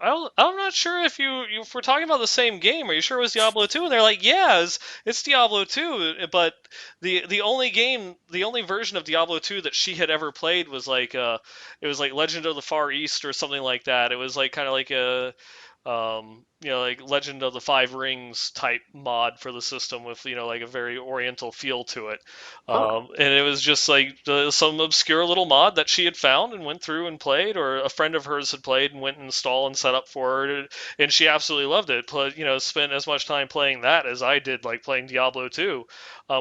I'm not sure if we're talking about the same game. Are you sure it was Diablo 2? And they're like, yeah, it's Diablo 2. But the only version of Diablo 2 that she had ever played was like it was like Legend of the Far East or something like that. It was like kind of like a like Legend of the Five Rings type mod for the system with, like a very oriental feel to it. Huh. And it was just like some obscure little mod that she had found and went through and played, or a friend of hers had played and went and installed and set up for her, and she absolutely loved it. Spent as much time playing that as I did like playing Diablo 2,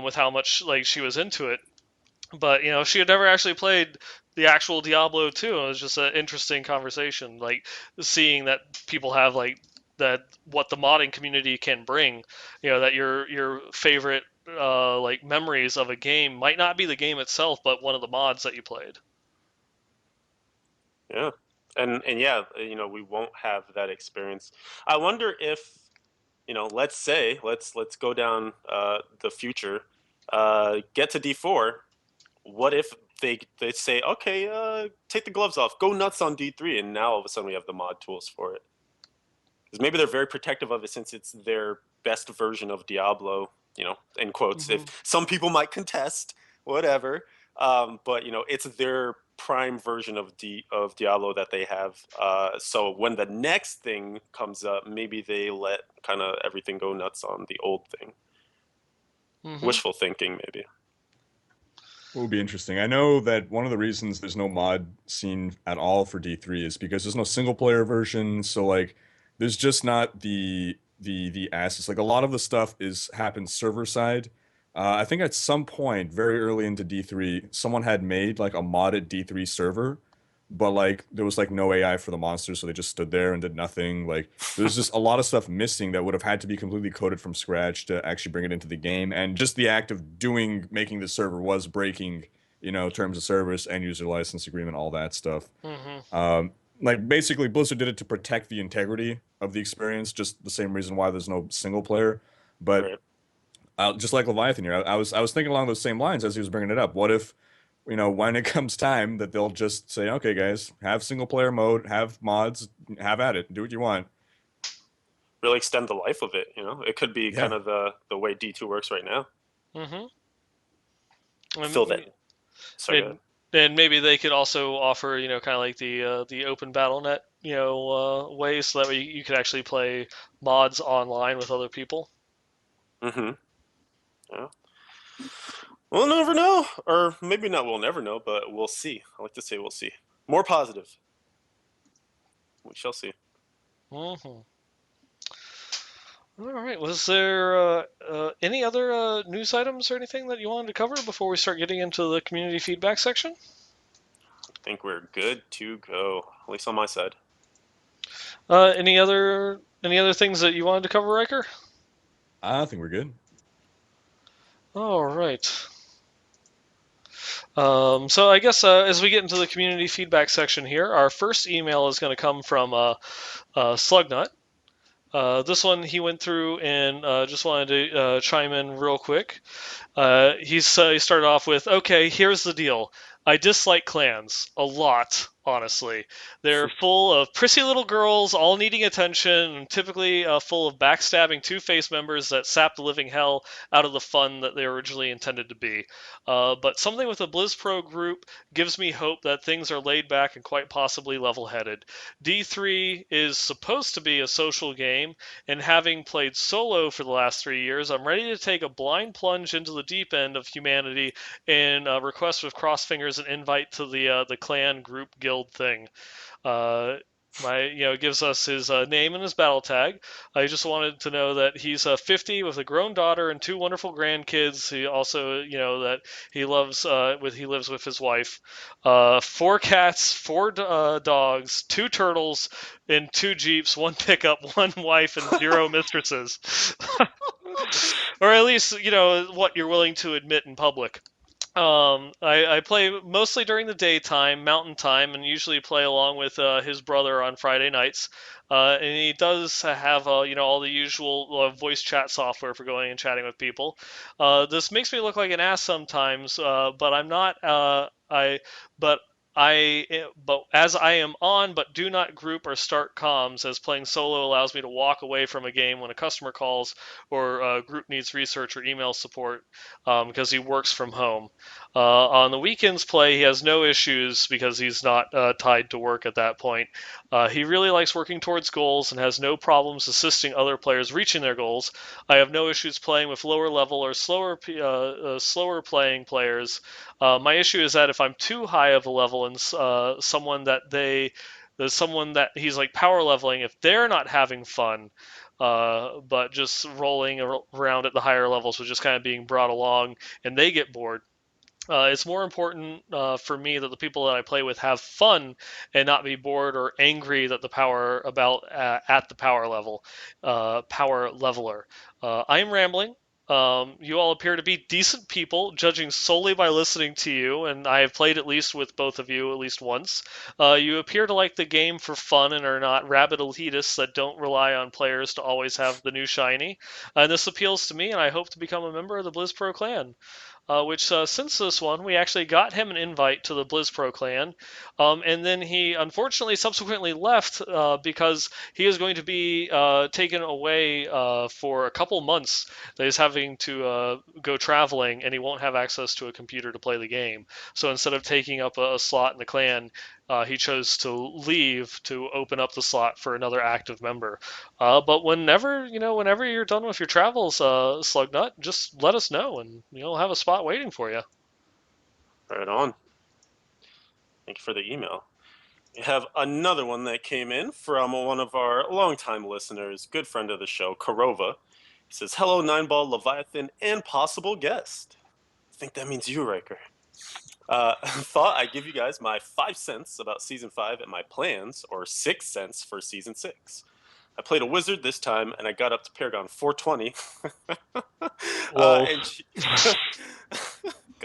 with how much like she was into it. But she had never actually played the actual Diablo 2. It was just an interesting conversation, like seeing that people have like that what the modding community can bring. That your favorite like memories of a game might not be the game itself, but one of the mods that you played. Yeah. And yeah, we won't have that experience. I wonder if, let's say let's go down the future, get to D4. What if they say, okay, take the gloves off, go nuts on D3, and now all of a sudden we have the mod tools for it. Because maybe they're very protective of it since it's their best version of Diablo, in quotes. Mm-hmm. If some people might contest, whatever, but it's their prime version of Diablo that they have. So when the next thing comes up, maybe they let kind of everything go nuts on the old thing. Mm-hmm. Wishful thinking, maybe. What would be interesting? I know that one of the reasons there's no mod scene at all for D3 is because there's no single player version. So like, there's just not the assets. Like a lot of the stuff happens server side. I think at some point, very early into D3, someone had made like a modded D3 server, but like there was like no AI for the monsters, so they just stood there and did nothing. Like there's just a lot of stuff missing that would have had to be completely coded from scratch to actually bring it into the game. And just the act of making the server was breaking, terms of service, end user license agreement, all that stuff. Mm-hmm. Like basically Blizzard did it to protect the integrity of the experience, just the same reason why there's no single player. But Right. just like Leviathan here, I was thinking along those same lines as he was bringing it up. What if, when it comes time that they'll just say, okay, guys, have single player mode, have mods, have at it, do what you want. Really extend the life of it. It could be Yeah. kind of the way D2 works right now. Mm-hmm. Fill that. Sorry, go ahead. And maybe they could also offer, kind of like the open BattleNet way so that way you could actually play mods online with other people. Mm-hmm. Yeah. We'll never know, or maybe not. We'll never know, but we'll see. I like to say we'll see. More positive. We shall see. Mm-hmm. All right. Was there any other news items or anything that you wanted to cover before we start getting into the community feedback section? I think we're good to go, at least on my side. Any other things that you wanted to cover, Riker? I think we're good. All right. So I guess as we get into the community feedback section here, our first email is going to come from Slugnut. This one he went through and just wanted to chime in real quick. He started off with, okay, here's the deal. I dislike clans a lot, honestly. They're full of prissy little girls, all needing attention, and typically full of backstabbing two-faced members that sap the living hell out of the fun that they originally intended to be. But something with the BlizzPro group gives me hope that things are laid back and quite possibly level-headed. D3 is supposed to be a social game, and having played solo for the last 3 years, I'm ready to take a blind plunge into the deep end of humanity and request with cross fingers an invite to the clan group guild thing. Gives us his name and his battle tag. I just wanted to know that he's 50 with a grown daughter and 2 wonderful grandkids. He also, that he lives with his wife. 4 cats, 4 dogs, 2 turtles, and 2 jeeps, 1 pickup, 1 wife, and 0 mistresses. Or at least, what you're willing to admit in public. I play mostly during the daytime, mountain time, and usually play along with his brother on Friday nights. And he does have, all the usual voice chat software for going and chatting with people. This makes me look like an ass sometimes, but I'm not. But as I am on, but do not group or start comms, as playing solo allows me to walk away from a game when a customer calls or a group needs research or email support, because he works from home. On the weekends play, he has no issues because he's not tied to work at that point. He really likes working towards goals and has no problems assisting other players reaching their goals. I have no issues playing with lower level or slower playing players. My issue is that if I'm too high of a level and there's someone that he's like power leveling, if they're not having fun, but just rolling around at the higher levels with just kind of being brought along, and they get bored. It's more important for me that the people that I play with have fun and not be bored or angry that the power about at the power leveler. I'm rambling. You all appear to be decent people, judging solely by listening to you, and I have played at least with both of you at least once. You appear to like the game for fun and are not rabid elitists that don't rely on players to always have the new shiny. And this appeals to me, and I hope to become a member of the BlizzPro clan. Which since this one, we actually got him an invite to the BlizzPro clan, and then he unfortunately subsequently left because he is going to be taken away for a couple months. That he's having to go traveling, and he won't have access to a computer to play the game. So instead of taking up a slot in the clan, he chose to leave to open up the slot for another active member. But whenever you're done with your travels, Slugnut, just let us know, and you'll have a spot waiting for you. Right on. Thank you for the email. We have another one that came in from one of our longtime listeners, good friend of the show, Korova. He says, "Hello, Nineball, Leviathan, and possible guest." I think that means you, Riker. Thought I'd give you guys my 5 cents about Season 5 and my plans, or 6 cents for Season 6. I played a wizard this time, and I got up to Paragon 420.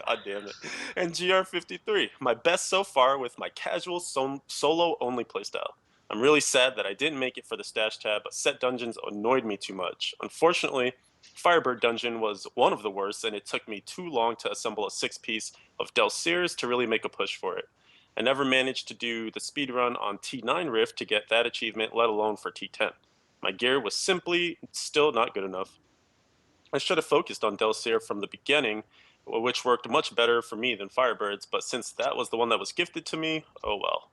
God damn it. And GR53, my best so far with my casual solo-only playstyle. I'm really sad that I didn't make it for the stash tab, but set dungeons annoyed me too much. Unfortunately, Firebird Dungeon was one of the worst, and it took me too long to assemble a 6-piece of Delceres to really make a push for it. I never managed to do the speedrun on T9 Rift to get that achievement, let alone for T10. My gear was simply still not good enough. I should have focused on Delcere from the beginning, which worked much better for me than Firebirds, but since that was the one that was gifted to me, oh well.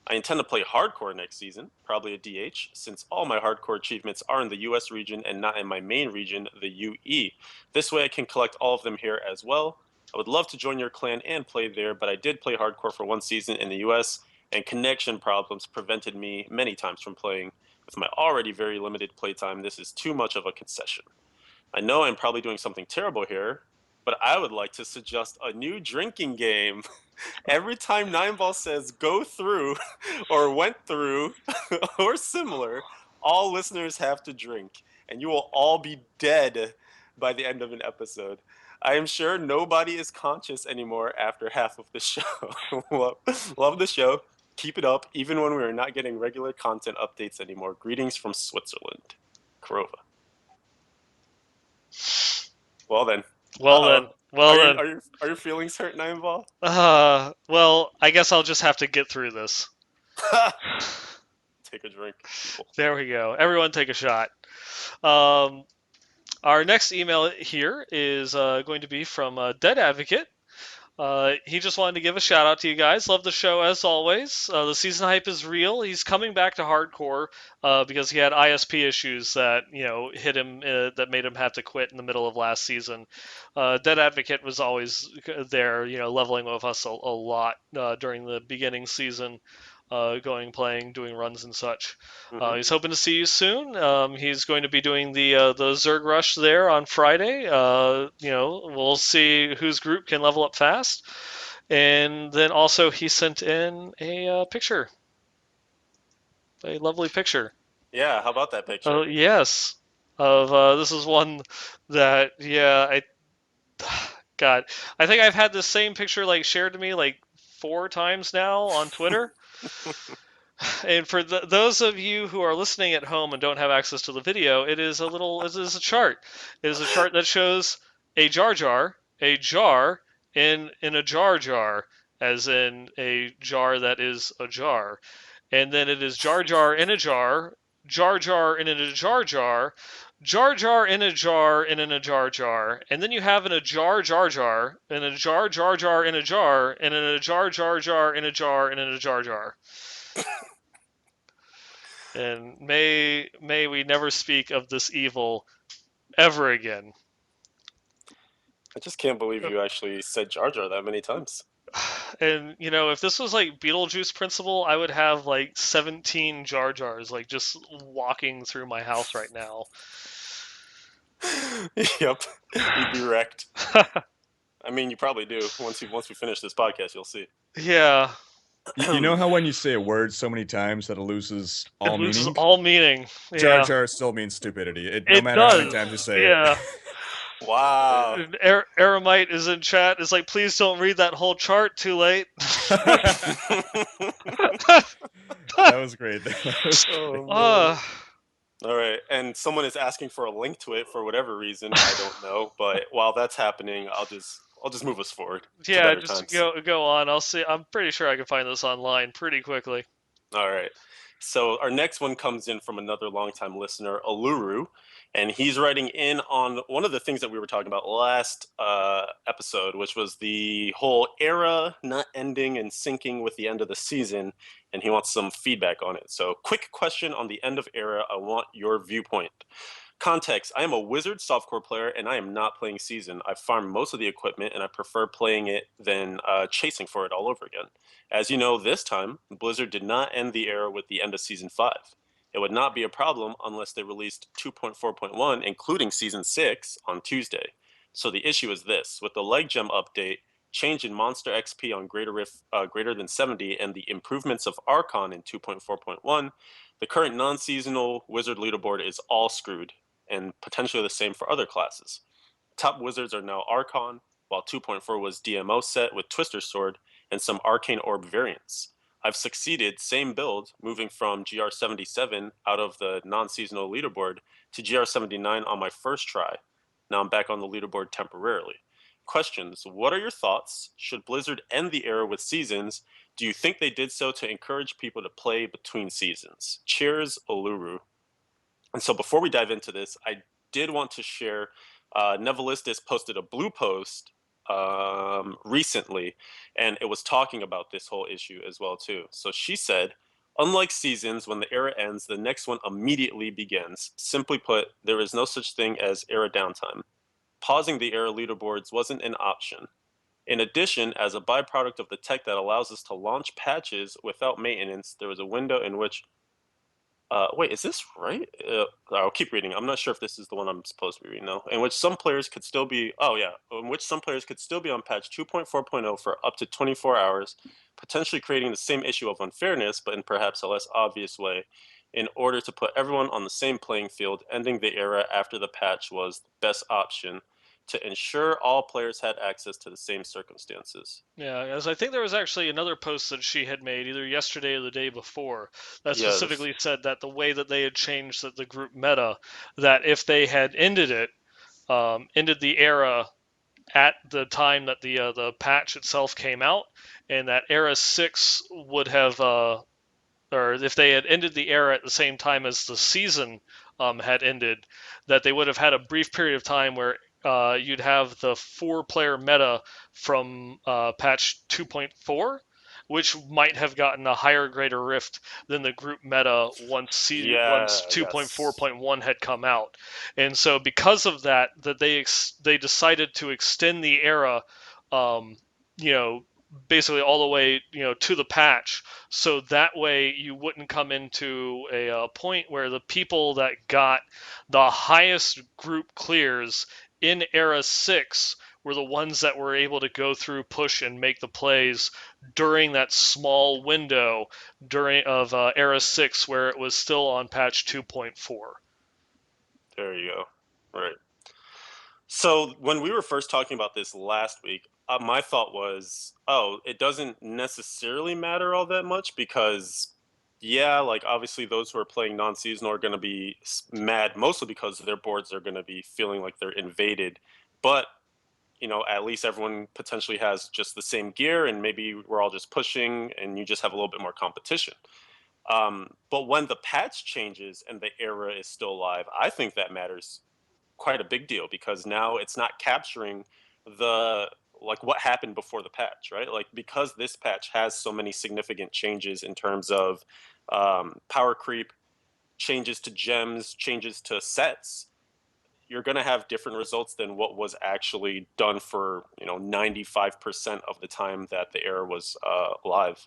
I intend to play hardcore next season, probably a DH, since all my hardcore achievements are in the US region and not in my main region, the UE. This way I can collect all of them here as well. I would love to join your clan and play there, but I did play hardcore for one season in the US, and connection problems prevented me many times from playing. With my already very limited playtime, this is too much of a concession. I know I'm probably doing something terrible here, but I would like to suggest a new drinking game. Every time Nine Ball says go through or went through or similar, all listeners have to drink, and you will all be dead by the end of an episode. I am sure nobody is conscious anymore after half of the show. Love the show. Keep it up, even when we are not getting regular content updates anymore. Greetings from Switzerland. Kurova. Well then. Well then. Well then. Are your feelings hurt, Nine Ball? Well, I guess I'll just have to get through this. Take a drink. People. There we go. Everyone take a shot. Our next email here is going to be from Dead Advocate. He just wanted to give a shout out to you guys. Love the show as always. The season hype is real. He's coming back to hardcore because he had ISP issues that hit him that made him have to quit in the middle of last season. Dead Advocate was always there, leveling with us a lot during the beginning season. Playing, doing runs and such. He's hoping to see you soon. He's going to be doing the Zerg Rush there on Friday. We'll see whose group can level up fast. And then also he sent in a picture, a lovely picture. Yeah, how about that picture? Oh yes, this is one that God, I think I've had the same picture shared to me 4 times now on Twitter. And for those of you who are listening at home and don't have access to the video, it is a chart. It is a chart that shows a jar, in a jar, as in a jar that is a jar. And then it is jar in a jar in a jar, jar in a jar and in a jar, and then you have in a jar, and a jar in a jar, and in a jar in a jar, and in a jar. And may we never speak of this evil ever again. I just can't believe you actually said Jar Jar that many times. And if this was like Beetlejuice Principle, I would have 17 Jar Jars just walking through my house right now. Yep, you'd be wrecked. I mean, you probably do. Once we finish this podcast, you'll see. Yeah. You know how when you say a word so many times that it loses all meaning? It loses all meaning. Yeah. Jar Jar still means stupidity. No matter how many times you say it. Wow. Aramite is in chat. Is please don't read that whole chart too late. That was great. All right, and someone is asking for a link to it for whatever reason. I don't know, but while that's happening, I'll just move us forward. Yeah, just go on. I'll see. I'm pretty sure I can find this online pretty quickly. All right. So our next one comes in from another longtime listener, Aluru, and he's writing in on one of the things that we were talking about last episode, which was the whole era not ending and syncing with the end of the season, and he wants some feedback on it. So quick question on the end of era. I want your viewpoint. Context, I am a Wizard softcore player, and I am not playing Season. I've farmed most of the equipment, and I prefer playing it than chasing for it all over again. As you know, this time, Blizzard did not end the era with the end of Season 5. It would not be a problem unless they released 2.4.1, including Season 6, on Tuesday. So the issue is this. With the Leg Gem update, change in Monster XP on greater than 70, and the improvements of Archon in 2.4.1, the current non-seasonal Wizard leaderboard is all screwed, and potentially the same for other classes. Top Wizards are now Archon, while 2.4 was DMO set with Twister Sword and some Arcane Orb variants. I've succeeded, same build, moving from GR77 out of the non-seasonal leaderboard to GR79 on my first try. Now I'm back on the leaderboard temporarily. Questions, what are your thoughts? Should Blizzard end the era with seasons? Do you think they did so to encourage people to play between seasons? Cheers, Aluru. And so before we dive into this, I did want to share, Nevelistis posted a blue post recently, and it was talking about this whole issue as well too. So she said, unlike seasons, when the era ends, the next one immediately begins. Simply put, there is no such thing as era downtime. Pausing the era leaderboards wasn't an option. In addition, as a byproduct of the tech that allows us to launch patches without maintenance, there was a window in which wait, is this right? I'll keep reading. I'm not sure if this is the one I'm supposed to be reading now. In which some players could still be, oh yeah, in which some players could still be on patch 2.4.0 for up to 24 hours, potentially creating the same issue of unfairness, but in perhaps a less obvious way, in order to put everyone on the same playing field. Ending the era after the patch was the best option to ensure all players had access to the same circumstances. Yeah, as I think there was actually another post that she had made either yesterday or the day before that Yes. specifically said that the way that they had changed the group meta, that if they had ended it, ended the era at the time that the patch itself came out, and that era 6 would have or if they had ended the era at the same time as the season had ended, that they would have had a brief period of time where you'd have the 4-player meta from patch 2.4, which might have gotten a higher greater rift than the group meta once Yeah, yes. 2.4.1 had come out. And so because of that, they decided to extend the era, um, you know, basically all the way, to the patch, so that way you wouldn't come into a point where the people that got the highest group clears in era 6 were the ones that were able to go through, push, and make the plays during that small window during of era 6 where it was still on patch 2.4. There you go. Right. So when we were first talking about this last week, my thought was, oh, it doesn't necessarily matter all that much because, yeah, like obviously those who are playing non-seasonal are going to be mad mostly because their boards are going to be feeling like they're invaded. But at least everyone potentially has just the same gear, and maybe we're all just pushing, and you just have a little bit more competition. But when the patch changes and the era is still live, I think that matters quite a big deal because now it's not capturing the like what happened before the patch, right? Like because this patch has so many significant changes in terms of power creep, changes to gems, changes to sets, you're going to have different results than what was actually done for 95% of the time that the era was live.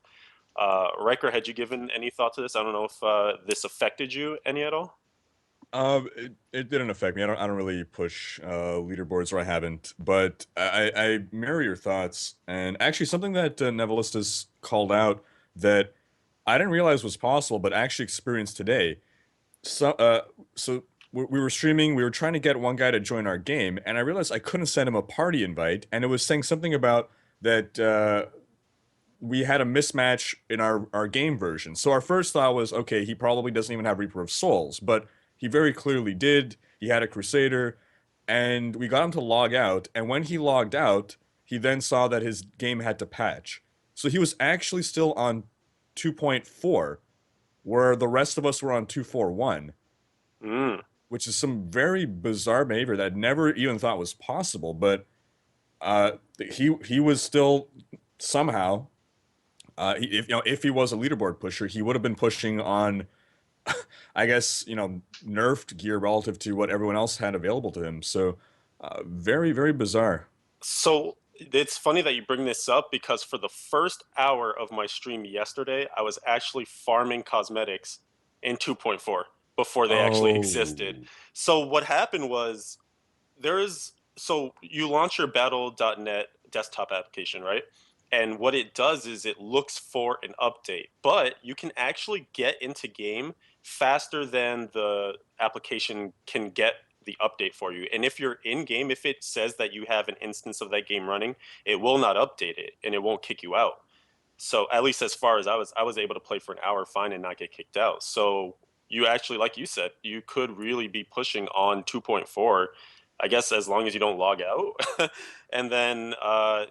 Riker, had you given any thought to this? I don't know if this affected you any at all. It didn't affect me. I don't really push leaderboards, or I haven't. But I mirror your thoughts, and actually something that Nevilistas called out that I didn't realize was possible, but actually experienced today. So we were streaming. We were trying to get one guy to join our game, and I realized I couldn't send him a party invite, and it was saying something about that. We had a mismatch in our game version. So our first thought was, okay, he probably doesn't even have Reaper of Souls, but he very clearly did. He had a Crusader, and we got him to log out. And when he logged out, he then saw that his game had to patch. So he was actually still on 2.4, where the rest of us were on 2.4.1, Mm. which is some very bizarre behavior that I never even thought was possible. But he was still somehow if he was a leaderboard pusher, he would have been pushing on, I guess, nerfed gear relative to what everyone else had available to him. So, very, very bizarre. So it's funny that you bring this up because for the first hour of my stream yesterday, I was actually farming cosmetics in 2.4 before they actually existed. Oh, So what happened was so you launch your battle.net desktop application, right? And what it does is it looks for an update, but you can actually get into game faster than the application can get the update for you. And if you're in game, if it says that you have an instance of that game running, it will not update it and it won't kick you out. So at least as far as I was able to play for an hour fine and not get kicked out. So you actually, like you said, you could really be pushing on 2.4, I guess, as long as you don't log out and then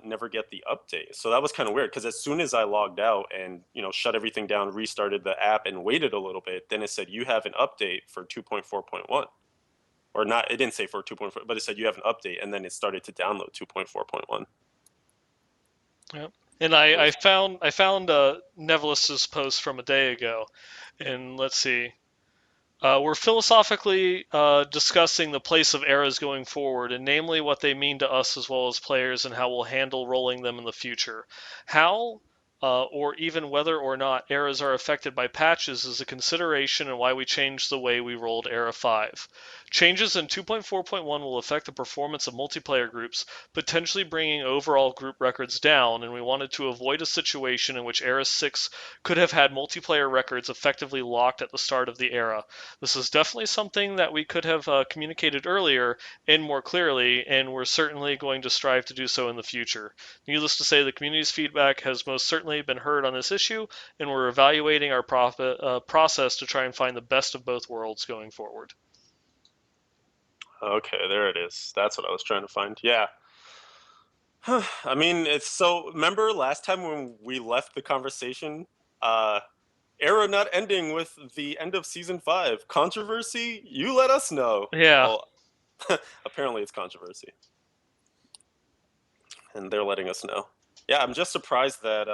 never get the update. So that was kind of weird because as soon as I logged out and shut everything down, restarted the app, and waited a little bit, then it said you have an update for 2.4.1. or not. It didn't say for 2.4, but it said you have an update, and then it started to download 2.4.1. Yep. And I found Nevilus's post from a day ago, and let's see. We're philosophically discussing the place of eras going forward, and namely what they mean to us as well as players, and how we'll handle rolling them in the future. How, or even whether or not eras are affected by patches is a consideration, and why we changed the way we rolled Era 5. Changes in 2.4.1 will affect the performance of multiplayer groups, potentially bringing overall group records down, and we wanted to avoid a situation in which Era 6 could have had multiplayer records effectively locked at the start of the era. This is definitely something that we could have communicated earlier and more clearly, and we're certainly going to strive to do so in the future. Needless to say, the community's feedback has most certainly been heard on this issue, and we're evaluating our process to try and find the best of both worlds going forward. Okay, there it is. That's what I was trying to find. Yeah. I mean, it's so. Remember last time when we left the conversation? Era not ending with the end of season 5. Controversy? You let us know. Yeah. Well, apparently it's controversy. And they're letting us know. Yeah, I'm just surprised that,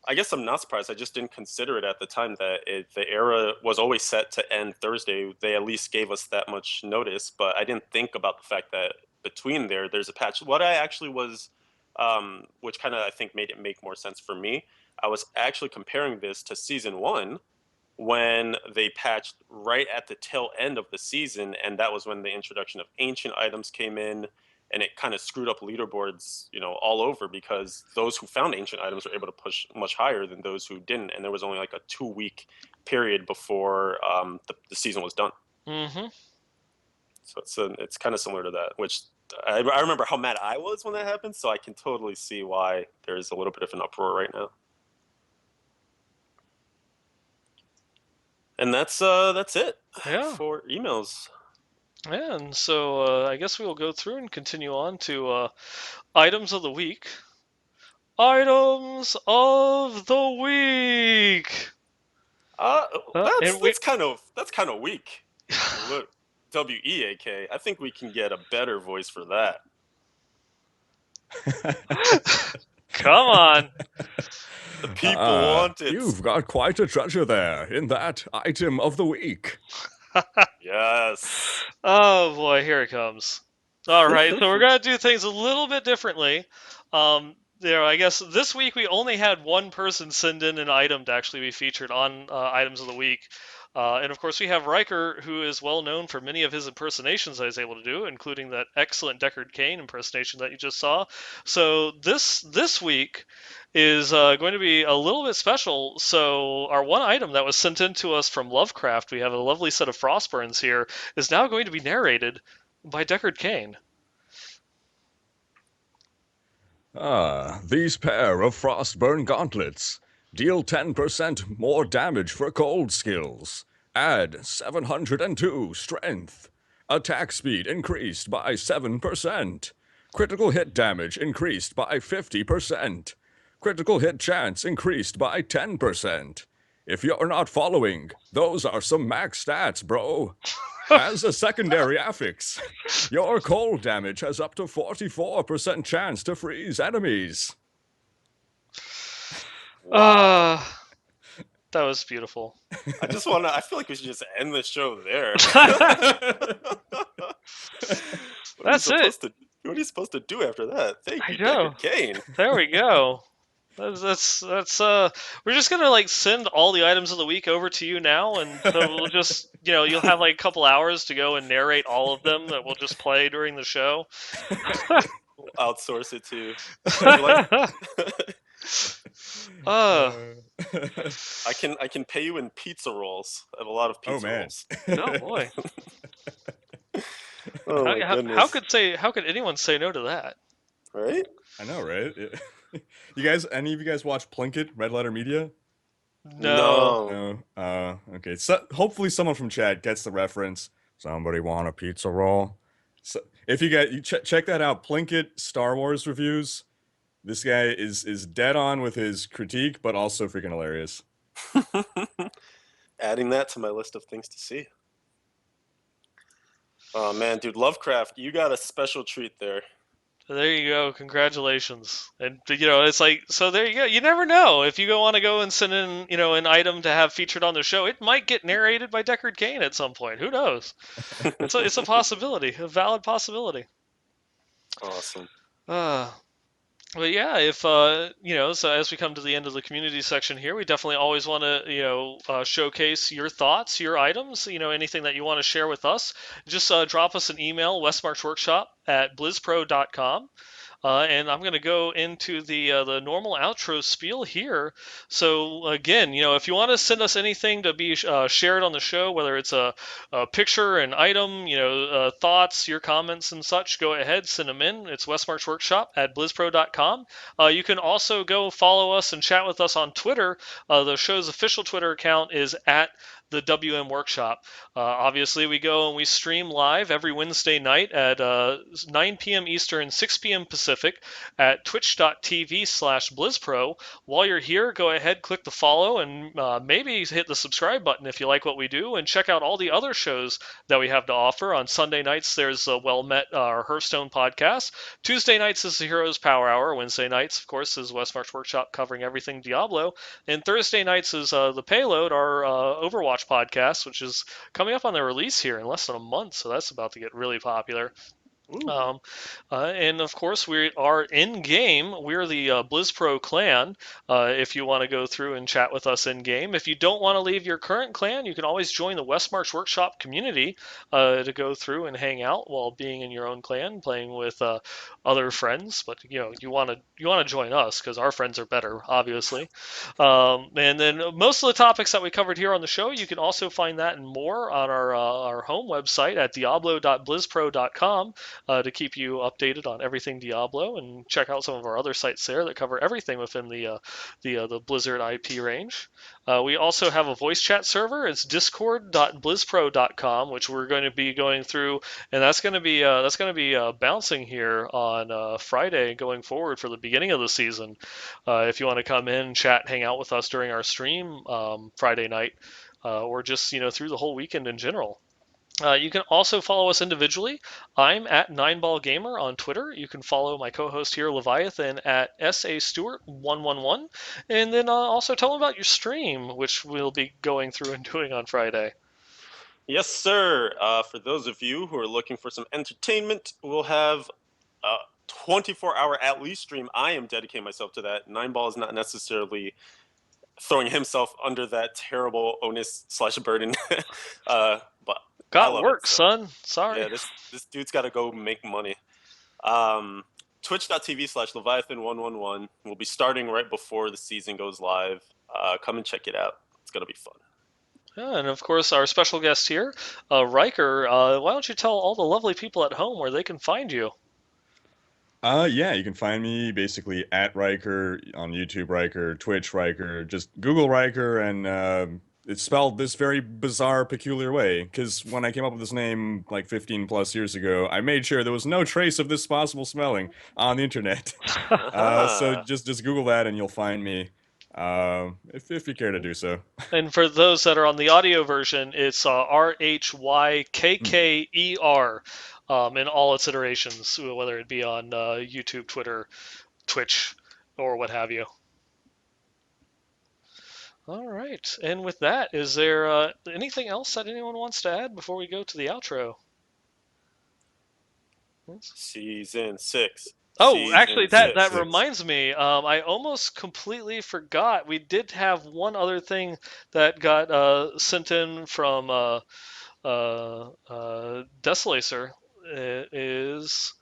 I guess I'm not surprised. I just didn't consider it at the time that the era was always set to end Thursday. They at least gave us that much notice, but I didn't think about the fact that between there's a patch. What I actually was, which kind of I think made it make more sense for me, I was actually comparing this to season 1 when they patched right at the tail end of the season, and that was when the introduction of ancient items came in, and it kind of screwed up leaderboards, all over, because those who found ancient items were able to push much higher than those who didn't, and there was only like a 2-week period before the season was done. Mm-hmm. So it's kind of similar to that, which I remember how mad I was when that happened, so I can totally see why there's a little bit of an uproar right now. And that's it for emails. Yeah, and so I guess we will go through and continue on to items of the week. Items of the week. That's kind of weak. Look, WEAK. I think we can get a better voice for that. Come on. The people want it. You've got quite a treasure there in that item of the week. Yes. Oh boy, here it comes. All right, so we're gonna do things a little bit differently. I guess this week we only had one person send in an item to actually be featured on items of the week. And of course, we have Riker, who is well known for many of his impersonations that he's able to do, including that excellent Deckard Cain impersonation that you just saw. So this week is going to be a little bit special. So our one item that was sent in to us from Lovecraft, we have a lovely set of Frostburns here, is now going to be narrated by Deckard Cain. These pair of Frostburn gauntlets deal 10% more damage for cold skills. Add 702 strength. Attack speed increased by 7%. Critical hit damage increased by 50%. Critical hit chance increased by 10%. If you're not following, those are some max stats, bro. As a secondary affix, your cold damage has up to 44% chance to freeze enemies. Wow. That was beautiful. I feel like we should just end the show there. That's it. What are you supposed to do after that? Thank you, Deckard Cain. There we go. That's we're just gonna send all the items of the week over to you now, and so we'll just you'll have a couple hours to go and narrate all of them that we'll just play during the show. We'll outsource it to. I can pay you in pizza rolls. I have a lot of pizza rolls. Oh boy. Oh my goodness. How could anyone say no to that? Right? I know, right? Any of you guys watch Plinkett, Red Letter Media? No. Okay. So hopefully someone from chat gets the reference. Somebody want a pizza roll? So if you check that out, Plinkett Star Wars reviews. This guy is dead on with his critique, but also freaking hilarious. Adding that to my list of things to see. Oh man, dude, Lovecraft, you got a special treat there. There you go. Congratulations. And it's like, so there you go. You never know if you want to go and send in, an item to have featured on the show. It might get narrated by Deckard Cain at some point. Who knows? It's a possibility, a valid possibility. Awesome. But yeah, if so as we come to the end of the community section here, we definitely always want to showcase your thoughts, your items, anything that you want to share with us. Just drop us an email, westmarchworkshop@blizzpro.com. And I'm going to go into the normal outro spiel here. So again, if you want to send us anything to be shared on the show, whether it's a picture, an item, thoughts, your comments and such, go ahead, send them in. It's westmarchworkshop@blizzpro.com. You can also go follow us and chat with us on Twitter. The show's official Twitter account is at the WM Workshop. Obviously, we go and we stream live every Wednesday night at 9 p.m. Eastern, 6 p.m. Pacific at twitch.tv/BlizzPro. While you're here, go ahead, click the follow, and maybe hit the subscribe button if you like what we do, and check out all the other shows that we have to offer. On Sunday nights, there's Well Met, our Hearthstone podcast. Tuesday nights is the Heroes Power Hour. Wednesday nights, of course, is Westmarch Workshop covering everything Diablo. And Thursday nights is The Payload, our Overwatch podcast, which is coming up on their release here in less than a month, so that's about to get really popular. And of course, we are in game. We're the BlizzPro clan. If you want to go through and chat with us in game, if you don't want to leave your current clan, you can always join the Westmarch Workshop community to go through and hang out while being in your own clan, playing with other friends. But you want to join us because our friends are better, obviously. And then most of the topics that we covered here on the show, you can also find that and more on our home website at diablo.blizzpro.com. To keep you updated on everything Diablo, and check out some of our other sites there that cover everything within the Blizzard IP range. We also have a voice chat server. It's discord.blizzpro.com, which we're going to be going through, and that's going to be bouncing here on Friday going forward for the beginning of the season. If you want to come in, chat, hang out with us during our stream Friday night, or just through the whole weekend in general. You can also follow us individually. I'm at 9ballgamer on Twitter. You can follow my co-host here, Leviathan, at SAStewart111. And then also tell them about your stream, which we'll be going through and doing on Friday. Yes, sir. For those of you who are looking for some entertainment, we'll have a 24-hour at least stream. I am dedicating myself to that. 9ball is not necessarily throwing himself under that terrible onus/burden. But got work, son. Sorry. Yeah, this dude's got to go make money. Twitch.tv/Leviathan111. We'll be starting right before the season goes live. Come and check it out. It's gonna be fun. Yeah, and of course, our special guest here, Riker. Why don't you tell all the lovely people at home where they can find you? Yeah, you can find me basically at Riker on YouTube, Riker, Twitch, Riker. Just Google Riker, and it's spelled this very bizarre, peculiar way. Because when I came up with this name like 15 plus years ago, I made sure there was no trace of this possible spelling on the internet. So just Google that, and you'll find me. If you care to do so. And for those that are on the audio version, it's RHYKKER. In all its iterations, whether it be on YouTube, Twitter, Twitch, or what have you. All right. And with that, is there anything else that anyone wants to add before we go to the outro? Season 6. Oh, actually, that reminds me. I almost completely forgot. We did have one other thing that got sent in from Desolacer. Is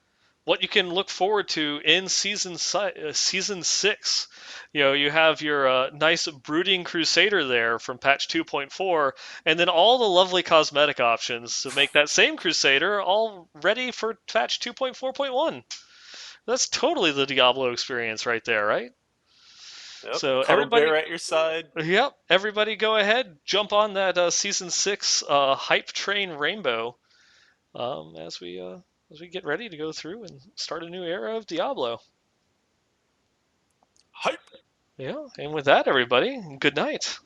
what you can look forward to in season 6. You have your nice brooding crusader there from patch 2.4, and then all the lovely cosmetic options to make that same crusader all ready for patch 2.4.1. That's totally the Diablo experience right there, right? Yep. So everybody at your side. Yep. Everybody go ahead, jump on that season 6 hype train rainbow as we get ready to go through and start a new era of Diablo. Hype. Yeah, and with that, everybody, good night.